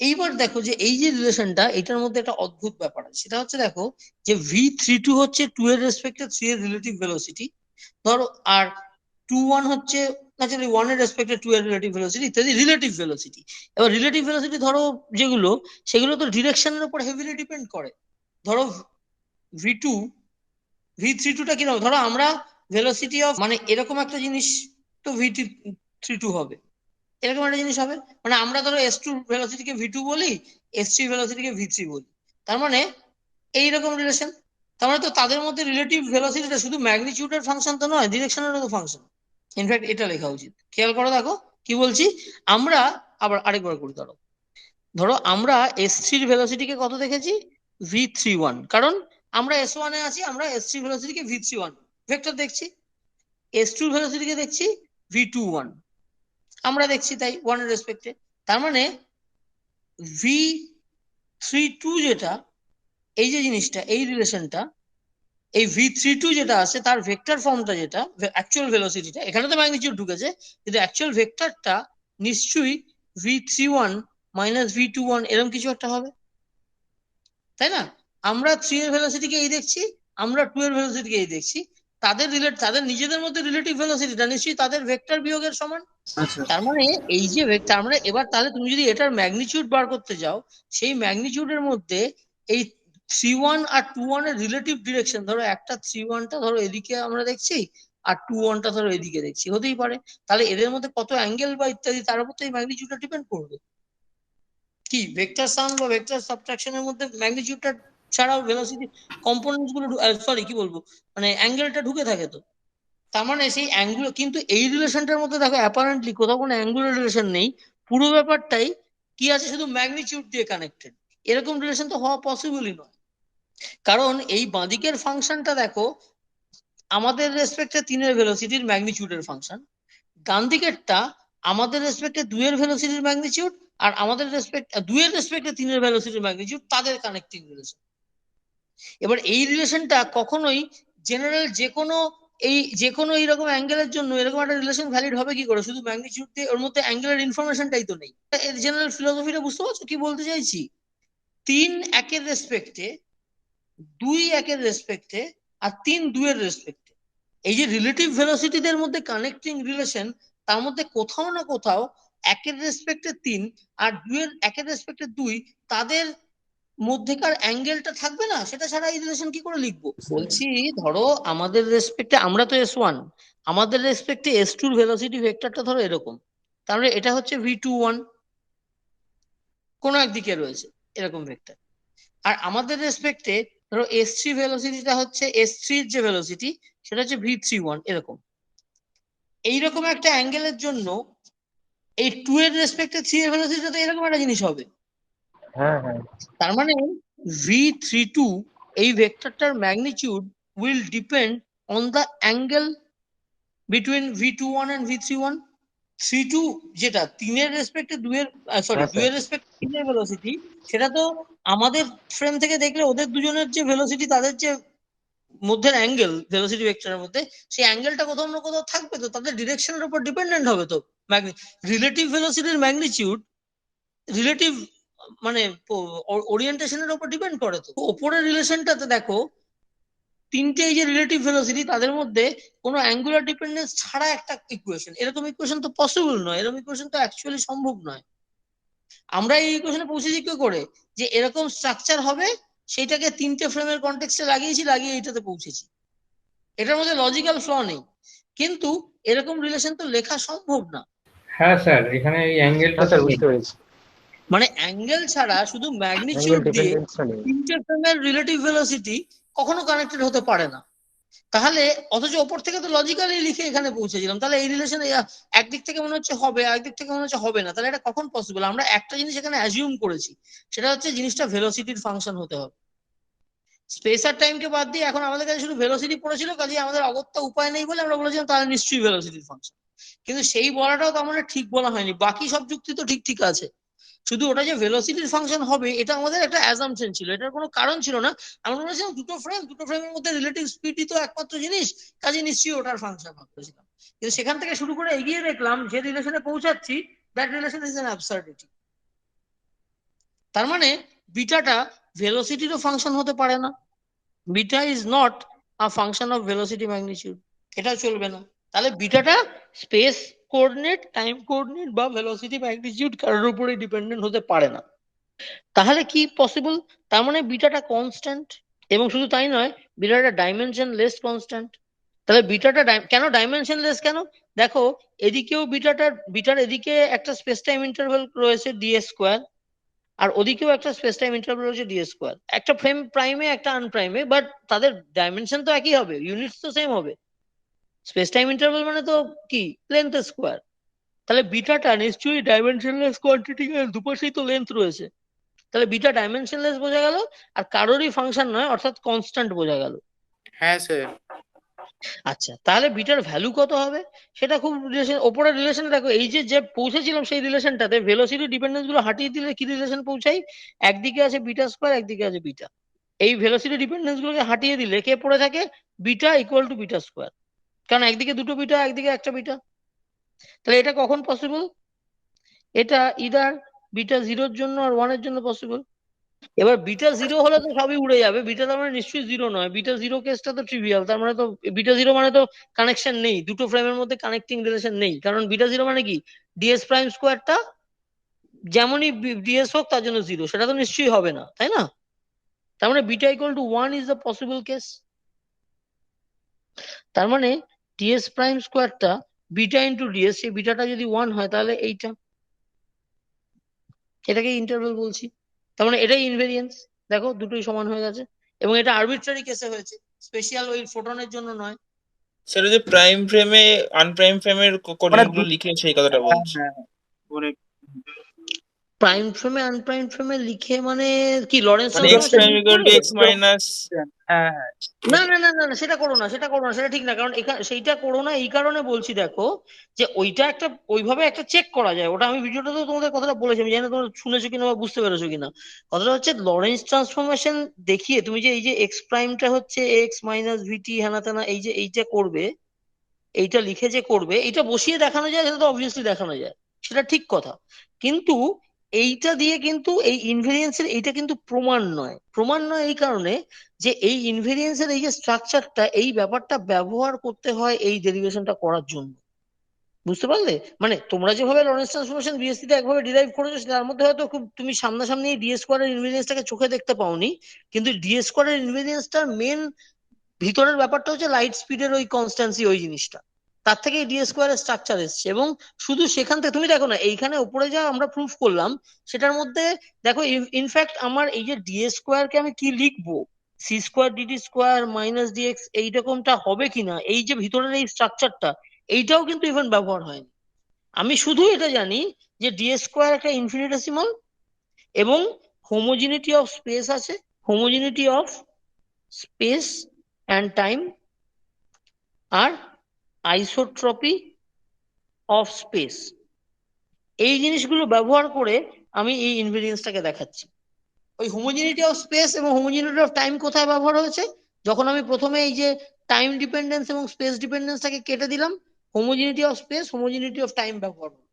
এইবার দেখো যে এই যে রিলেশনটা, এটার মধ্যে একটা অদ্ভুত ব্যাপার আছে, সেটা হচ্ছে দেখো যে v32 হচ্ছে 2 এর রেসপেক্টে 3 এর রিলেটিভ ভেলোসিটি ধরো, আর 21 হচ্ছে ন্যাচারালি 1 এর রেসপেক্টে 2 এর রিলেটিভ ভেলোসিটি ইত্যাদি রিলেটিভ ভেলোসিটি। এবার রিলেটিভ ভেলোসিটি ধরো যেগুলো, সেগুলো তো ডিরেকশনের উপর হেভিলি ডিপেন্ড করে। ধরো v2 v32 টা কিরকম, ধরো আমরা ভেলোসিটি অফ মানে এরকম একটা জিনিস তো v32 হবে, এরকম একটা জিনিস হবে, মানে আমরা ধরো S2 ভেলোসিটিকে v2 বলি, S3 ভেলোসিটিকে v3 বলি, তার মানে এইরকম রিলেশন। তার মানে তো তাদের মধ্যে রিলেটিভ ভেলোসিটিটা শুধু ম্যাগনিটিউডের ফাংশন তো নয়, ডিরেকশনেরও তো ফাংশন। ইনফ্যাক্ট এটা লেখা উচিত, খেয়াল করো, দেখো কি বলছি আমরা, আবার আরেকবার করি। ধরো আমরা S3 ভেলোসিটিকে কত দেখেছি, v31, কারণ আমরা S1 এ আছি, আমরা S3 ভেলোসিটিকে v31 ভেক্টর দেখছি, S2 ভেলোসিটিকে দেখছি v21 আমরা দেখছি, তাই 1 এর রেসপেক্টে। তার মানে v32 যেটা, এই যে জিনিসটা, এই রিলেশনটা, এই v32 যেটা আছে তার ভেক্টর ফর্মটা যেটা অ্যাকচুয়াল ভেলোসিটিটা, এখানে তো ম্যাগনিটিউড ঢুকেছে কিন্তু অ্যাকচুয়াল ভেক্টরটা নিশ্চয়ই v31 মাইনাস v21 এরকম কিছু একটা হবে, তাই না? আমরা 3 এর ভেলোসিটিকে এই দেখছি, আমরা 2 এর ভেলোসিটিকে এই দেখছি, তাদের নিজেদের মধ্যে রিলেটিভ ভেলোসিটিটা নিশ্চয়ই তাদের ভেক্টর বিয়োগের সমান। তার মানে এই যে তার মানে এবার তাহলে তুমি যদি এটার ম্যাগনিটিউড বার করতে যাও, সেই ম্যাগনিটিউডের মধ্যে এই 31 আর 21 এর রিলেটিভ ডিরেকশন, ধরো একটা 31টা ধরো এদিকে আমরা দেখছি আর 21টা ধরো এদিকে দেখছি, হতেই পারে। তাহলে এদের মধ্যে কত অ্যাঙ্গেল বা ইত্যাদি তার উপর তো এই ম্যাগনিটিউডটা ডিপেন্ড করবে। কি ভেক্টর সাম বা ভেক্টর সাবট্রাকশনের মধ্যে ম্যাগনিটিউডটা ছাড়াও ভেলোসিটি কম্পোনেন্টস গুলো সরি কি বলবো মানে অ্যাঙ্গেলটা ঢুকে থাকে তো। তার মানে সেই অ্যাঙ্গুল, কিন্তু এই রিলেশনটার মধ্যে দেখো অ্যাপারেন্টলি কোথাও কোনো অ্যাঙ্গুলার রিলেশন নেই, পুরো ব্যাপারটাই কি আছে শুধু ম্যাগনিটিউড দিয়ে কানেক্টেড। এরকম রিলেশন তো হওয়া পসিবলই নয়, কারণ এই বাঁদিকের ফাংশনটা দেখো আমাদের রেসপেক্টে 3 এর ভেলোসিটির ম্যাগনিটিউডের ফাংশন, ডান দিকেরটা আমাদের রেসপেক্টে 2 এর ভেলোসিটির ম্যাগনিটিউড আর আমাদের রেসপেক্ট 2 এর রেসপেক্টে 3 এর ভেলোসিটির ম্যাগনিটিউড, তাদের কানেক্টিং রিলেশন। এবার এই রিলেশনটা কখনোই জেনারেল যে কোনো এইরকম অ্যাঙ্গেলের জন্য এরকম একটা রিলেশন ভ্যালিড হবে কি করে শুধু ম্যাগনিটিউড দিয়ে? ওর মধ্যে অ্যাঙ্গেলের ইনফরমেশনটাই তো নেই। এর জেনারেল ফিলোসফিটা বুঝতে পারছো কি বলতে চাইছি? 3 একের রেসপেক্টে, 2 একের রেসপেক্টে আর 3 2 এর রেসপেক্টে, এই যে রিলেটিভ ভেলোসিটিদের মধ্যে কানেক্টিং রিলেশন, তার মধ্যে কোথাও না কোথাও একের রেসপেক্টে 3 আর 2 এর একের রেসপেক্টে 2 তাদের মধ্যেকার অ্যাঙ্গেলটা থাকবে না, সেটা ছাড়া এই রিলেশন কি করে লিখবো? বলছি ধরো আমাদের রেসপেক্টে আমরা তো S1, আমাদের রেসপেক্টে S2 এর ভেলোসিটি ভেক্টরটা ধরো এরকম, তাহলে এটা হচ্ছে v21 কোনো একদিকে রয়েছে এরকম ভেক্টর, আর আমাদের রেসপেক্টে ধরো S3 ভেলোসিটিটা হচ্ছে S3 এর যে ভেলোসিটি সেটা হচ্ছে v31 এরকম। এইরকম একটা অ্যাঙ্গেলের জন্য এই 2 এর রেসপেক্টে 3 এর ভেলোসিটিটা তো এরকম একটা জিনিস হবে। তার মানে v32 এই ভেক্টরটার magnitude will depend on the angle between v21 and v31। 32 যেটা 3 এর রেসপেক্টে 2 এর সরি 2 এর রেসপেক্টে 3 এর ভেলোসিটি, সেটা তো আমাদের ফ্রেম থেকে দেখলে ওদের দুজনের যে ভেলোসিটি তাদের যে মধ্যের অ্যাঙ্গেল ভেলোসিটি ভেক্টরের মধ্যে, সেই অ্যাঙ্গেলটা কোথাও না কোথাও থাকবে তো, তাদের ডিরেকশনের উপর ডিপেন্ডেন্ট হবে তো। রিলেটিভ ভেলোসিটির ম্যাগনিটিউড রিলেটিভ মানে ওরিয়েন্টেশনের উপর ডিপেন্ড করে তো। ওপরের রিলেশনটাতে দেখো তিনটে এই যে রিলেটিভ ভেলোসিটি তাদের মধ্যে কোনো অ্যাঙ্গুলার ডিপেন্ডেন্স ছাড়া একটা ইকুয়েশন, এরকম ইকুয়েশন তো পসিবল নয়, এরকম ইকুয়েশন তো অ্যাকচুয়ালি সম্ভব নয়। আমরা এই ইকুয়েশনে পৌঁছেছি কি করে? যে এরকম স্ট্রাকচার হবে সেইটাকে তিনটে ফ্রেমের কনটেক্সটে লাগিয়ে এইটাতে পৌঁছেছি। এটার মধ্যে লজিক্যাল ফ্ল নেই, কিন্তু এরকম রিলেশন তো লেখা সম্ভব না। হ্যাঁ স্যার, এখানে এই অ্যাঙ্গেলটা মানে অ্যাঙ্গেল ছাড়া শুধু ম্যাগনিটিউড দিয়ে তিনটে ফ্রেমের রিলেটিভ ভেলোসিটি কখনো কানেক্টেড হতে পারে না। তাহলে অথচ ওপর থেকে তো লজিক্যালি লিখে এখানে পৌঁছেছিলাম, তাহলে এই রিলেশন একদিক থেকে মনে হচ্ছে হবে, আরেকদিক থেকে মনে হচ্ছে হবে না, তাহলে এটা কখন পসিবল? আমরা একটা জিনিস এখানে অ্যাজিউম করেছি, সেটা হচ্ছে জিনিসটা ভেলোসিটির ফাংশন হতে হবে। স্পেস আর টাইমকে বাদ দিয়ে এখন আমাদের কাছে শুধু ভেলোসিটি পড়েছিল, কাজে আমাদের অগত্যা উপায় নেই বলে আমরা বলেছিলাম তাহলে নিশ্চয়ই ভেলোসিটির ফাংশন। কিন্তু সেই বলাটাও তো আমাদের ঠিক বলা হয়নি, বাকি সব যুক্তি তো ঠিক ঠিক আছে, শুধু ওটা যে ভেলোসিটির ফাংশন হবে এটা আমাদের একটা অ্যাজাম্পশন ছিল, এটার কোনো কারণ ছিল না। আমরা বলেছিলাম দুটো ফ্রেমের মধ্যে রিলেটিভ স্পিডই তো একমাত্র জিনিস, কাজে নিশ্চয়ই ওটার ফাংশন ভাবতেছিলাম। কিন্তু সেখান থেকে শুরু করে এগিয়ে দেখলাম যে রিলেশনে পৌঁছাচ্ছি that relation is an absurdity. তার মানে বিটাটা ভেলোসিটিরও ফাংশন হতে পারে না, beta is not a function of velocity magnitude, এটা চলবে না। তাহলে বিটাটা স্পেস কোঅর্ডিনেট, টাইম কোঅর্ডিনেট বা ভেলোসিটি ম্যাগনিটিউড কারোর উপরে ডিপেন্ডেন্ট হতে পারে না। তাহলে কি পসিবল? তার মানে বিটাটা কনস্ট্যান্ট, এবং শুধু তাই নয় বিটাটা ডাইমেনশনলেস কনস্ট্যান্ট। তাহলে বিটাটা কেন ডাইমেনশনলেস কেন? দেখো এদিকেও বিটার এদিকে একটা স্পেস টাইম ইন্টারভ্যাল রয়েছে ds স্কোয়ার, আর ওদিকেও একটা স্পেস টাইম ইন্টারভ্যাল রয়েছে ds স্কোয়ার, একটা ফ্রেম প্রাইমে একটা আনপ্রাইমে, বাট তাদের ডাইমেনশন তো একই হবে, ইউনিটস তো সেম হবে। স্পেস টাইম ইন্টারভ্যাল মানে তো কি লেন্থ স্কোয়ার, তাহলে বিটাটা নিশ্চয়ই ডাইমেনশনলেস কোয়ান্টিটি, দুপাশেই তো লেন্থ রয়েছে, তাহলে বিটা ডাইমেনশনলেস বোঝা গেল, আর কারোরই ফাংশন নয় অর্থাৎ কনস্ট্যান্ট বোঝা গেল। হ্যাঁ স্যার। আচ্ছা, তাহলে বিটার ভ্যালু কত হবে? সেটা খুব রিলেশন, ওপরের রিলেশন দেখো, এই যে পৌঁছেছিলাম সেই রিলেশনটাতে ভেলোসিটি ডিপেন্ডেন্স গুলো হাটিয়ে দিলে কি রিলেশন পৌঁছাই? একদিকে আছে বিটা স্কোয়ার, একদিকে আছে বিটা, এই ভেলোসিটি ডিপেন্ডেন্স গুলোকে হাঁটিয়ে দিলে কে পড়ে থাকে? Beta equal two beta square, কারণ একদিকে দুটো বিটা একদিকে একটা বিটা। তাহলে এটা কখন পসিবল? এটা ইদার বিটা জিরোর জন্য আর ওয়ানের জন্য পসিবল। এবার বিটা জিরো হলে তো সবই উড়ে যাবে, বিটা তার মানে নিশ্চয়ই জিরো নয়, বিটা জিরো কেসটা তো ট্রিভিয়াল, তার মানে তো বিটা জিরো মানে তো কানেকশন নেই, দুটো ফ্রেমের মধ্যে কানেক্টিং রিলেশন নেই, কারণ বিটা জিরো মানে কি ডিএস প্রাইম স্কোয়ারটা যেমনই ডিএস হোক তার জন্য জিরো, সেটা তো নিশ্চয়ই হবে না, তাই না? তার মানে beta equal to one is the possible case. তার মানে ডিএস প্রাইম স্কোয়ারটা বিটা ইন্টু ডিএস, সেই বিটাটা যদি ওয়ান হয় তাহলে এইটা, এটাকে ইন্টারভেল বলছি। তার মানে এটাই ইনভেরিয়েন্স। দেখো দুটোই সমান হয়ে গেছে, এবং এটা আরবিট্রারি কেসে হয়েছে, স্পেশাল ওই ফোটনের জন্য নয়। সেটা যে প্রাইম ফ্রেমে আনপ্রাইম ফ্রেমের মানে কোঅর্ডিনেটগুলো লিখে সেই কথাটা হ্যাঁ বলছি। হ্যাঁ হ্যাঁ, মানে প্রাইম ফ্রেমে আনপ্রাইম ফ্রেমে লিখে মানে কি লরেন্স মানে x transformation prime use equal করে? To x minus. হ্যাঁ হ্যাঁ না না না না না, সেটা করো না, সেটা করো না, সেটা ঠিক না, কারণ এখানে সেইটা করো না এই কারণে বলছি, দেখো যে ওইটা একটা ওইভাবে একটা চেক করা যায়, ওটা আমি ভিডিওটাতেও তোমাদের কথাটা বলেছি, আমি জানি না তোমরা শুনেছো কিনা বা বুঝতে পেরেছো কিনা। কথাটা হচ্ছে লরেন্স ট্রান্সফরমেশন দেখিয়ে তুমি যে এই যে এক্স প্রাইমটা হচ্ছে এক্স মাইনাস ভিটি হ্যানা তেনা এই যে এইটা করবে, এইটা লিখে যে করবে, এইটা বসিয়ে দেখানো যায়, সেটা তো অবভিয়াসলি দেখানো যায়, সেটা ঠিক কথা। কিন্তু এইটা দিয়ে কিন্তু এই ইনভেরিয়েন্সের এইটা কিন্তু প্রমাণ নয়, প্রমাণ নয় এই কারণে যে এই ইনভেরিয়েন্সের এই যে স্ট্রাকচারটা, এই ব্যাপারটা ব্যবহার করতে হয় এই ডেরিভেশনটা করার জন্য। বুঝতে পারলে? মানে তোমরা যেভাবে লরেন্স ট্রান্সফরমেশন বিএসসি তে একভাবে ডিরাইভ করেছো, তার মধ্যে হয়তো খুব তুমি সামনাসামনি ডি স্কোয়ারের ইনভেরিয়েন্সটাকে চোখে দেখতে পাওনি, কিন্তু ডি স্কোয়ারের ইনভেরিয়েন্সটার মেন ভিতরের ব্যাপারটা হচ্ছে লাইট স্পিডের ওই কনস্ট্যান্সি, ওই জিনিসটা, তার থেকে ডি স্কোয়ারের স্ট্রাকচার এসছে। এবং শুধু সেখান থেকে তুমি দেখো না, এইখানে উপরে যা আমরা প্রুফ করলাম সেটার মধ্যে দেখো, ইনফ্যাক্ট আমার এই যে ডি স্কোয়ারকে আমি কি লিখবো, c square DT square minus dx এইরকমটা হবে কিনা, এই যে ভিতরের এই স্ট্রাকচারটা, এইটাও কিন্তু ইভেন ব্যবহার হয়নি। আমি শুধু এটা জানি যে ডি স্কোয়ার একটা ইনফিনিটেসিমাল, এবং হোমোজিনিটি অফ স্পেস আছে, homogeneity of space and time, আর আইসোট্রপি অফ স্পেস, এই জিনিসগুলো ব্যবহার করে আমি এই ইনভেরিয়েন্সটাকে দেখাচ্ছি। ওই হোমোজিনিটি অফ স্পেস এবং হোমোজিনিটি অফ টাইম কোথায় ব্যবহার হয়েছে? যখন আমি প্রথমে এই যে টাইম ডিপেন্ডেন্স এবং স্পেস ডিপেন্ডেন্সটাকে কেটে দিলাম, homogeneity of space homogeneity of time ব্যবহার হলো।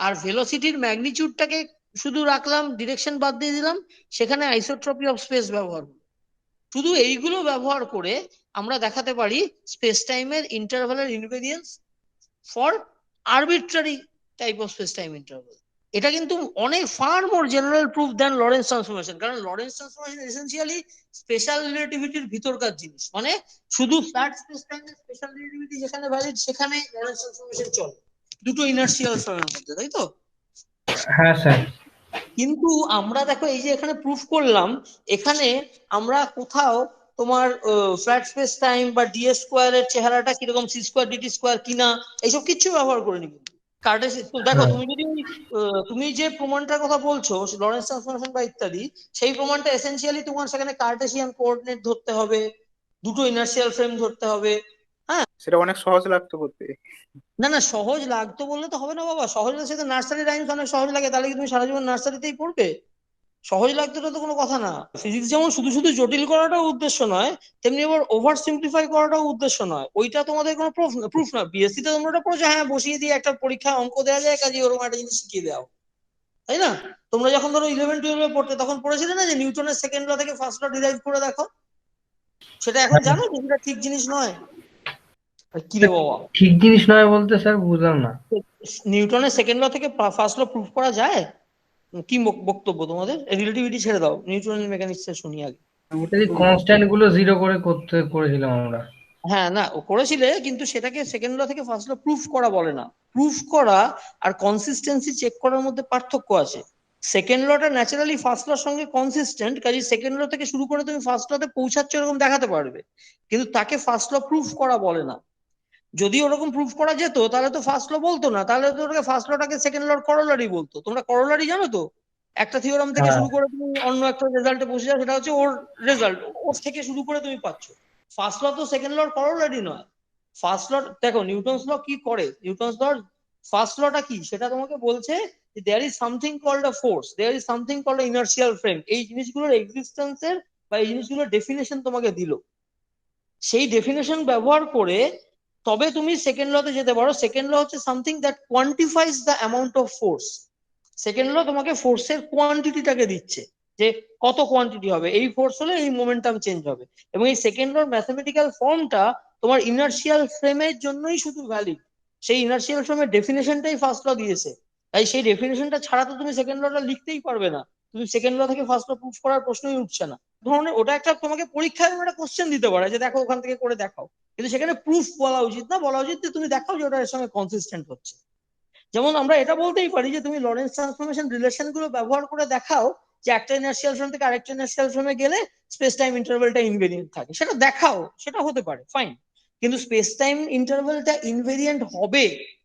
আর ভেলোসিটির ম্যাগনিটিউডটাকে শুধু রাখলাম, ডিরেকশন বাদ দিয়ে দিলাম, সেখানে আইসোট্রপি অফ স্পেস ব্যবহার হলো। শুধু এইগুলো ব্যবহার করে আমরা দেখাতে পারি স্পেস টাইমের ইন্টারভালের invariance for arbitrary type of space time interval. এটা কিন্তু অনেক far more general proof than Lorentz transformation, কারণ লরেন্স ট্রান্সফরমেশন এসেনশিয়ালি স্পেশাল রিলেটিভিটির ভিতরকার জিনিস, মানে শুধু ফ্ল্যাট স্পেস টাইমের স্পেশাল রিলেটিভিটি যেখানে ভ্যালিড সেখানে লরেন্স ট্রান্সফরমেশন চলে, দুটো ইনার্শিয়াল ফর্মের মধ্যে, তাই তো? হ্যাঁ স্যার। কিন্তু আমরা দেখো এই যে এখানে প্রুফ করলাম, এখানে আমরা কোথাও তোমার ফ্ল্যাট স্পেস টাইম বা ডিএস স্কোয়ারের চেহারাটা কিরকম, সি স্কোয়ার ডিটি স্কোয়ার কিনা, এইসব কিচ্ছু ব্যবহার করিনি। দেখো তুমি যদি তুমি যে প্রমাণটার কথা বলছো লরেন্স ট্রান্সফরমেশন বা ইত্যাদি, সেই প্রমাণটা এসেনশিয়ালি তোমার সেখানে কার্টেসিয়ান কোঅর্ডিনেট ধরতে হবে, দুটো ইনার্শিয়াল ফ্রেম ধরতে হবে। সেটা অনেক সহজ লাগতো করতে। না না, সহজ লাগতো বললে তো হবে না বাবা, সহজ লাগছে তো নার্সারি রাইমস অনেক সহজ লাগে, তাহলে কি তুমি সারা জীবন নার্সারিতেই পড়বে? সহজ লাগতো তো কোনো কথা না। ফিজিক্স যেমন শুধু শুধু জটিল করাটাও উদ্দেশ্য নয়, তেমনি আবার ওভার সিম্পলিফাই করাটাও উদ্দেশ্য নয়, ওইটা তোমাদের কোনো প্রুফ না। বিএসসি তে তোমরা ওটা পড়ছো, হ্যাঁ বসিয়ে দিয়ে একটা পরীক্ষা অঙ্ক দেওয়া যায়, কাজে ওরকম একটা জিনিস শিখিয়ে দেওয়া, তাই না? তোমরা যখন ধরো 11-12 পড়তে তখন পড়েছিলে না যে নিউটনের সেকেন্ড ল থেকে ফার্স্ট ল ডিরাইভ করে দেখো, সেটা এখন জানো যে সেটা ঠিক জিনিস নয়? কি রে বাবা, ঠিক জিনিস নয় বলতে স্যার বুঝলাম না। নিউটনের সেকেন্ড ল থেকে ফার্স্ট ল প্রুফ করা যায়? কি বক্তব্য তোমাদের? রিলেটিভিটি ছেড়ে দাও, নিউটনের মেকানিক্স শুনি আগে। ওটা কনস্ট্যান্ট গুলো জিরো করে করেছিলাম আমরা। হ্যাঁ না, ও করেছিলে, কিন্তু সেটাকে সেকেন্ড ল থেকে ফার্স্ট ল প্রুফ করা বলে না। প্রুফ করা আর কনসিস্টেন্সি চেক করার মধ্যে পার্থক্য আছে। সেকেন্ড লটা ন্যাচারালি ফার্স্ট লর সঙ্গে কনসিস্টেন্ট, কাজে সেকেন্ড ল থেকে শুরু করে তুমি ফার্স্ট লতে পৌঁছাচ্ছ এরকম দেখাতে পারবে, কিন্তু তাকে ফার্স্ট ল প্রুফ করা বলে না। যদি ওরকম প্রুফ করা যেত তাহলে তো ফার্স্ট ল বলতো না, তাহলে তো ওটাকে ফার্স্ট লটাকে সেকেন্ড লর করোলারি বলতো। তোমরা করোলারি জানো তো? একটা থিওরাম থেকে শুরু করে তুমি অন্য একটা রেজাল্টে পৌঁছে যাও, সেটা হচ্ছে ওর রেজাল্ট, ওর থেকে শুরু করে তুমি পাচ্ছ। ফার্স্ট ল তো সেকেন্ড লর করোলারি নয়। ফার্স্ট ল দেখো নিউটনস ল কি করে, নিউটনস ল ফার্স্ট লটা কি সেটা তোমাকে বলছে, there is something called a force, there is something called a inertial frame, এই জিনিসগুলোর এক্সিস্টেন্সের বা এই জিনিসগুলোর ডেফিনেশন তোমাকে দিল, সেই ডেফিনেশন ব্যবহার করে তবে তুমি সেকেন্ড লতে যেতে পারো। সেকেন্ড ল হচ্ছে something that quantifies the amount of force. Second law তোমাকে ফোর্সের কোয়ান্টিটিটাকে দিচ্ছে, যে কত কোয়ান্টিটি হবে, এই ফোর্স হলে এই মোমেন্টাম চেঞ্জ হবে। এবং এই সেকেন্ড লর ম্যাথমেটিক্যাল ফর্মটা তোমার ইনার্শিয়াল ফ্রেমের জন্যই শুধু ভ্যালিড। সেই ইনার্শিয়াল ফ্রেমের ডেফিনেশনটাই ফার্স্ট ল দিয়েছে, তাই সেই ডেফিনেশনটা ছাড়া তো তুমি সেকেন্ড লটা লিখতেই পারবে না। তুমি সেকেন্ড ল থেকে ফার্স্ট ল প্রুফ করার প্রশ্নই উঠছে না। ধরনের ওটা একটা তোমাকে পরীক্ষায় একটা কোশ্চেন দিতে পারে যে দেখো ওখান থেকে করে দেখাও, কিন্তু সেখানে প্রুফ বলা উচিত না, বলা উচিত যে তুমি দেখাও যে ওটা এর সঙ্গে কনসিস্টেন্ট হচ্ছে। যেমন আমরা এটা বলতেই পারি যে তুমি লরেন্স ট্রান্সফরমেশন রিলেশন গুলো ব্যবহার করে দেখাও যে একটা ইনার্শিয়াল ফ্রেম থেকে আরেকটা ইনার্শিয়াল ফ্রেমে গেলে স্পেস টাইম ইন্টারভ্যালটা ইনভেরিয়েন্ট থাকে, সেটা দেখাও, সেটা হতে পারে, ফাইন। কিন্তু স্পেস টাইম ইন্টারভ্যালটা ইনভেরিয়েন্ট হবে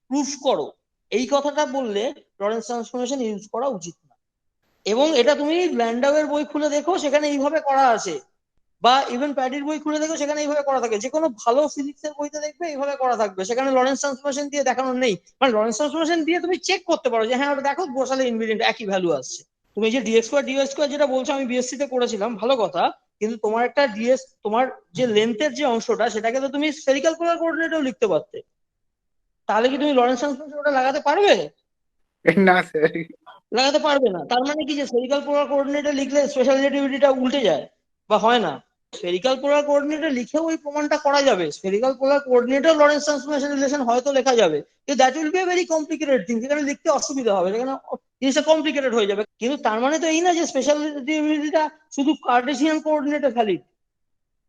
প্রুফ করো, এই কথাটা বললে লরেন্স ট্রান্সফরমেশন ইউজ করা উচিত না। এবং এটা তুমি ল্যান্ডাউয়ের বই খুলে দেখো, সেখানে এইভাবে করা আছে, বা ইভেন প্যাডির বই খুলে দেখো, সেখানে এইভাবে করা থাকে। যে কোনো ভালো ফিজিক্সের বইতে দেখবে এইভাবে করা থাকবে, সেখানে লরেন্স ট্রান্সফরমেশন দিয়ে দেখানো নেই। মানে লরেন্স ট্রান্সফরমেশন দিয়ে তুমি চেক করতে পারো যে হ্যাঁ ওটা দেখো বসালে ইনভেরিয়েন্ট একই ভ্যালু আসছে। তুমি যে ডিএক্স স্কোয়ার ডিওয়াই স্কোয়ার যেটা বলছো, আমি বিএসসি তে করেছিলাম, ভালো কথা, কিন্তু তোমার একটা ডিএস, তোমার যে লেন্থের যে অংশটা, সেটাকে তো তুমি স্ফেরিক্যাল পোলার কোঅর্ডিনেটেও লিখতে পারতে। তাহলে কি তুমি লরেন্স ট্রান্সফরমেশন ওটা লাগাতে পারবে? না স্যার। লাগাতে পারবে না। তার মানে কি যে স্ফেরিক্যাল পোলার কোঅর্ডিনেটে লিখলে স্পেশাল রিলেটিভিটিটা উল্টে যায় বা হয় না? স্ফেরিক্যাল পোলার কোঅর্ডিনেটে লিখেও ওই প্রমাণটা করা যাবে, spherical polar কোঅর্ডিনেটেও Lawrence transformation relation হয়তো লেখা যাবে, কিন্তু that will B a very complicated thing, সেখানে লিখতে অসুবিধা হবে, সেখানে জিনিসটা কমপ্লিকেটেড হয়ে যাবে। কিন্তু তার মানে তো এই না যে স্পেশাল রিলেটিভিটিটা শুধু কার্টেসিয়ান কোঅর্ডিনেটে ভ্যালিড।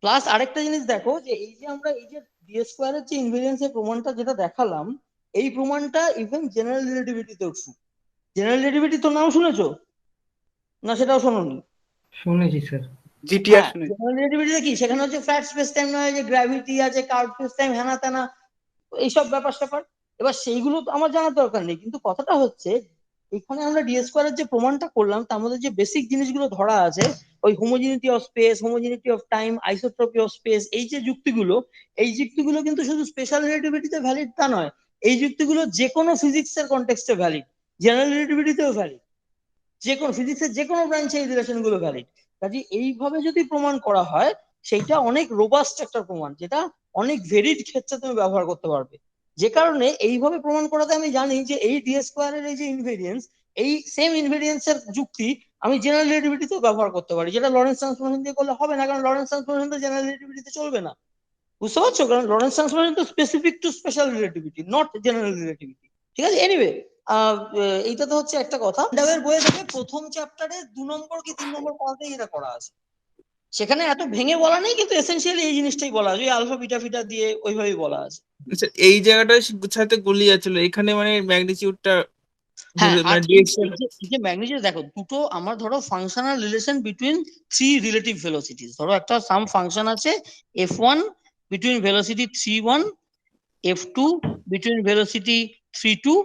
প্লাস আরেকটা জিনিস দেখো, যে এই যে আমরা এই যে ডি স্কোয়ারের যে ইনভেরিয়েন্সের প্রমাণটা যেটা দেখালাম, এই প্রমাণটা ইভেন জেনারেল রিলেটিভিটিতেও ট্রু। জেনারেল রিলেটিভিটি তো নাম শুনেছো না? সেটাও শোনোনি? শুনেছি স্যার। জিটিআর হ্যাঁ, শুনে। জেনারেল রিলেটিভিটিতে কি, সেখানে হচ্ছে ফ্ল্যাট স্পেস টাইম নয়, যে গ্র্যাভিটি আছে, কার্ভ স্পেস টাইম, হ্যানা ত্যানা, এইসব ব্যাপার স্যাপার। এবার সেইগুলো তো আমার জানার দরকার নেই, কিন্তু কথাটা হচ্ছে এখানে আমরা ডি স্কোয়ারের যে প্রমাণটা করলাম তার মধ্যে যে বেসিক জিনিসগুলো ধরা আছে, ওই homogeneity of space, homogeneity of time, isotropy of space, এই যে যুক্তিগুলো, এই যুক্তিগুলো কিন্তু শুধু স্পেশাল রিলেটিভিটিতে ভ্যালিড তা নয়, এই যুক্তিগুলো যে কোনো ফিজিক্সের কনটেক্সটে ভ্যালিড, জেনারেল রিলেটিভিটিতেও ভ্যালিড, যে কোনো ফিজিক্সের যে কোনো ব্রাঞ্চে এই রিলেশন গুলো ভ্যালিড। কাজে এইভাবে যদি প্রমাণ করা হয়, সেইটা অনেক রোবাস্ট একটা প্রমাণ, যেটা অনেক ভেরিড ক্ষেত্রে তুমি ব্যবহার করতে পারবে। যে কারণে এইভাবে প্রমাণ করাতে আমি জানি যে এই ডি স্কোয়ারের এই যে ইনভেরিয়েন্স, এই সেম ইনভেরিয়েন্স এর যুক্তি আমি জেনারেল রিলেটিভিটিতেও ব্যবহার করতে পারি, যেটা লরেন্স ট্রান্সফরমেশন দিয়ে করলে হবে না, কারণ লরেন্স ট্রান্সফরমেশন তো জেনারেল রিলেটিভিটিতে চলবে না। বুঝতে পারছো? কারণ লরেন্স ট্রান্সফরমেশন তো specific to special relativity, not general relativity. ঠিক আছে, এনিওয়ে, এইটা তো হচ্ছে একটা কথা। ল্যান্ডাউয়ের বইয়ে দেখে প্রথম চ্যাপ্টারে 2 নম্বর কি 3 নম্বর পাতাতেই এটা করা আছে, সেখানে এত ভেঙে বলা নেই, কিন্তু এসেনশিয়ালি এই জিনিসটাই বলা আছে, ওই আলফা বিটা ফিটা দিয়ে ওইভাবেই বলা আছে। আচ্ছা, এই জায়গাটার সাথে গুলিয়ে যাচ্ছিল, এখানে মানে ম্যাগনিটিউডটা হ্যাঁ, আর মানে এই যে ম্যাগনিটিউড দেখো, দুটো আমার ধরো ফাংশনাল রিলেশন বিটুইন 3 রিলেটিভ ভেলোসিটিস। ধরো একটা সাম ফাংশন আছে f1 between velocity 3.1, f2 between velocity 3.2,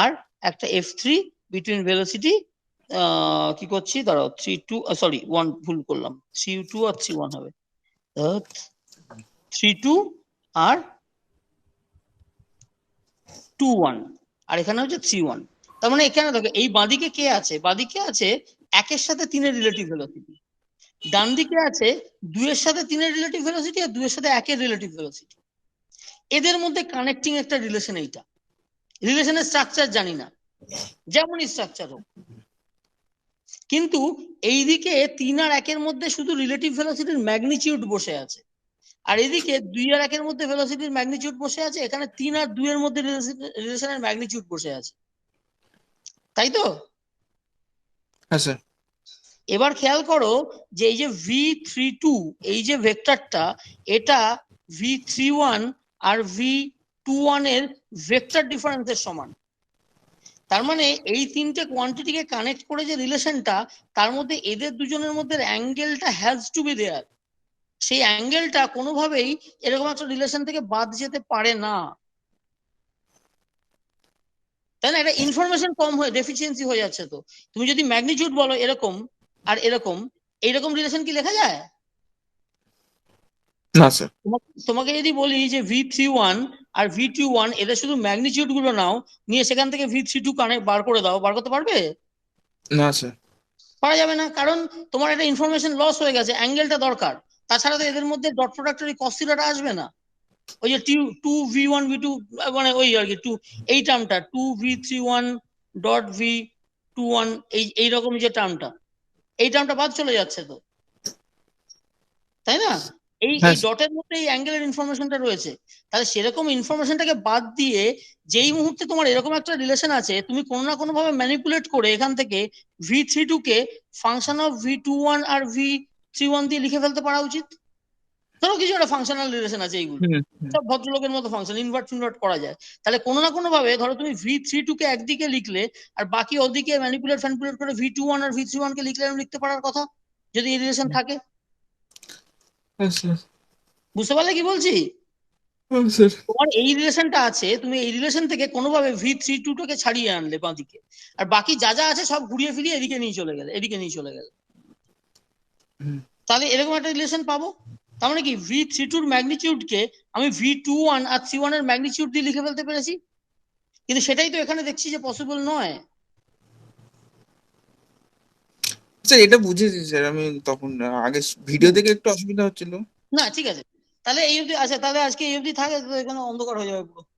আর একটা f3 বিটুইন ভেলোসিটি কি করছি, দাঁড়াও, 3.2, সরি 1 ভুল করলাম, 3.2 আর 3.1 হবে, 3.2 আর 2.1, আর এখানে হচ্ছে 3.1। তার মানে এখানে দেখো, এই বাঁদিকে কে আছে, বাঁদিকে আছে 1-এর সাথে 3-এর রিলেটিভ ভেলোসিটি, ডান দিকে আছে 2-এর সাথে 3-এর রিলেটিভ ভেলোসিটি আর 2-এর সাথে 1-এর রিলেটিভ ভেলোসিটি। এদের মধ্যে কানেক্টিং একটা রিলেশন, এইটা রিলেশনের স্ট্রাকচার জানি না, যেমনই স্ট্রাকচার হোক, কিন্তু এইদিকে 3 আর 1-এর মধ্যে শুধু রিলেটিভ ভেলোসিটির ম্যাগনিটিউড বসে আছে, আর এদিকে 2 আর 1-এর মধ্যে ভেলোসিটির ম্যাগনিটিউড বসে আছে, এখানে 3 আর 2-এর মধ্যে রিলেশনের ম্যাগনিটিউড বসে আছে, তাই তো? হ্যাঁ স্যার। এবার খেয়াল করো যে এই যে v32, এই যে ভেক্টরটা, এটা v31 আর v21 এর ভেক্টর ডিফারেন্সের সমান। তার মানে এই তিনটে কোয়ান্টিটিকে কানেক্ট করে যে রিলেশনটা, তার মধ্যে এদের দুজনের মধ্যে অ্যাঙ্গেলটা হ্যাজ টু বি দেয়ার, সেই অ্যাঙ্গেলটা কোনোভাবেই এরকম একটা রিলেশন থেকে বাদ যেতে পারে না, তাই না? এটা ইনফরমেশন কম হয়ে ডেফিসিয়েন্সি হয়ে যাচ্ছে। তো তুমি যদি ম্যাগনিটিউড বলো এরকম আর এরকম, এইরকম রিলেশন কি লেখা যায়? না স্যার। তোমাকে যদি বলি যে v31 আর v21 এদের শুধু ম্যাগনিটিউড গুলো নাও, নিয়ে সেখান থেকে v32 কানেক্ট বার করে দাও, বার করতে পারবে? না স্যার। পারা যাবে না, কারণ তোমার একটা ইনফরমেশন লস হয়ে গেছে, অ্যাঙ্গেলটা দরকার। তাছাড়া তো এদের মধ্যে ডট প্রোডাক্টের ওই cos theta টা আসবে না, ওই যে two v one v two, মানে ওই আর কি এই টার্মটা 2v31 ডট v21, এইরকম যে টার্মটা, এই টার্মটা বাদ চলে যাচ্ছে তো, তাই না? এই হ্যাঁ ডটের মধ্যে এই অ্যাঙ্গেলের ইনফরমেশনটা রয়েছে। তাহলে সেরকম ইনফরমেশনটাকে বাদ দিয়ে যেই মুহূর্তে তোমার এরকম একটা রিলেশন আছে, তুমি কোনো না কোনো ভাবে ম্যানিপুলেট করে এখান থেকে v32 K function of v21 R v31 দিয়ে লিখে ফেলতে পারা উচিত। ধরো কিছু একটা ফাংশনাল রিলেশন আছে, এইগুলো হুম, সব ভদ্রলোকের মতো ফাংশন, ইনভার্ট ফিনভার্ট করা যায়। তাহলে কোনো না কোনো ভাবে ধরো তুমি v32 কে একদিকে লিখলে, আর বাকি ওদিকে ম্যানিপুলেট ফ্যানিপুলেট করে v21 আর v31 কে লিখলে লিখতে পারার কথা, যদি এই রিলেশন থাকে। স্যার। বুঝতে পারলে কি বলছি? স্যার তোমার এই রিলেশনটা আছে, তুমি এই রিলেশন থেকে কোনোভাবে v32 টাকে ছাড়িয়ে আনলে বাঁদিকে, আর বাকি যা যা আছে সব ঘুরিয়ে ফিরিয়ে এদিকে নিয়ে চলে গেলে, এদিকে নিয়ে চলে গেলে, তাহলে এরকম একটা রিলেশন পাবো। তার মানে কি v32 এর ম্যাগনিটিউড কে আমি v21 আর 31 এর ম্যাগনিটিউড দিয়ে লিখে ফেলতে পেরেছি, কিন্তু সেটাই তো এখানে দেখছি যে পসিবল নয়। স্যার এটা বুঝেছি স্যার, আমি তখন আগে ভিডিও দেখে একটু অসুবিধা হচ্ছিল। না ঠিক আছে, তাহলে এই অবধি, আচ্ছা তাহলে আজকে এই অবধি থাকে, তো এখানে অন্ধকার হয়ে যাবে পুরো।